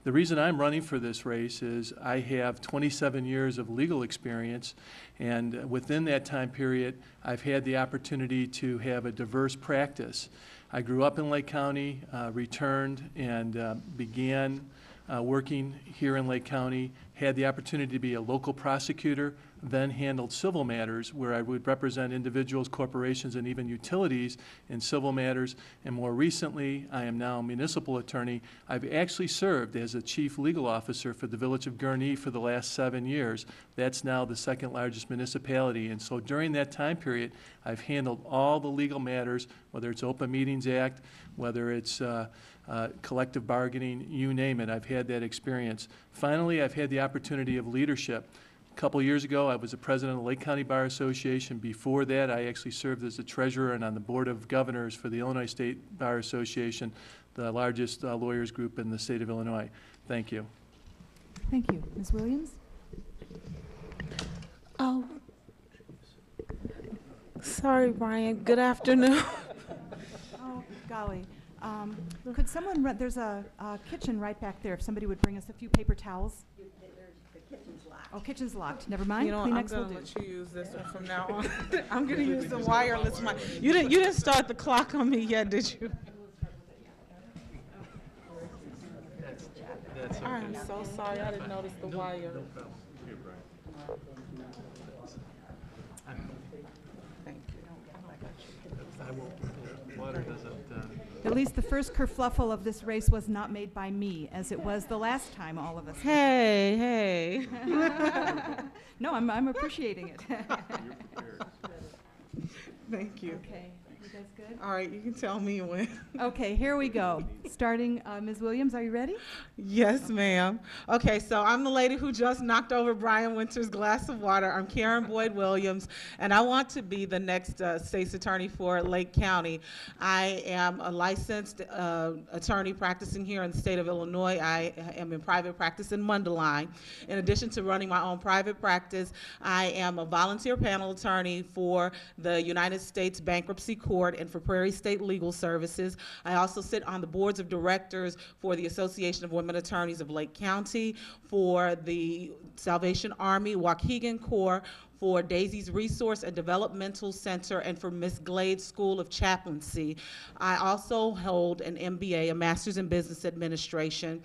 The reason I'm running for this race is I have 27 years of legal experience, and within that time period, I've had the opportunity to have a diverse practice. I grew up in Lake County, returned, and began working here in Lake County, had the opportunity to be a local prosecutor, then handled civil matters where I would represent individuals, corporations, and even utilities in civil matters. And more recently, I am now a municipal attorney. I've actually served as a chief legal officer for the village of Gurnee for the last 7 years. That's now the second largest municipality. And so during that time period, I've handled all the legal matters, whether it's Open Meetings Act, whether it's collective bargaining, you name it. I've had that experience. Finally, I've had the opportunity of leadership. A couple years ago, I was the president of the Lake County Bar Association. Before that, I actually served as the treasurer and on the board of governors for the Illinois State Bar Association, the largest lawyers group in the state of Illinois. Thank you. Thank you. Ms. Williams? Oh, sorry, Brian. Good afternoon. Oh, golly. Could someone run, there's a kitchen right back there. If somebody would bring us a few paper towels. The kitchen's locked. Oh, kitchen's locked. Never mind. You know, Kleenex I'm gonna will do. let you use this one from now on. I'm gonna use the wireless mic. You didn't start the clock on me yet, did you? I'm so sorry. I didn't notice the wire. Thank you. At least the first kerfluffle of this race was not made by me, as it was the last time all of us. Hey. No, I'm appreciating it. Thank you. Okay, you guys good? All right, you can tell me when. Okay, here we go. Starting, Ms. Williams, are you ready? Yes, ma'am. Okay, so I'm the lady who just knocked over Brian Winter's glass of water. I'm Karen Boyd Williams, and I want to be the next state's attorney for Lake County. I am a licensed attorney practicing here in the state of Illinois. I am in private practice in Mundelein. In addition to running my own private practice, I am a volunteer panel attorney for the United States Bankruptcy Court and for Prairie State Legal Services. I also sit on the boards of directors for the Association of Women Attorneys of Lake County, for the Salvation Army Waukegan Corps, for Daisy's Resource and Developmental Center, and for Miss Glade's School of Chaplaincy. I also hold an MBA, a Master's in Business Administration.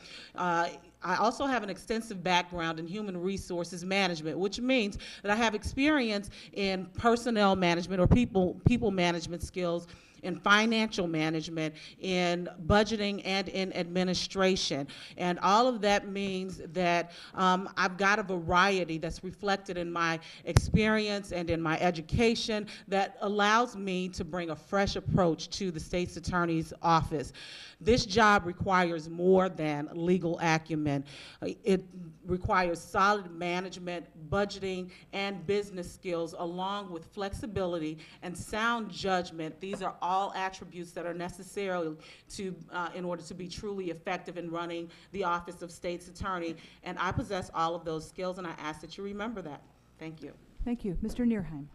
I also have an extensive background in human resources management, which means that I have experience in personnel management or people management skills, in financial management, in budgeting, and in administration. And all of that means that I've got a variety that's reflected in my experience and in my education that allows me to bring a fresh approach to the state's attorney's office. This job requires more than legal acumen. It requires solid management, budgeting, and business skills, along with flexibility and sound judgment. These are all attributes that are necessary to, in order to be truly effective in running the office of state's attorney. And I possess all of those skills, and I ask that you remember that. Thank you. Thank you. Mr. Nierheim.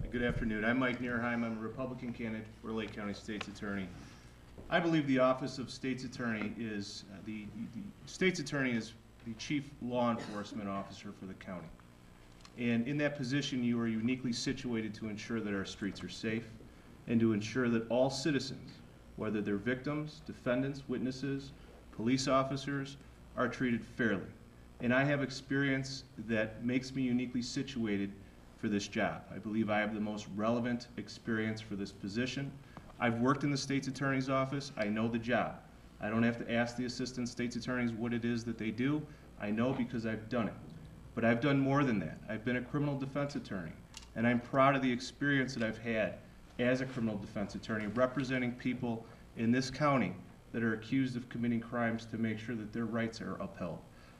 Good afternoon. I'm Mike Nierheim. I'm a Republican candidate for Lake County State's Attorney. I believe the Office of State's Attorney is the State's Attorney is the chief law enforcement officer for the county. And in that position, you are uniquely situated to ensure that our streets are safe and to ensure that all citizens, whether they're victims, defendants, witnesses, police officers, are treated fairly. And I have experience that makes me uniquely situated for this job. I believe I have the most relevant experience for this position. I've worked in the State's Attorney's office. I know the job. I don't have to ask the Assistant State's Attorneys what it is that they do. I know because I've done it. But I've done more than that. I've been a criminal defense attorney, and I'm proud of the experience that I've had as a criminal defense attorney representing people in this county that are accused of committing crimes to make sure that their rights are upheld.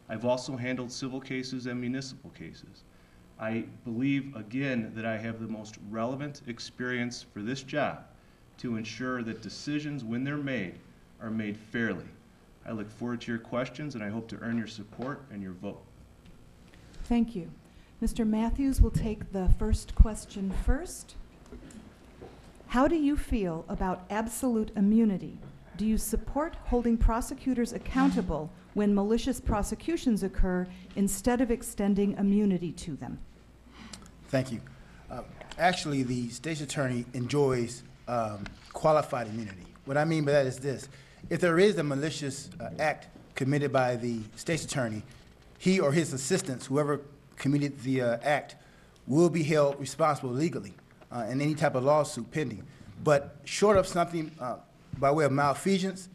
I've also handled civil cases and municipal cases. I believe, again, that I have the most relevant experience for this job to ensure that decisions, when they're made, are made fairly. I look forward to your questions, and I hope to earn your support and your vote. Thank you. Mr. Matthews will take the first question first. How do you feel about absolute immunity? Do you support holding prosecutors accountable when malicious prosecutions occur instead of extending immunity to them? Thank you. Actually, the state's attorney enjoys qualified immunity. What I mean by that is this. If there is a malicious act committed by the state's attorney, he or his assistants, whoever committed the act, will be held responsible legally in any type of lawsuit pending. But short of something by way of malfeasance,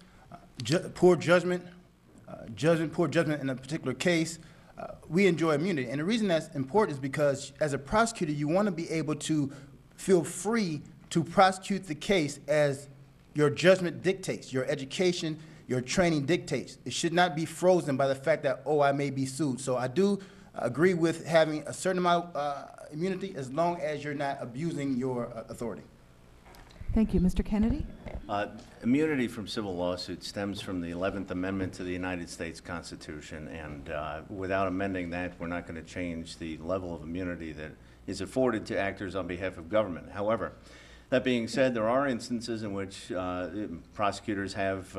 poor judgment in a particular case, we enjoy immunity. And the reason that's important is because as a prosecutor, you want to be able to feel free to prosecute the case as your judgment dictates, your education, your training dictates. It should not be frozen by the fact that, oh, I may be sued. So I do agree with having a certain amount of immunity as long as you're not abusing your authority. Thank you. Mr. Kennedy? Immunity from civil lawsuits stems from the 11th Amendment to the United States Constitution, and without amending that, we're not going to change the level of immunity that is afforded to actors on behalf of government. However, that being said, there are instances in which prosecutors have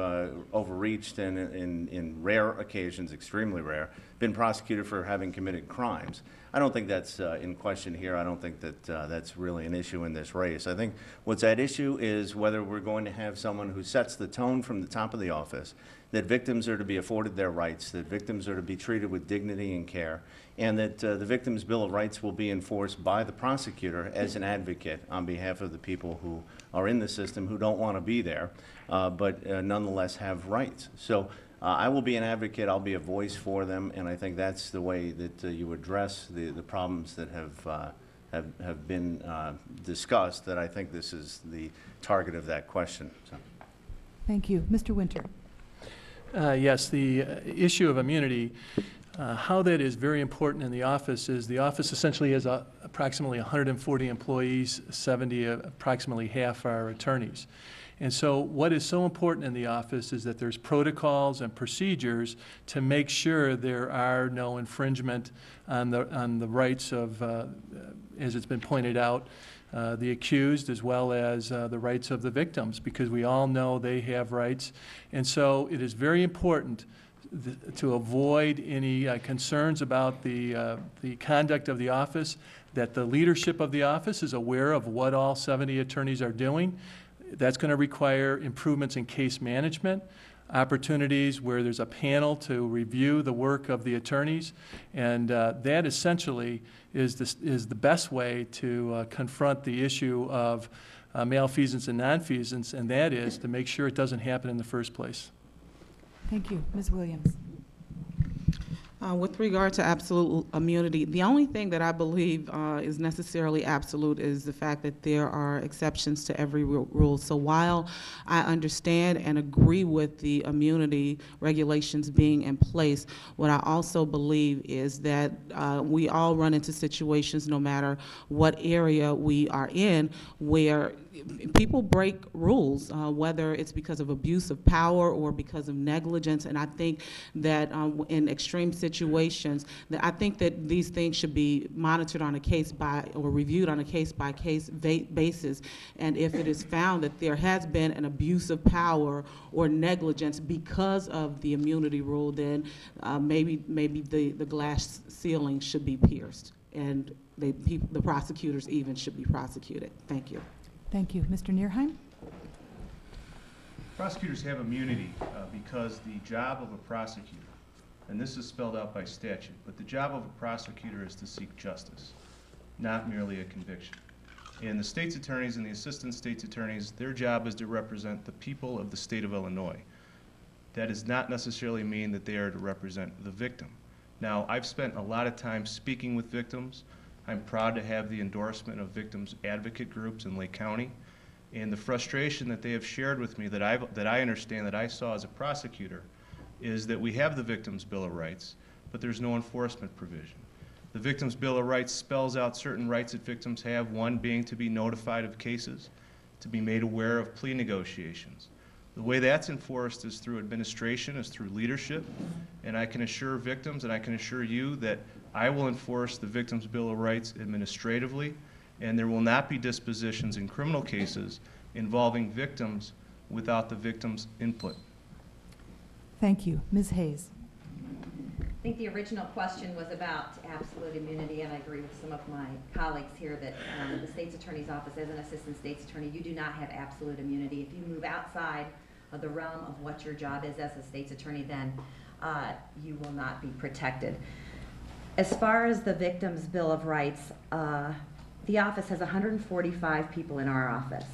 overreached and in rare occasions, extremely rare, been prosecuted for having committed crimes. I don't think that's in question here. I don't think that that's really an issue in this race. I think what's at issue is whether we're going to have someone who sets the tone from the top of the office, that victims are to be afforded their rights, that victims are to be treated with dignity and care, and that the Victims' Bill of Rights will be enforced by the prosecutor as an advocate on behalf of the people who are in the system who don't want to be there, but nonetheless have rights. So I will be an advocate, I'll be a voice for them, and I think that's the way that you address the problems that have been discussed, that I think this is the target of that question. So. Thank you. Mr. Winter. Yes, the issue of immunity, how that is very important in the office is the office essentially has approximately 140 employees, 70, approximately half are attorneys. And so what is so important in the office is that there's protocols and procedures to make sure there are no infringement on the rights of, as it's been pointed out, the accused as well as the rights of the victims, because we all know they have rights. And so it is very important to avoid any concerns about the conduct of the office, that the leadership of the office is aware of what all 70 attorneys are doing. That's going to require improvements in case management, opportunities where there's a panel to review the work of the attorneys, and that essentially is the best way to confront the issue of malfeasance and nonfeasance, and that is to make sure it doesn't happen in the first place. Thank you. Ms. Williams. With regard to absolute immunity, the only thing that I believe is necessarily absolute is the fact that there are exceptions to every rule. So while I understand and agree with the immunity regulations being in place, what I also believe is that we all run into situations, no matter what area we are in, where people break rules, whether it's because of abuse of power or because of negligence. And I think that in extreme situations, I think that these things should be monitored on a or reviewed on a case-by-case basis. And if it is found that there has been an abuse of power or negligence because of the immunity rule, then maybe the glass ceiling should be pierced, and the prosecutors even should be prosecuted. Thank you. Thank you. Mr. Nierheim? Prosecutors have immunity because the job of a prosecutor, and this is spelled out by statute, but the job of a prosecutor is to seek justice, not merely a conviction. And the state's attorneys and the assistant state's attorneys, their job is to represent the people of the state of Illinois. That does not necessarily mean that they are to represent the victim. Now, I've spent a lot of time speaking with victims. I'm proud to have the endorsement of victims advocate groups in Lake County. And the frustration that they have shared with me that I understand, that I saw as a prosecutor, is that we have the Victims' Bill of Rights, but there's no enforcement provision. The Victims' Bill of Rights spells out certain rights that victims have, one being to be notified of cases, to be made aware of plea negotiations. The way that's enforced is through administration, is through leadership, and I can assure victims and I can assure you that I will enforce the Victims' Bill of Rights administratively, and there will not be dispositions in criminal cases involving victims without the victim's input. Thank you. Ms. Hayes? I think the original question was about absolute immunity, and I agree with some of my colleagues here that the state's attorney's office, as an assistant state's attorney, you do not have absolute immunity. If you move outside of the realm of what your job is as a state's attorney, then you will not be protected. As far as the Victims' Bill of Rights, the office has 145 people in our office.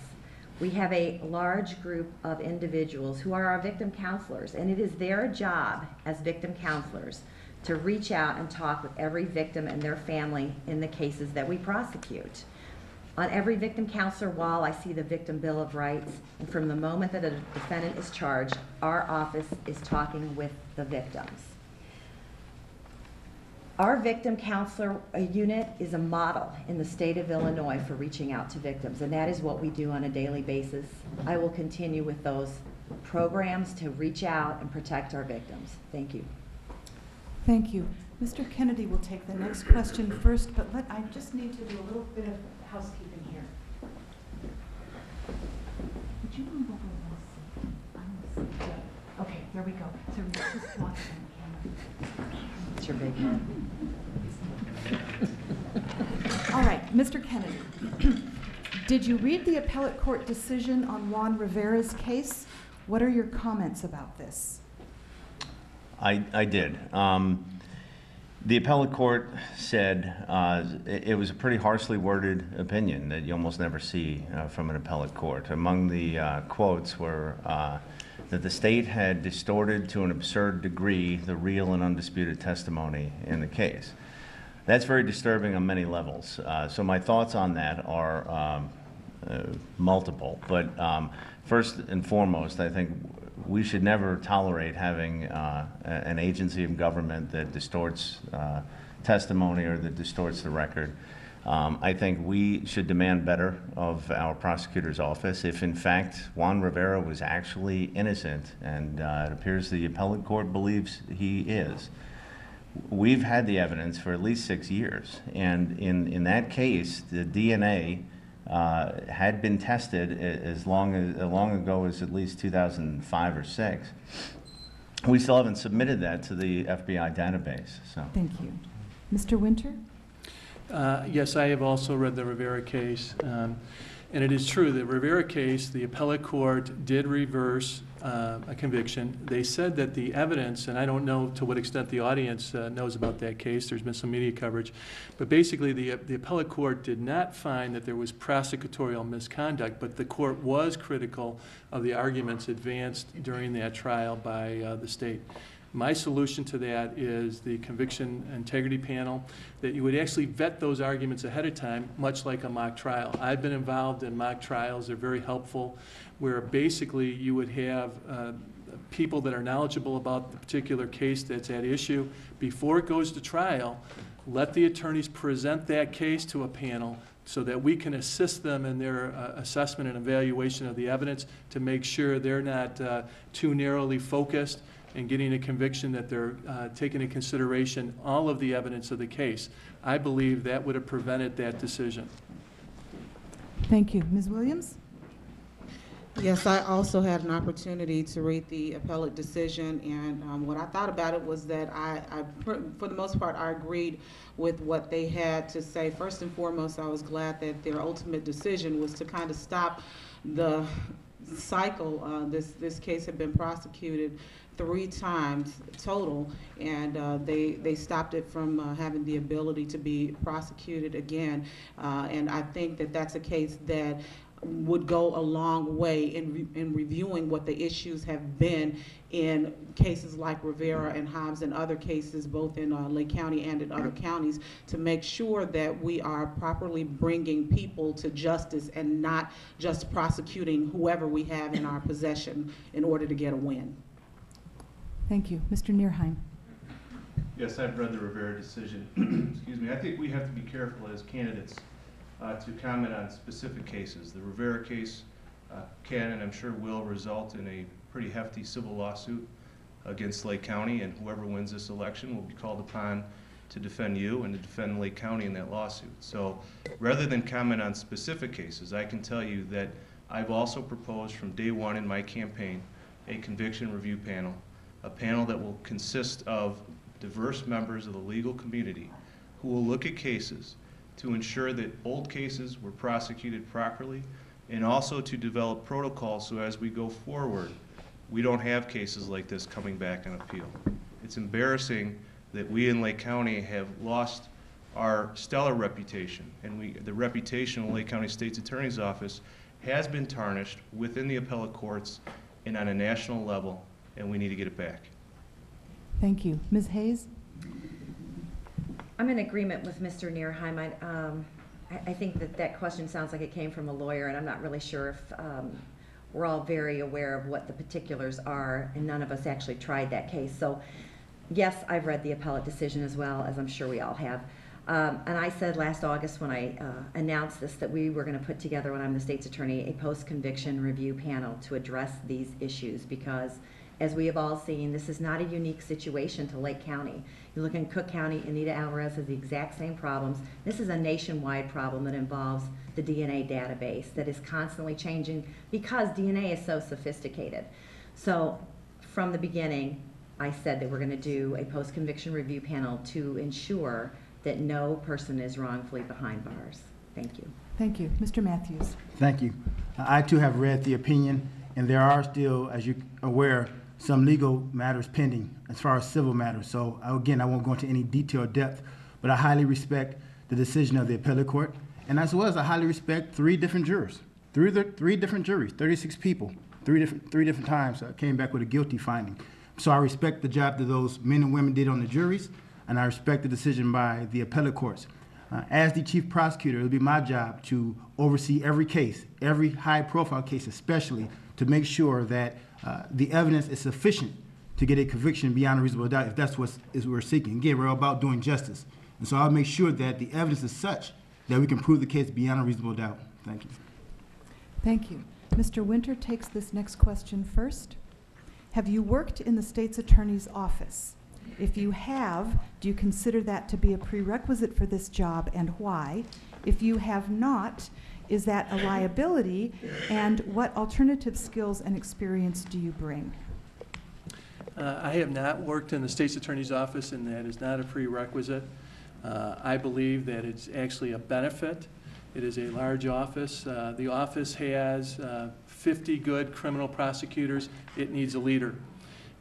We have a large group of individuals who are our victim counselors, and it is their job as victim counselors to reach out and talk with every victim and their family in the cases that we prosecute. On every victim counselor wall, I see the Victim Bill of Rights, and from the moment that a defendant is charged, our office is talking with the victims. Our victim counselor unit is a model in the state of Illinois for reaching out to victims, and that is what we do on a daily basis. I will continue with those programs to reach out and protect our victims. Thank you. Thank you. Mr. Kennedy will take the next question first, but I just need to do a little bit of housekeeping here. Would you move over this? Okay, there we go. So just watch on camera. It's your big head. All right, Mr. Kennedy, did you read the appellate court decision on Juan Rivera's case? What are your comments about this? I did. The appellate court said it was a pretty harshly worded opinion that you almost never see from an appellate court. Among the quotes were that the state had distorted to an absurd degree the real and undisputed testimony in the case. That's very disturbing on many levels. So my thoughts on that are multiple. But first and foremost, I think we should never tolerate having an agency of government that distorts testimony or that distorts the record. I think we should demand better of our prosecutor's office. If in fact Juan Rivera was actually innocent, and it appears the appellate court believes he is, we've had the evidence for at least 6 years. And in that case, the DNA had been tested as long ago as at least 2005 or 6. We still haven't submitted that to the FBI database. So. Thank you. Mr. Winter? Yes, I have also read the Rivera case. And it is true, the Rivera case, the appellate court did reverse a conviction. They said that the evidence, and I don't know to what extent the audience knows about that case, there's been some media coverage, but basically the appellate court did not find that there was prosecutorial misconduct, but the court was critical of the arguments advanced during that trial by the state. My solution to that is the conviction integrity panel, that you would actually vet those arguments ahead of time, much like a mock trial. I've been involved in mock trials. They're very helpful, where basically you would have people that are knowledgeable about the particular case that's at issue. Before it goes to trial, let the attorneys present that case to a panel so that we can assist them in their assessment and evaluation of the evidence to make sure they're not too narrowly focused and getting a conviction, that they're taking into consideration all of the evidence of the case. I believe that would have prevented that decision. Thank you. Ms. Williams? Yes, I also had an opportunity to read the appellate decision, and what I thought about it was that for the most part, I agreed with what they had to say. First and foremost, I was glad that their ultimate decision was to kind of stop the cycle. This case had been prosecuted 3 times total, and they stopped it from having the ability to be prosecuted again. And I think that that's a case that would go a long way in reviewing what the issues have been in cases like Rivera and Hobbs and other cases, both in Lake County and in other counties, to make sure that we are properly bringing people to justice and not just prosecuting whoever we have in our possession in order to get a win. Thank you. Mr. Nierheim? Yes, I've read the Rivera decision. Excuse me. I think we have to be careful as candidates to comment on specific cases. The Rivera case can, and I'm sure will, result in a pretty hefty civil lawsuit against Lake County, and whoever wins this election will be called upon to defend you and to defend Lake County in that lawsuit. So rather than comment on specific cases, I can tell you that I've also proposed from day one in my campaign a conviction review panel, a panel that will consist of diverse members of the legal community who will look at cases to ensure that old cases were prosecuted properly, and also to develop protocols so as we go forward, we don't have cases like this coming back on appeal. It's embarrassing that we in Lake County have lost our stellar reputation, and the reputation of Lake County State's Attorney's Office has been tarnished within the appellate courts and on a national level, and we need to get it back. Thank you. Ms. Hayes? I'm in agreement with Mr. Nierheim. I think that question sounds like it came from a lawyer, and I'm not really sure if we're all very aware of what the particulars are, and none of us actually tried that case. So yes, I've read the appellate decision as well, as I'm sure we all have. And I said last August when I announced this that we were going to put together, when I'm the state's attorney, a post-conviction review panel to address these issues, because as we have all seen, this is not a unique situation to Lake County. You look in Cook County, Anita Alvarez has the exact same problems. This is a nationwide problem that involves the DNA database that is constantly changing because DNA is so sophisticated. So from the beginning, I said that we're going to do a post-conviction review panel to ensure that no person is wrongfully behind bars. Thank you. Thank you. Mr. Matthews? Thank you. I too have read the opinion, and there are still, as you're aware, some legal matters pending as far as civil matters. So again, I won't go into any detailed depth, but I highly respect the decision of the appellate court, and as well as I highly respect 3 different jurors, three different juries, 36 people, three different times came back with a guilty finding. So I respect the job that those men and women did on the juries, and I respect the decision by the appellate courts. As the chief prosecutor, it'll be my job to oversee every case, every high-profile case especially, to make sure that the evidence is sufficient to get a conviction beyond a reasonable doubt if that's what we're seeking. Again, we're all about doing justice. And so I'll make sure that the evidence is such that we can prove the case beyond a reasonable doubt. Thank you. Thank you. Mr. Winter takes this next question first. Have you worked in the state's attorney's office? If you have, do you consider that to be a prerequisite for this job, and why? If you have not, is that a liability, and what alternative skills and experience do you bring? I have not worked in the state's attorney's office, and that is not a prerequisite. I believe that it's actually a benefit. It is a large office. The office has 50 good criminal prosecutors. It needs a leader.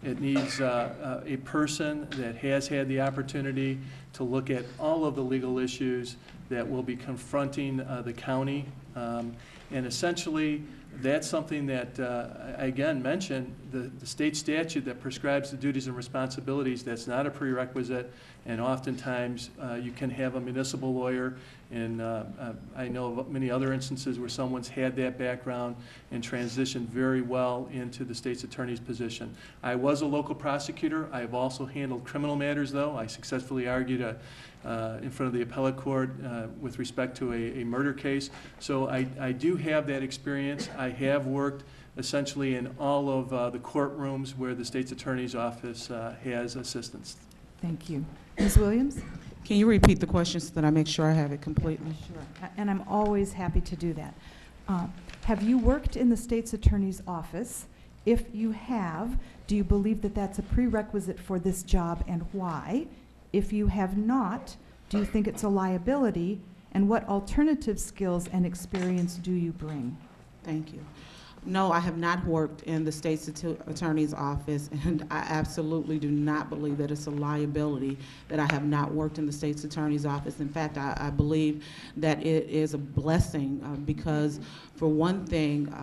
It needs a person that has had the opportunity to look at all of the legal issues that will be confronting the county. And essentially, that's something that, I again mentioned, the state statute that prescribes the duties and responsibilities, that's not a prerequisite, and oftentimes you can have a municipal lawyer, and I know of many other instances where someone's had that background and transitioned very well into the state's attorney's position. I was a local prosecutor. I have also handled criminal matters, though. I successfully argued in front of the appellate court with respect to a murder case. So I do have that experience. I have worked essentially in all of the courtrooms where the state's attorney's office has assistants. Thank you. Ms. Williams? Can you repeat the question so that I make sure I have it completely? Sure. And I'm always happy to do that. Have you worked in the state's attorney's office? If you have, do you believe that that's a prerequisite for this job, and why? If you have not, do you think it's a liability, and what alternative skills and experience do you bring? Thank you. No, I have not worked in the state's attorney's office, and I absolutely do not believe that it's a liability that I have not worked in the state's attorney's office. In fact, I believe that it is a blessing because, for one thing,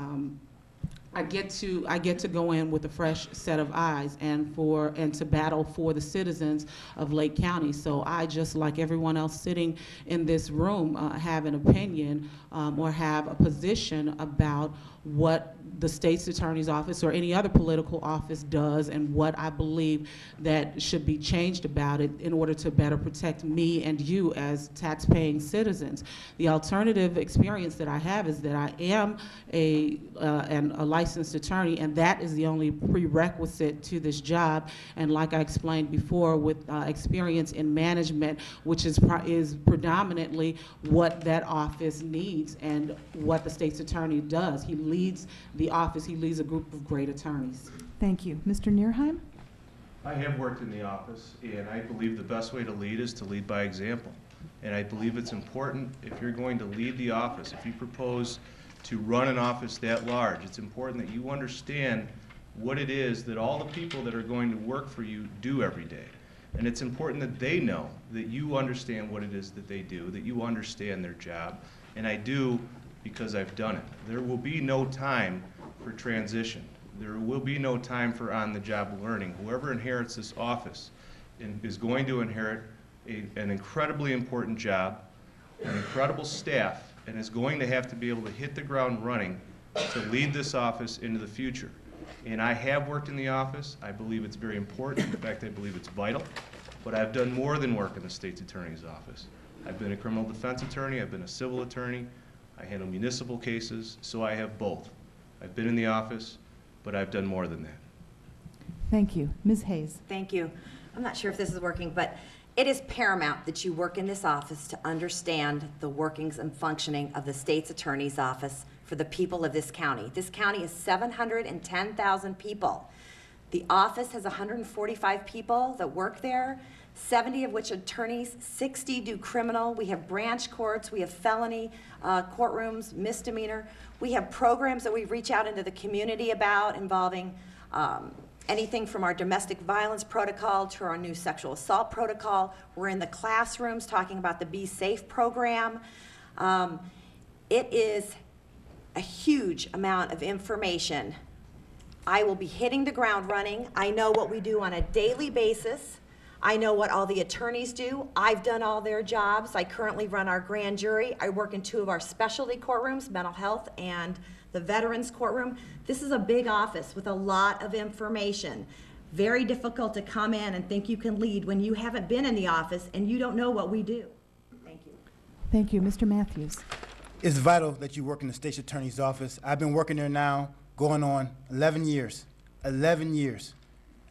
I get to go in with a fresh set of eyes and to battle for the citizens of Lake County. So I, just like everyone else sitting in this room, have an opinion or have a position about what the state's attorney's office or any other political office does, and what I believe that should be changed about it in order to better protect me and you as tax-paying citizens. The alternative experience that I have is that I am a licensed attorney, and that is the only prerequisite to this job. And like I explained before, with experience in management, which is predominantly what that office needs and what the state's attorney does. He leads the office, he leads a group of great attorneys. Thank you. Mr. Nierheim? I have worked in the office, and I believe the best way to lead is to lead by example. And I believe it's important, if you're going to lead the office, if you propose to run an office that large, it's important that you understand what it is that all the people that are going to work for you do every day. And it's important that they know that you understand what it is that they do, that you understand their job. And I do, because I've done it. There will be no time for transition. There will be no time for on-the-job learning. Whoever inherits this office is going to inherit an incredibly important job, an incredible staff, and is going to have to be able to hit the ground running to lead this office into the future. And I have worked in the office. I believe it's very important. In fact, I believe it's vital. But I've done more than work in the state's attorney's office. I've been a criminal defense attorney. I've been a civil attorney. I handle municipal cases, so I have both. I've been in the office, but I've done more than that. Thank you. Ms. Hayes? Thank you. I'm not sure if this is working, but it is paramount that you work in this office to understand the workings and functioning of the state's attorney's office for the people of this county. This county is 710,000 people. The office has 145 people that work there, 70 of which attorneys, 60 do criminal. We have branch courts, we have felony courtrooms, misdemeanor. We have programs that we reach out into the community about involving anything from our domestic violence protocol to our new sexual assault protocol. We're in the classrooms talking about the Be Safe program. It is a huge amount of information. I will be hitting the ground running. I know what we do on a daily basis. I know what all the attorneys do. I've done all their jobs. I currently run our grand jury. I work in 2 of our specialty courtrooms, mental health and the veterans courtroom. This is a big office with a lot of information. Very difficult to come in and think you can lead when you haven't been in the office and you don't know what we do. Thank you. Thank you. Mr. Matthews? It's vital that you work in the state's attorney's office. I've been working there now going on 11 years. 11 years.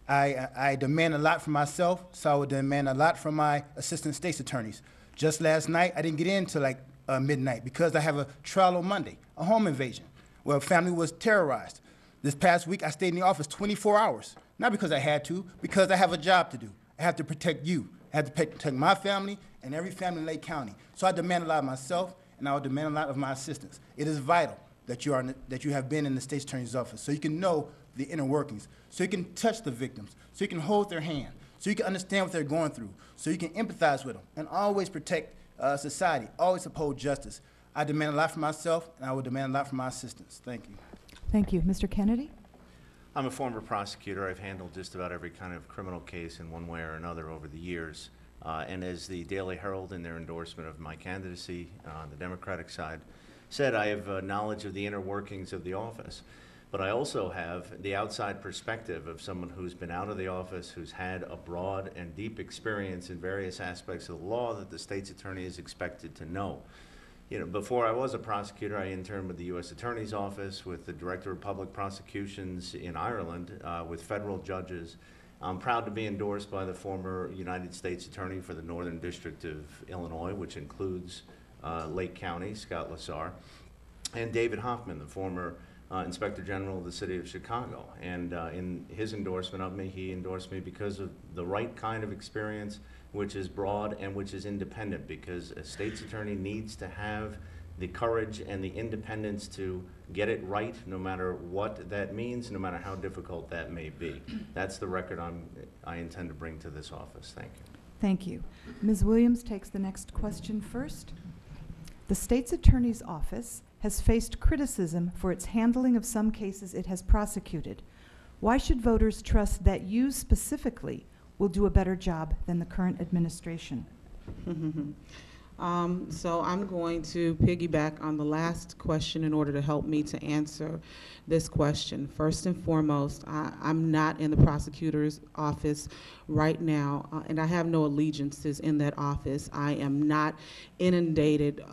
I demand a lot from myself, so I would demand a lot from my assistant state's attorneys. Just last night, I didn't get in till like midnight because I have a trial on Monday, a home invasion, where a family was terrorized. This past week, I stayed in the office 24 hours, not because I had to, because I have a job to do. I have to protect you. I have to protect my family and every family in Lake County. So I demand a lot of myself, and I would demand a lot of my assistants. It is vital that you have been in the state's attorney's office so you can know the inner workings, so you can touch the victims, so you can hold their hand, so you can understand what they're going through, so you can empathize with them, and always protect society, always uphold justice. I demand a lot from myself, and I will demand a lot from my assistants. Thank you. Thank you. Mr. Kennedy? I'm a former prosecutor. I've handled just about every kind of criminal case in one way or another over the years. And as the Daily Herald, in their endorsement of my candidacy on the Democratic side, said, I have knowledge of the inner workings of the office. But I also have the outside perspective of someone who's been out of the office, who's had a broad and deep experience in various aspects of the law that the state's attorney is expected to know. You know, before I was a prosecutor, I interned with the U.S. Attorney's Office, with the Director of Public Prosecutions in Ireland, with federal judges. I'm proud to be endorsed by the former United States Attorney for the Northern District of Illinois, which includes Lake County, Scott Lassar, and David Hoffman, the former Inspector General of the City of Chicago. And in his endorsement of me, he endorsed me because of the right kind of experience, which is broad and which is independent, because a state's attorney needs to have the courage and the independence to get it right, no matter what that means, no matter how difficult that may be. That's the record I intend to bring to this office. Thank you. Thank you. Ms. Williams takes the next question first. The state's attorney's office has faced criticism for its handling of some cases it has prosecuted. Why should voters trust that you specifically will do a better job than the current administration? So I'm going to piggyback on the last question in order to help me to answer this question. First and foremost, I'm not in the prosecutor's office right now, and I have no allegiances in that office. I am not inundated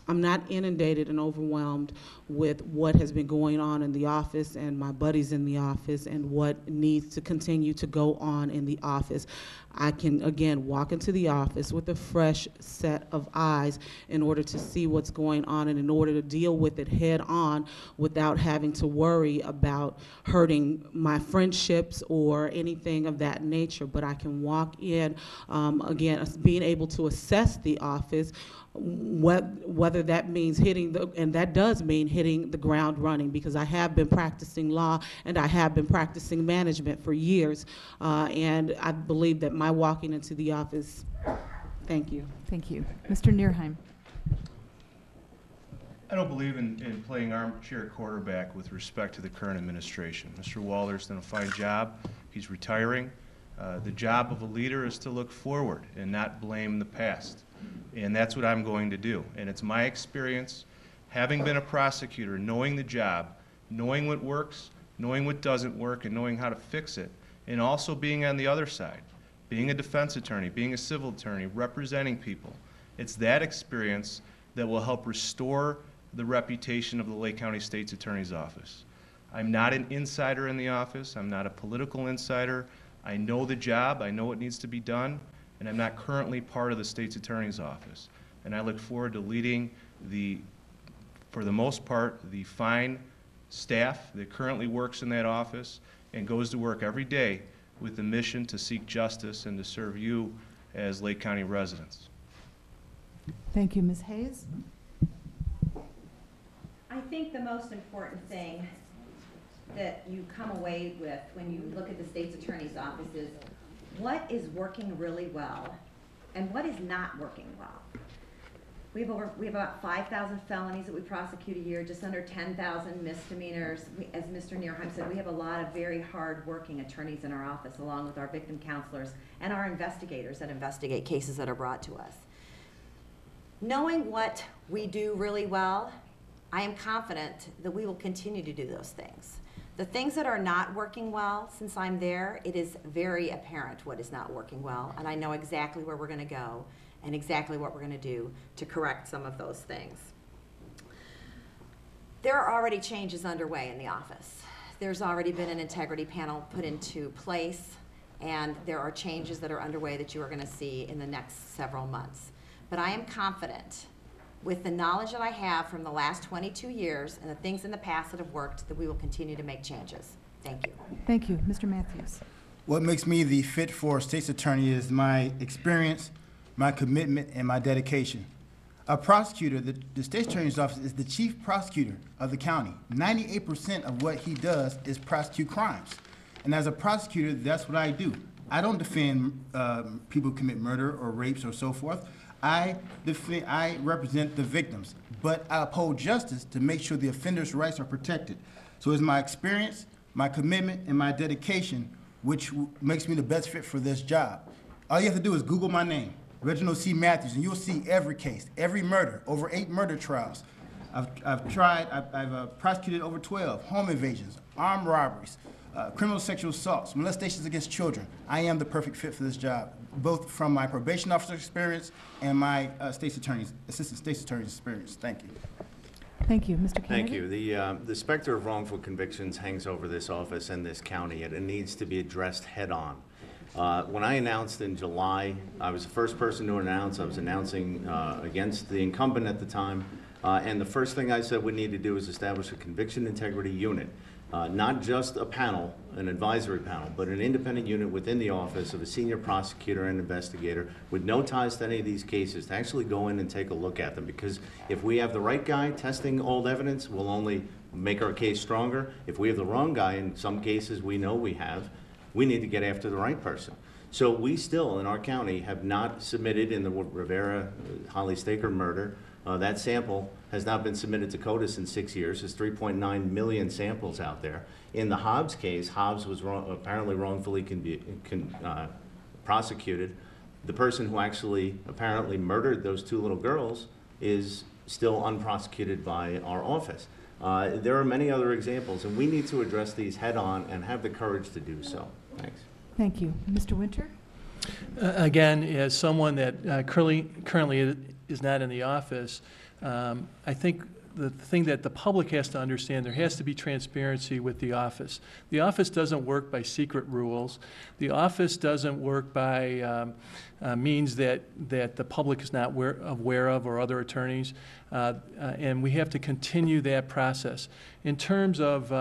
I'm not inundated and overwhelmed with what has been going on in the office and my buddies in the office and what needs to continue to go on in the office. I can, again, walk into the office with a fresh set of eyes in order to see what's going on and in order to deal with it head on without having to worry about hurting my friendships or anything of that nature. But I can walk in, again, being able to assess the office, whether that means hitting and that does mean hitting the ground running, because I have been practicing law and I have been practicing management for years, and I believe that my walking into the office, thank you. Thank you. Mr. Nierheim. I don't believe in playing armchair quarterback with respect to the current administration. Mr. Waller's done a fine job. He's retiring. The job of a leader is to look forward and not blame the past. And that's what I'm going to do. And it's my experience, having been a prosecutor, knowing the job, knowing what works, knowing what doesn't work, and knowing how to fix it, and also being on the other side, being a defense attorney, being a civil attorney, representing people. It's that experience that will help restore the reputation of the Lake County State's Attorney's Office. I'm not an insider in the office. I'm not a political insider. I know the job. I know what needs to be done. And I'm not currently part of the State's Attorney's Office. And I look forward to leading for the most part, the fine staff that currently works in that office and goes to work every day with the mission to seek justice and to serve you as Lake County residents. Thank you. Ms. Hayes? I think the most important thing that you come away with when you look at the state's attorney's office is what is working really well and what is not working well. We have about 5,000 felonies that we prosecute a year, just under 10,000 misdemeanors. As Mr. Nierheim said, we have a lot of very hard-working attorneys in our office, along with our victim counselors and our investigators that investigate cases that are brought to us. Knowing what we do really well, I am confident that we will continue to do those things. The things that are not working well, since I'm there, it is very apparent what is not working well, and I know exactly where we're going to go and exactly what we're going to do to correct some of those things. There are already changes underway in the office. There's already been an integrity panel put into place, and there are changes that are underway that you are going to see in the next several months. But I am confident, with the knowledge that I have from the last 22 years and the things in the past that have worked, that we will continue to make changes. Thank you. Thank you. Mr. Matthews. What makes me the fit for state's attorney is my experience, my commitment, and my dedication. A prosecutor, the state's attorney's office is the chief prosecutor of the county. 98% of what he does is prosecute crimes. And as a prosecutor, that's what I do. I don't defend people who commit murder or rapes or so forth. I represent the victims, but I uphold justice to make sure the offender's rights are protected. So it's my experience, my commitment, and my dedication which makes me the best fit for this job. All you have to do is Google my name, Reginald C. Matthews, and you'll see every case, every murder, over 8 murder trials. I've prosecuted over 12 home invasions, armed robberies, criminal sexual assaults, molestations against children. I am the perfect fit for this job, both from my probation officer experience and my assistant state's attorney's experience. Thank you. Thank you. Mr. Kennedy? Thank you. The specter of wrongful convictions hangs over this office and this county, and it needs to be addressed head-on. When I announced in July, I was the first person to announce. I was announcing against the incumbent at the time, and the first thing I said we need to do is establish a conviction integrity unit. Not just a panel, an advisory panel, but an independent unit within the office of a senior prosecutor and investigator with no ties to any of these cases to actually go in and take a look at them. Because if we have the right guy testing old evidence, we'll only make our case stronger. If we have the wrong guy, in some cases we know we have, we need to get after the right person. So we still, in our county, have not submitted in the Rivera Holly Staker murder. That sample has not been submitted to CODIS in 6 years. There's 3.9 million samples out there. In the Hobbs case, Hobbs was apparently wrongfully prosecuted. The person who actually apparently murdered those 2 little girls is still unprosecuted by our office. There are many other examples, and we need to address these head-on and have the courage to do so. Thanks. Thank you. Mr. Winter? Again, as someone that currently is not in the office, I think the thing that the public has to understand, there has to be transparency with the office. The office doesn't work by secret rules. The office doesn't work by means that the public is not aware of, or other attorneys, and we have to continue that process. In terms of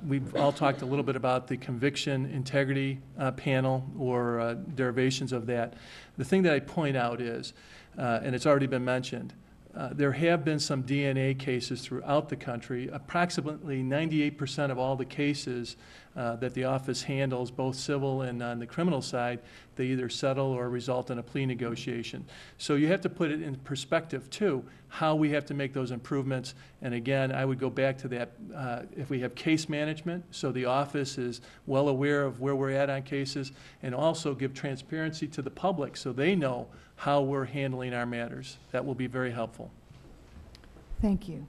we've all talked a little bit about the conviction integrity panel, or derivations of that. The thing that I point out is, and it's already been mentioned, there have been some DNA cases throughout the country. Approximately 98% of all the cases that the office handles, both civil and on the criminal side, they either settle or result in a plea negotiation. So you have to put it in perspective, too, how we have to make those improvements. And again, I would go back to that, if we have case management, so the office is well aware of where we're at on cases, and also give transparency to the public so they know how we're handling our matters. That will be very helpful. Thank you.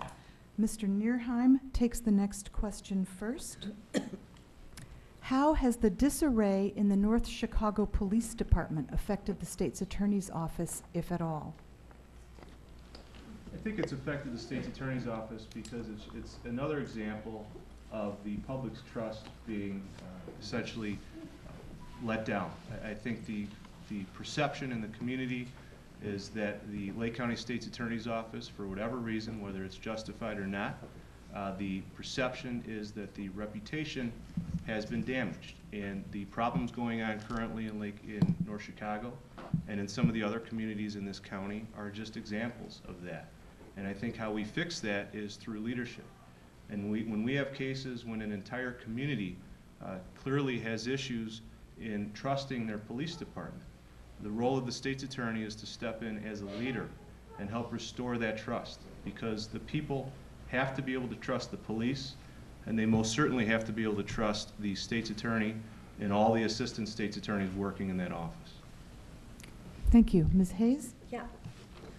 Mr. Nierheim takes the next question first. How has the disarray in the North Chicago Police Department affected the state's attorney's office, if at all? I think it's affected the state's attorney's office because it's another example of the public's trust being essentially let down. I think the perception in the community is that the Lake County State's Attorney's Office, for whatever reason, whether it's justified or not, the perception is that the reputation has been damaged. And the problems going on currently in North Chicago and in some of the other communities in this county are just examples of that. And I think how we fix that is through leadership. And when we have cases when an entire community clearly has issues in trusting their police department, the role of the state's attorney is to step in as a leader and help restore that trust, because the people have to be able to trust the police, and they most certainly have to be able to trust the state's attorney and all the assistant state's attorneys working in that office. Thank you. Ms. Hayes? Yeah.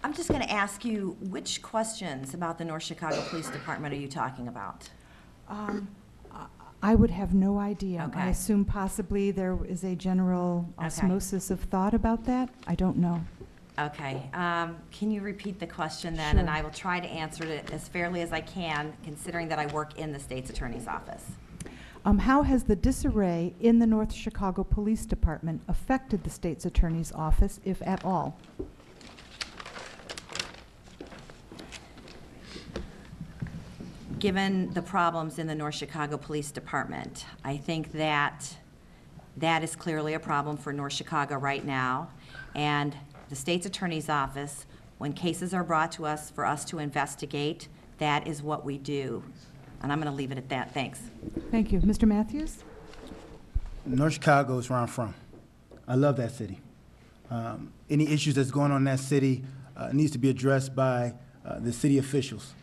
I'm just going to ask you, which questions about the North Chicago Police Department are you talking about? I would have no idea. Okay. I assume possibly there is a general osmosis of thought about that. I don't know. Okay. Can you repeat the question then? Sure. And I will try to answer it as fairly as I can, considering that I work in the state's attorney's office. How has the disarray in the North Chicago Police Department affected the state's attorney's office, if at all? Given the problems in the North Chicago Police Department, I think that that is clearly a problem for North Chicago right now. And the state's attorney's office, when cases are brought to us for us to investigate, that is what we do. And I'm going to leave it at that. Thanks. Thank you. Mr. Matthews? North Chicago is where I'm from. I love that city. Any issues that's going on in that city needs to be addressed by the city officials.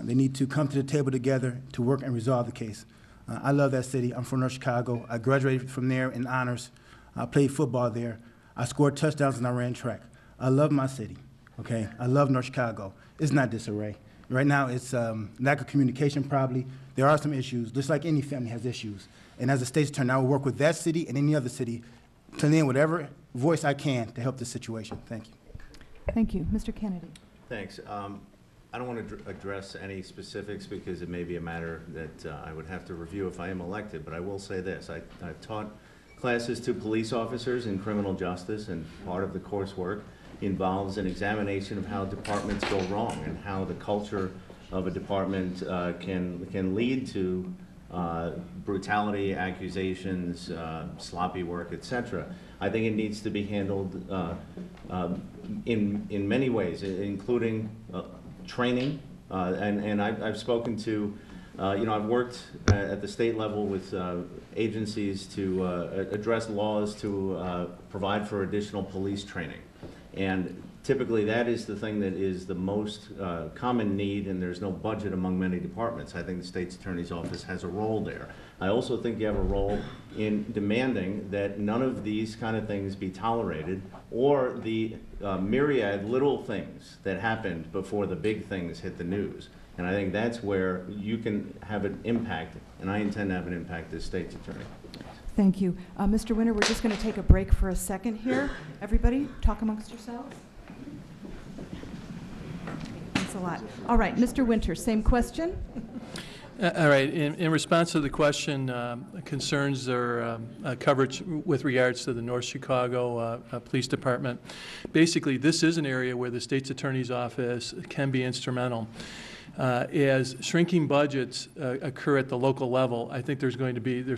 They need to come to the table together to work and resolve the case. I love that city. I'm from North Chicago. I graduated from there in honors. I played football there. I scored touchdowns and I ran track. I love my city, okay? I love North Chicago. It's not disarray. Right now, it's lack of communication probably. There are some issues, just like any family has issues. And as a state's attorney, I will work with that city and any other city to lend whatever voice I can to help this situation. Thank you. Thank you. Mr. Kennedy. Thanks. I don't want to address any specifics because it may be a matter that I would have to review if I am elected, but I will say this. I've taught classes to police officers in criminal justice, and part of the coursework involves an examination of how departments go wrong and how the culture of a department can lead to brutality, accusations, sloppy work, etc. I think it needs to be handled in many ways, including training. And I've spoken to, I've worked at the state level with agencies to address laws to provide for additional police training. And typically that is the thing that is the most common need, and there's no budget among many departments. I think the state's attorney's office has a role there. I also think you have a role in demanding that none of these kind of things be tolerated, or the myriad little things that happened before the big things hit the news. And I think that's where you can have an impact, and I intend to have an impact as state's attorney. Thank you. Mr. Winter, we're just going to take a break for a second here. Everybody, talk amongst yourselves. Thanks a lot. All right, Mr. Winter, same question. All right. In response to the question, concerns or coverage with regards to the North Chicago Police Department, basically this is an area where the state's attorney's office can be instrumental. As shrinking budgets occur at the local level, I think there's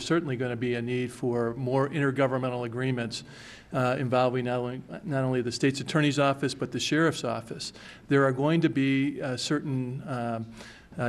certainly going to be a need for more intergovernmental agreements involving not only the state's attorney's office but the sheriff's office. There are going to be certain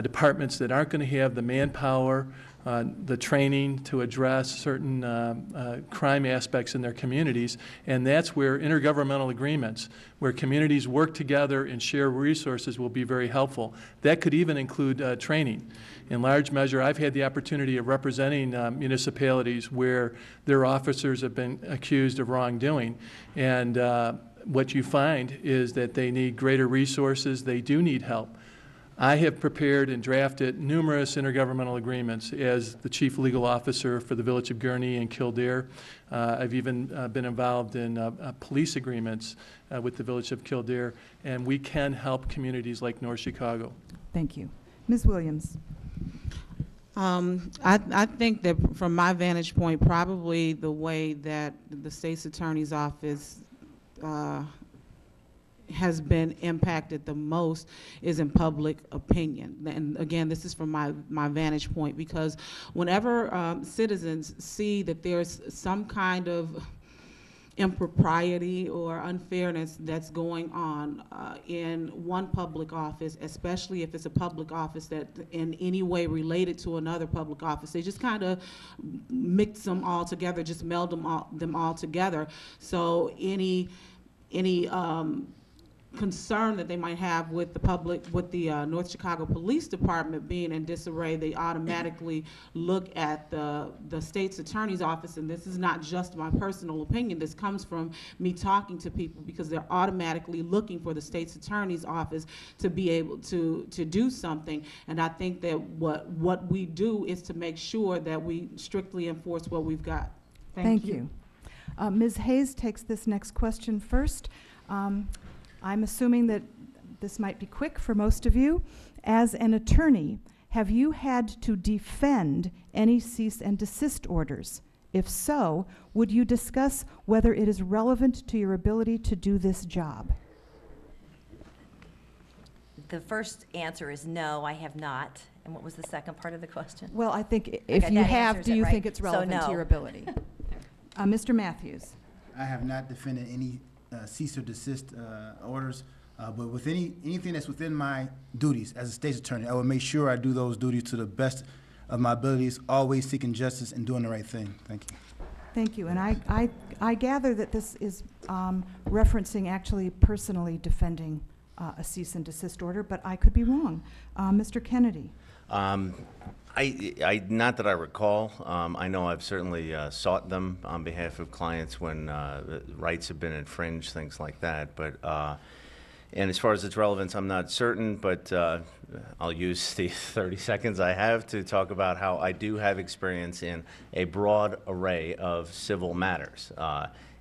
departments that aren't going to have the manpower, the training to address certain crime aspects in their communities, and that's where intergovernmental agreements, where communities work together and share resources, will be very helpful. That could even include training. In large measure, I've had the opportunity of representing municipalities where their officers have been accused of wrongdoing, and what you find is that they need greater resources, they do need help. I have prepared and drafted numerous intergovernmental agreements as the chief legal officer for the Village of Gurnee and Kildare. I've even been involved in police agreements with the Village of Kildare, and we can help communities like North Chicago. Thank you. Ms. Williams. I think that from my vantage point, probably the way that the state's attorney's office has been impacted the most is in public opinion. And again, this is from my vantage point, because whenever citizens see that there's some kind of impropriety or unfairness that's going on in one public office, especially if it's a public office that in any way related to another public office, they just kind of mix them all together, just meld them all together. So any concern that they might have with the public, with the North Chicago Police Department being in disarray, they automatically look at the state's attorney's office. And this is not just my personal opinion, this comes from me talking to people, because they're automatically looking for the state's attorney's office to be able to do something. And I think that what we do is to make sure that we strictly enforce what we've got. Thank you. Ms. Hayes takes this next question first. I'm assuming that this might be quick for most of you. As an attorney, have you had to defend any cease and desist orders? If so, would you discuss whether it is relevant to your ability to do this job? The first answer is no, I have not. And what was the second part of the question? Well, I think if you have, do you think it's relevant to your ability? Mr. Matthews. I have not defended any cease or desist orders, but with anything that's within my duties as a state's attorney, I will make sure I do those duties to the best of my abilities, always seeking justice and doing the right thing. Thank you. Thank you. And I gather that this is referencing actually personally defending a cease and desist order, but I could be wrong. Mr. Kennedy. Not that I recall. I know I've certainly sought them on behalf of clients when rights have been infringed, things like that. But And as far as its relevance, I'm not certain, but I'll use the 30 seconds I have to talk about how I do have experience in a broad array of civil matters.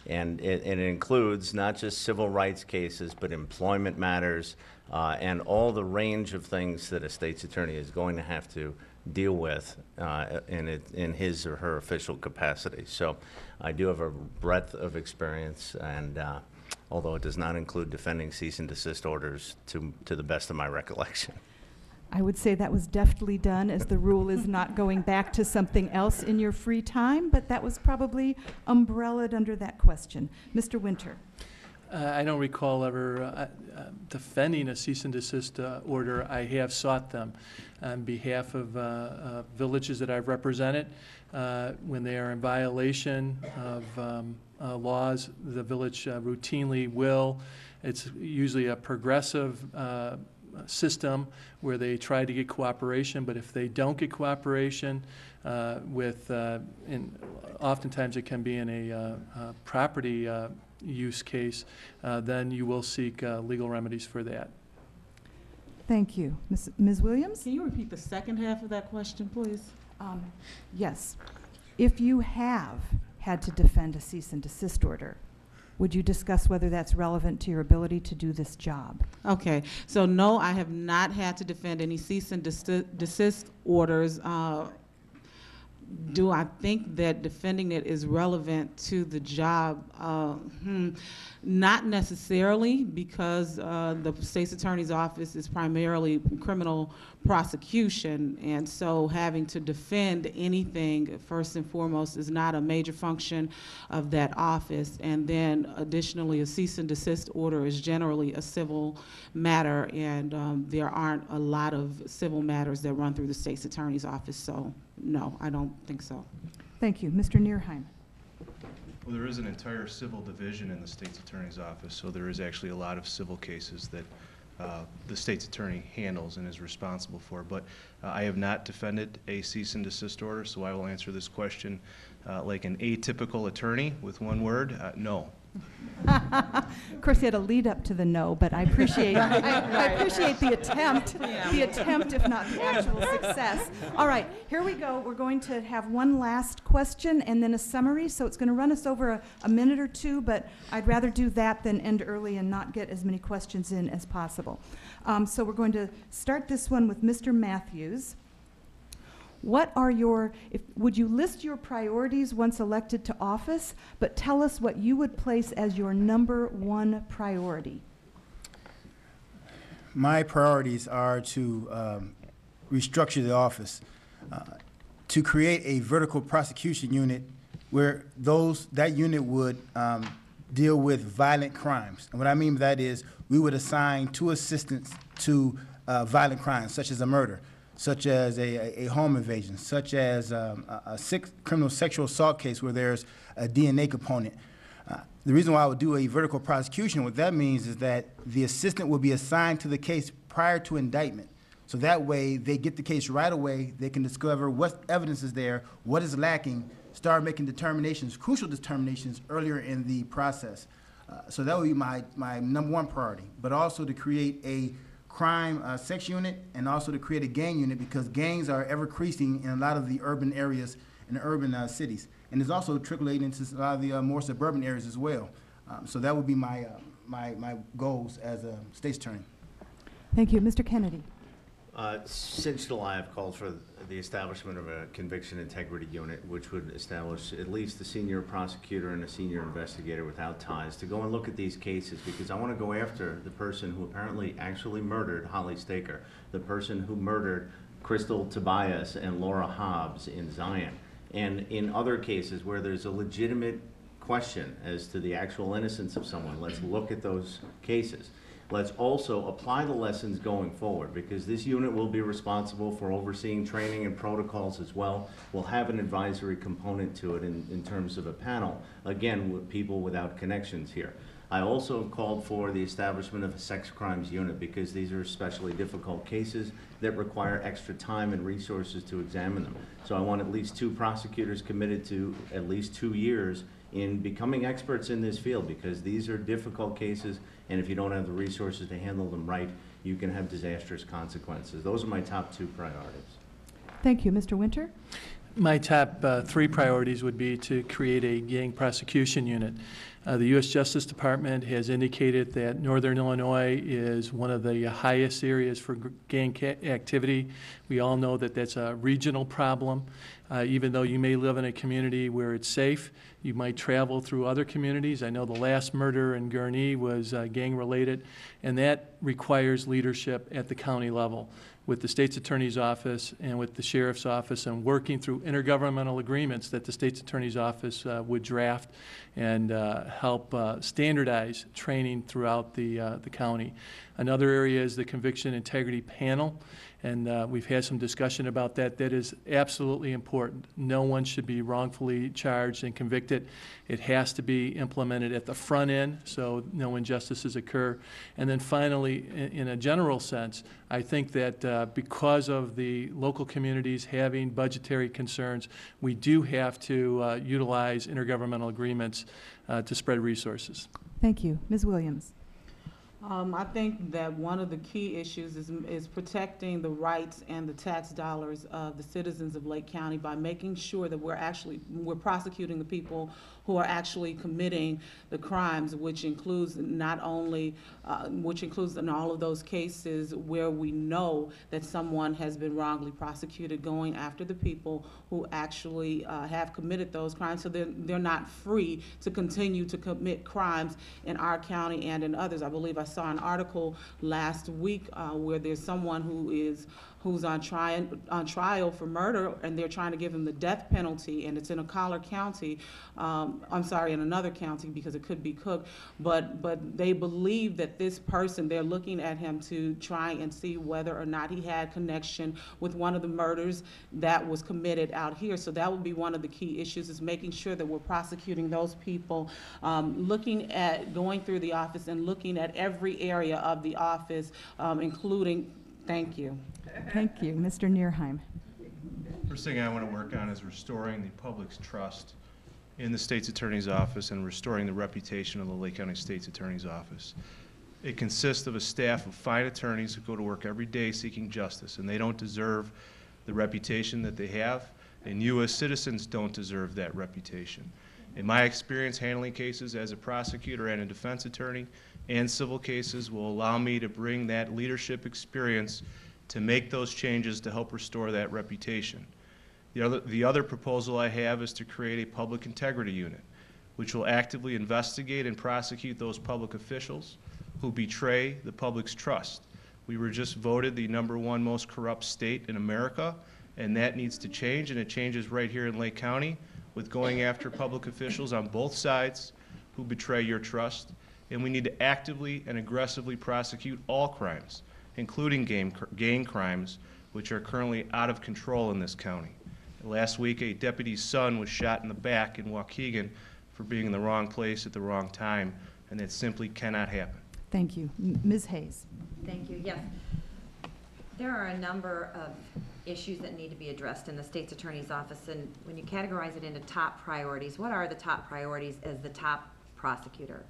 And it includes not just civil rights cases, but employment matters, and all the range of things that a state's attorney is going to have to deal with in his or her official capacity. So I do have a breadth of experience, and although it does not include defending cease and desist orders to the best of my recollection. I would say that was deftly done, as the rule is not going back to something else in your free time, but that was probably umbrellaed under that question. Mr. Winter. I don't recall ever defending a cease and desist order. I have sought them on behalf of villages that I've represented. When they are in violation of laws, the village routinely will. It's usually a progressive system where they try to get cooperation, but if they don't get cooperation oftentimes it can be in a property use case, then you will seek legal remedies for that. Thank you. Ms. Williams? Can you repeat the second half of that question, please? Yes. If you have had to defend a cease and desist order, would you discuss whether that's relevant to your ability to do this job? Okay, so no, I have not had to defend any cease and desist orders. Do I think that defending it is relevant to the job? Not necessarily, because the state's attorney's office is primarily criminal prosecution, and so having to defend anything, first and foremost, is not a major function of that office. And then additionally, a cease and desist order is generally a civil matter, and there aren't a lot of civil matters that run through the state's attorney's office, so no, I don't think so. Thank you. Mr. Nierheim. Well, there is an entire civil division in the state's attorney's office, so there is actually a lot of civil cases that the state's attorney handles and is responsible for. But I have not defended a cease and desist order, so I will answer this question like an atypical attorney with one word: no. Of course, he had a lead up to the no, but I appreciate I appreciate the attempt, if not the actual success. All right, here we go. We're going to have one last question and then a summary, so it's going to run us over a minute or two, but I'd rather do that than end early and not get as many questions in as possible. So we're going to start this one with Mr. Matthews. What are would you list your priorities once elected to office, but tell us what you would place as your #1 priority? My priorities are to restructure the office, to create a vertical prosecution unit where that unit would deal with violent crimes. And what I mean by that is we would assign 2 assistants to violent crimes, such as a murder, such as a home invasion, such as a criminal sexual assault case where there's a DNA component. The reason why I would do a vertical prosecution, what that means is that the assistant will be assigned to the case prior to indictment. So that way they get the case right away, they can discover what evidence is there, what is lacking, start making determinations, crucial determinations earlier in the process. So that would be my #1 priority, but also to create a crime sex unit and also to create a gang unit, because gangs are ever increasing in a lot of the urban areas and the urban cities. And it's also trickling into a lot of the more suburban areas as well. So that would be my goals as a state's attorney. Thank you. Mr. Kennedy. Since July, I've called for the establishment of a conviction integrity unit, which would establish at least a senior prosecutor and a senior investigator without ties to go and look at these cases, because I want to go after the person who apparently actually murdered Holly Staker, the person who murdered Crystal Tobias and Laura Hobbs in Zion, and in other cases where there's a legitimate question as to the actual innocence of someone. Let's look at those cases. Let's also apply the lessons going forward, because this unit will be responsible for overseeing training and protocols as well. We'll have an advisory component to it in terms of a panel, again, with people without connections here. I also have called for the establishment of a sex crimes unit, because these are especially difficult cases that require extra time and resources to examine them. So I want at least 2 prosecutors committed to at least 2 years in becoming experts in this field, because these are difficult cases, and if you don't have the resources to handle them right, you can have disastrous consequences. Those are my top 2 priorities. Thank you. Mr. Winter? My top 3 priorities would be to create a gang prosecution unit. The U.S. Justice Department has indicated that Northern Illinois is one of the highest areas for gang activity. We all know that that's a regional problem. Even though you may live in a community where it's safe, you might travel through other communities. I know the last murder in Gurnee was gang-related, and that requires leadership at the county level, with the State's Attorney's Office and with the Sheriff's Office, and working through intergovernmental agreements that the State's Attorney's Office would draft and help standardize training throughout the county. Another area is the Conviction Integrity Panel, and we've had some discussion about that. That is absolutely important. No one should be wrongfully charged and convicted. It has to be implemented at the front end so no injustices occur. And then finally, in a general sense, I think that because of the local communities having budgetary concerns, we do have to utilize intergovernmental agreements to spread resources. Thank you. Ms. Williams? I think that one of the key issues is protecting the rights and the tax dollars of the citizens of Lake County by making sure that we're prosecuting the people who are actually committing the crimes, which includes not only, which includes in all of those cases where we know that someone has been wrongly prosecuted, going after the people who actually have committed those crimes, so they're not free to continue to commit crimes in our county and in others. I believe I saw an article last week where there's someone who's on trial for murder, and they're trying to give him the death penalty, and it's in a Collar County. I'm sorry, in another county, because it could be Cook. But they believe that this person, they're looking at him to try and see whether or not he had connection with one of the murders that was committed out here. So that would be one of the key issues, is making sure that we're prosecuting those people, looking at going through the office and looking at every area of the office, including, thank you. Thank you. Mr. Nierheim? First thing I want to work on is restoring the public's trust in the State's Attorney's Office and restoring the reputation of the Lake County State's Attorney's Office. It consists of a staff of fine attorneys who go to work every day seeking justice, and they don't deserve the reputation that they have, and you as citizens don't deserve that reputation. In my experience, handling cases as a prosecutor and a defense attorney and civil cases will allow me to bring that leadership experience to make those changes to help restore that reputation. The other proposal I have is to create a public integrity unit, which will actively investigate and prosecute those public officials who betray the public's trust. We were just voted the #1 most corrupt state in America, and that needs to change, and it changes right here in Lake County with going after public officials on both sides who betray your trust. And we need to actively and aggressively prosecute all crimes, including gang crimes, which are currently out of control in this county. Last week, a deputy's son was shot in the back in Waukegan for being in the wrong place at the wrong time, and that simply cannot happen. Thank you. Ms. Hayes? Thank you. Yes. There are a number of issues that need to be addressed in the State's Attorney's Office, and when you categorize it into top priorities, what are the top priorities as the top prosecutor?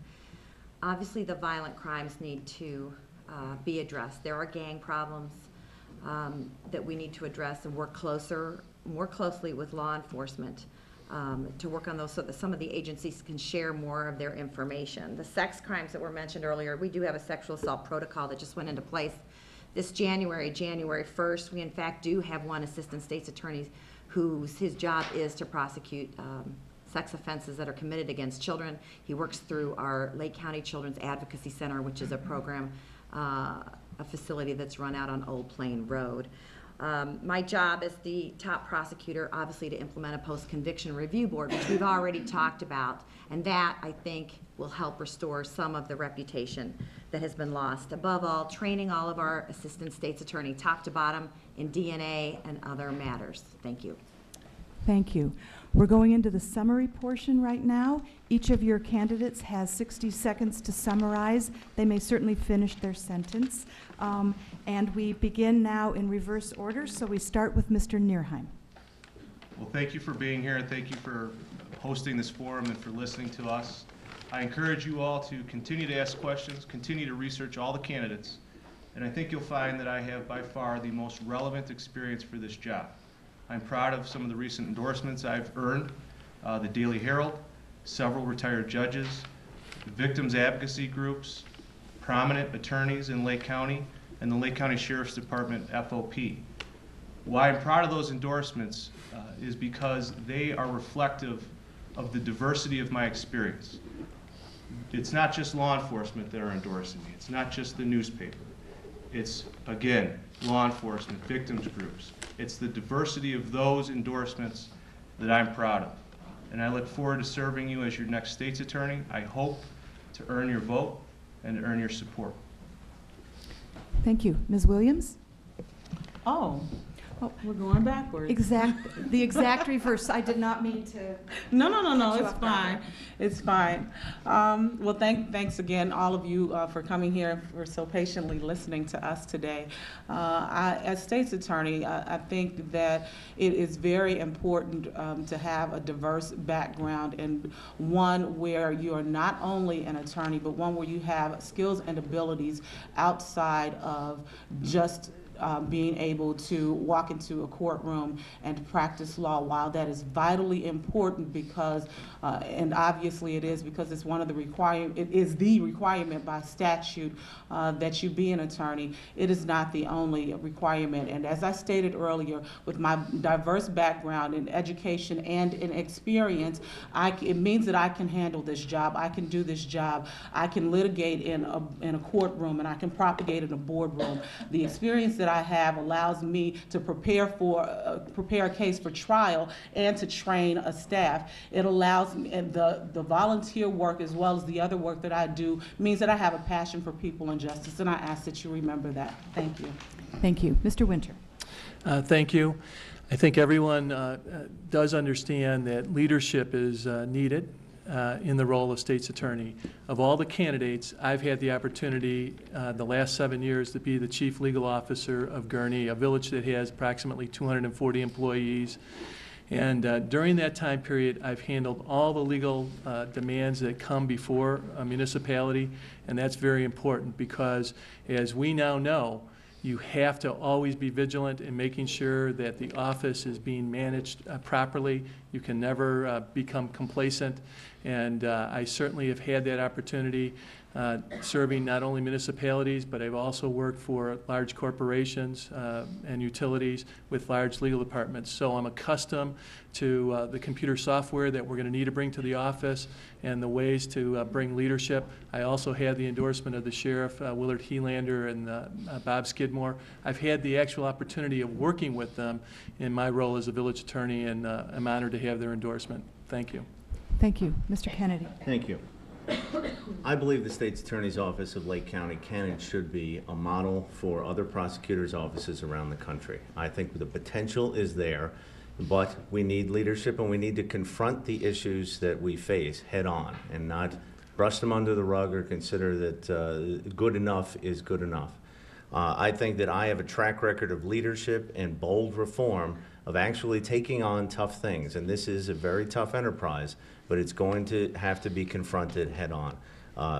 Obviously, the violent crimes need to be addressed. There are gang problems that we need to address and work more closely with law enforcement to work on those so that some of the agencies can share more of their information. The sex crimes that were mentioned earlier, we do have a sexual assault protocol that just went into place this January 1st. We in fact do have one assistant state's attorney his job is to prosecute sex offenses that are committed against children. He works through our Lake County Children's Advocacy Center, which is a program, a facility that's run out on Old Plain Road. My job as the top prosecutor, obviously, to implement a post-conviction review board, which we've already talked about, and that, I think, will help restore some of the reputation that has been lost. Above all, training all of our assistant state's attorney, top to bottom, in DNA and other matters. Thank you. Thank you. We're going into the summary portion right now. Each of your candidates has 60 seconds to summarize. They may certainly finish their sentence. And we begin now in reverse order, so we start with Mr. Nierheim. Well, thank you for being here, and thank you for hosting this forum and for listening to us. I encourage you all to continue to ask questions, continue to research all the candidates, and I think you'll find that I have by far the most relevant experience for this job. I'm proud of some of the recent endorsements I've earned, the Daily Herald, several retired judges, victims advocacy groups, prominent attorneys in Lake County, and the Lake County Sheriff's Department FOP. Why I'm proud of those endorsements is because they are reflective of the diversity of my experience. It's not just law enforcement that are endorsing me. It's not just the newspaper. It's, again, law enforcement, victims groups. It's the diversity of those endorsements that I'm proud of. And I look forward to serving you as your next state's attorney. I hope to earn your vote and to earn your support. Thank you. Ms. Williams? Oh, we're going backwards. The exact reverse. I did not mean to. No, catch you it's off fine. guard. It's fine. Well, thanks again, all of you, for coming here, for so patiently listening to us today. As state's attorney, I think that it is very important to have a diverse background, and one where you are not only an attorney, but one where you have skills and abilities outside of just being able to walk into a courtroom and practice law. While that is vitally important, because, and obviously it is, because it's one of the it is the requirement by statute that you be an attorney, it is not the only requirement. And as I stated earlier, with my diverse background in education and in experience, it means that I can handle this job. I can do this job. I can litigate in a courtroom, and I can propagate in a boardroom. The experience that I have allows me to prepare a case for trial and to train a staff. It allows me, and the volunteer work as well as the other work that I do means that I have a passion for people and justice, and I ask that you remember that. Thank you. Thank you. Mr. Winter. Thank you. I think everyone does understand that leadership is needed in the role of state's attorney. Of all the candidates, I've had the opportunity the last 7 years to be the chief legal officer of Gurnee, a village that has approximately 240 employees. And during that time period, I've handled all the legal demands that come before a municipality, and that's very important because, as we now know, you have to always be vigilant in making sure that the office is being managed properly. You can never become complacent, and I certainly have had that opportunity serving not only municipalities, but I've also worked for large corporations and utilities with large legal departments. So I'm accustomed to the computer software that we're going to need to bring to the office and the ways to bring leadership. I also had the endorsement of the Sheriff, Willard Helander, and Bob Skidmore. I've had the actual opportunity of working with them in my role as a village attorney, and I'm honored to have their endorsement. Thank you. Thank you. Mr. Kennedy. Thank you. I believe the State's Attorney's Office of Lake County can and should be a model for other prosecutors' offices around the country. I think the potential is there, but we need leadership, and we need to confront the issues that we face head on and not brush them under the rug or consider that good enough is good enough. I think that I have a track record of leadership and bold reform of actually taking on tough things, and this is a very tough enterprise, but it's going to have to be confronted head on.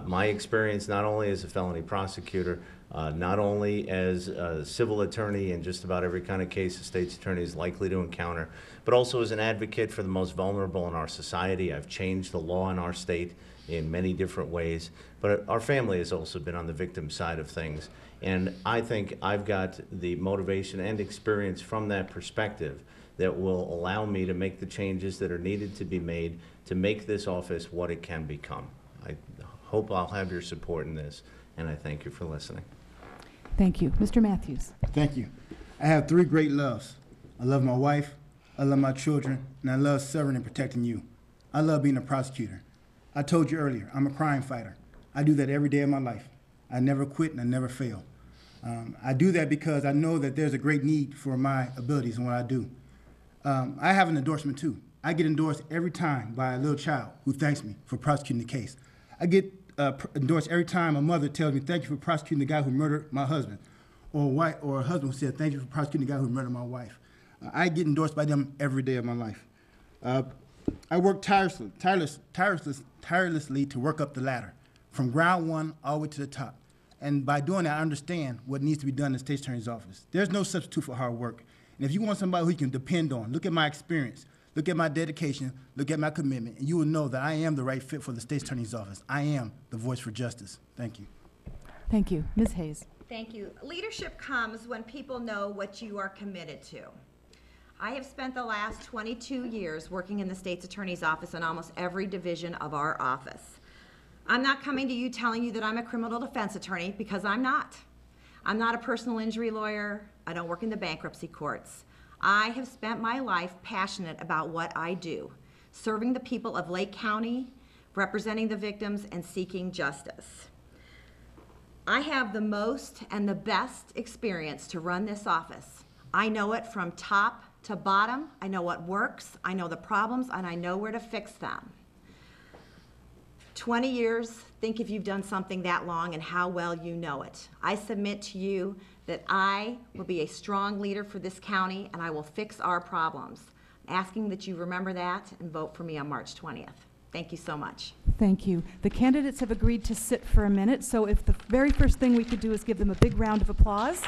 My experience not only as a felony prosecutor, not only as a civil attorney in just about every kind of case a state's attorney is likely to encounter, but also as an advocate for the most vulnerable in our society. I've changed the law in our state in many different ways, but our family has also been on the victim side of things. And I think I've got the motivation and experience from that perspective that will allow me to make the changes that are needed to be made to make this office what it can become. I hope I'll have your support in this, and I thank you for listening. Thank you. Mr. Matthews. Thank you. I have three great loves. I love my wife, I love my children, and I love serving and protecting you. I love being a prosecutor. I told you earlier, I'm a crime fighter. I do that every day of my life. I never quit and I never fail. I do that because I know that there's a great need for my abilities and what I do. I have an endorsement too. I get endorsed every time by a little child who thanks me for prosecuting the case. I get endorsed every time a mother tells me, thank you for prosecuting the guy who murdered my husband, or a husband who said, thank you for prosecuting the guy who murdered my wife. I get endorsed by them every day of my life. I worked tirelessly to work up the ladder, from ground one all the way to the top. And by doing that, I understand what needs to be done in the State's Attorney's Office. There's no substitute for hard work. And if you want somebody who you can depend on, look at my experience, look at my dedication, look at my commitment, and you will know that I am the right fit for the State's Attorney's Office. I am the voice for justice. Thank you. Thank you. Ms. Hayes. Thank you. Leadership comes when people know what you are committed to. I have spent the last 22 years working in the State's Attorney's Office in almost every division of our office. I'm not coming to you telling you that I'm a criminal defense attorney, because I'm not. I'm not a personal injury lawyer. I don't work in the bankruptcy courts. I have spent my life passionate about what I do, serving the people of Lake County, representing the victims, and seeking justice. I have the most and the best experience to run this office. I know it from top to bottom. I know what works, I know the problems, and I know where to fix them. 20 years, think if you've done something that long and how well you know it. I submit to you that I will be a strong leader for this county, and I will fix our problems. I'm asking that you remember that and vote for me on March 20th. Thank you so much. Thank you. The candidates have agreed to sit for a minute, so if the very first thing we could do is give them a big round of applause.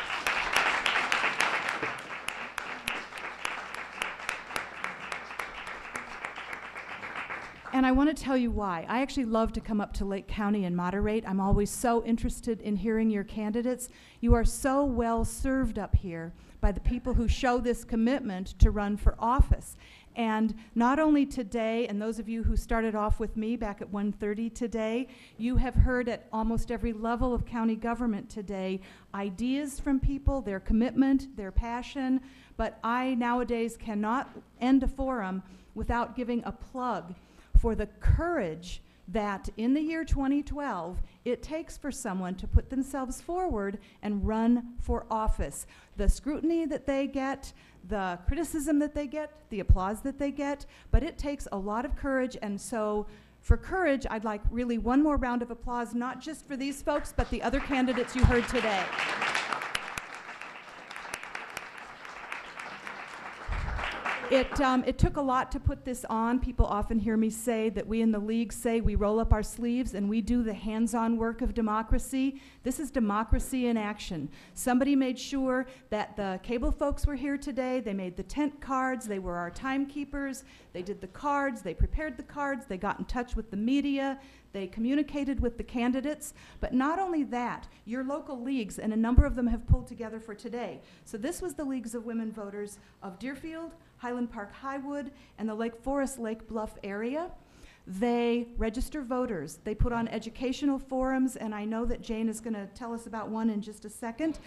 And I want to tell you why. I actually love to come up to Lake County and moderate. I'm always so interested in hearing your candidates. You are so well served up here by the people who show this commitment to run for office. And not only today, and those of you who started off with me back at 1:30 today, you have heard at almost every level of county government today ideas from people, their commitment, their passion. But I nowadays cannot end a forum without giving a plug for the courage that in the year 2012 it takes for someone to put themselves forward and run for office. The scrutiny that they get, the criticism that they get, the applause that they get, but it takes a lot of courage. And so for courage, I'd like really one more round of applause, not just for these folks, but the other candidates you heard today. It took a lot to put this on. People often hear me say that we in the league say we roll up our sleeves and we do the hands-on work of democracy. This is democracy in action. Somebody made sure that the cable folks were here today. They made the tent cards. They were our timekeepers. They did the cards. They prepared the cards. They got in touch with the media. They communicated with the candidates. But not only that, your local leagues, and a number of them have pulled together for today. So this was the Leagues of Women Voters of Deerfield, Highland Park Highwood, and the Lake Forest, Lake Bluff area. They register voters. They put on educational forums, and I know that Jane is going to tell us about one in just a second.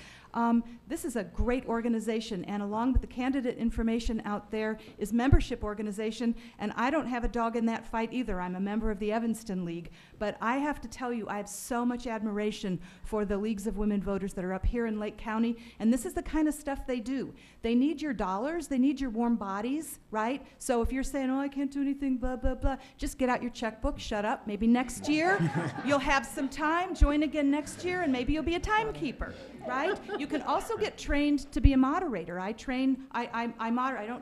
This is a great organization, and along with the candidate information out there is membership organization, and I don't have a dog in that fight either. I'm a member of the Evanston League, but I have to tell you, I have so much admiration for the Leagues of Women Voters that are up here in Lake County, and this is the kind of stuff they do. They need your dollars, they need your warm bodies, right? So if you're saying, oh, I can't do anything, blah, blah, blah, just get out your checkbook, shut up. Maybe next year you'll have some time, join again next year, and maybe you'll be a timekeeper, right? You can also get trained to be a moderator. I don't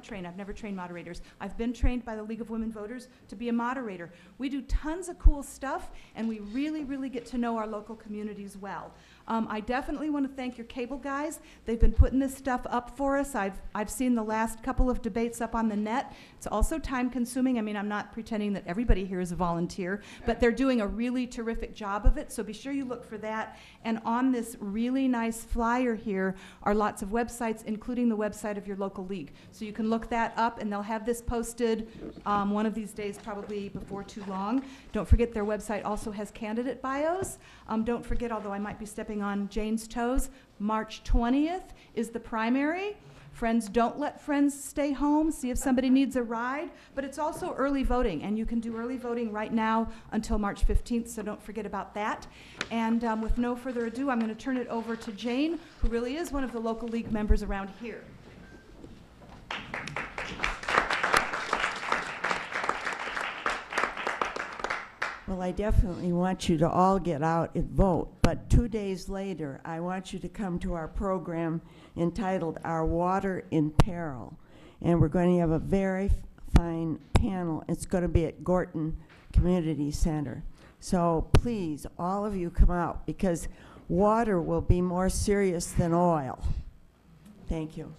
train, I've never trained moderators. I've been trained by the League of Women Voters to be a moderator. We do tons of cool stuff, and we really, really get to know our local communities well. I definitely want to thank your cable guys. They've been putting this stuff up for us. I've seen the last couple of debates up on the net. It's also time consuming. I mean, I'm not pretending that everybody here is a volunteer, but they're doing a really terrific job of it, so be sure you look for that. And on this really nice flyer here are lots of websites, including the website of your local league. So you can look that up, and they'll have this posted one of these days, probably before too long. Don't forget their website also has candidate bios. Don't forget, although I might be stepping on Jane's toes, March 20th is the primary. Friends, don't let friends stay home. See if somebody needs a ride. But it's also early voting, and you can do early voting right now until March 15th, so don't forget about that. And with no further ado, I'm going to turn it over to Jane, who really is one of the local league members around here. Well, I definitely want you to all get out and vote, but 2 days later, I want you to come to our program entitled Our Water in Peril. And we're going to have a very fine panel. It's going to be at Gorton Community Center. So please, all of you come out, because water will be more serious than oil. Thank you.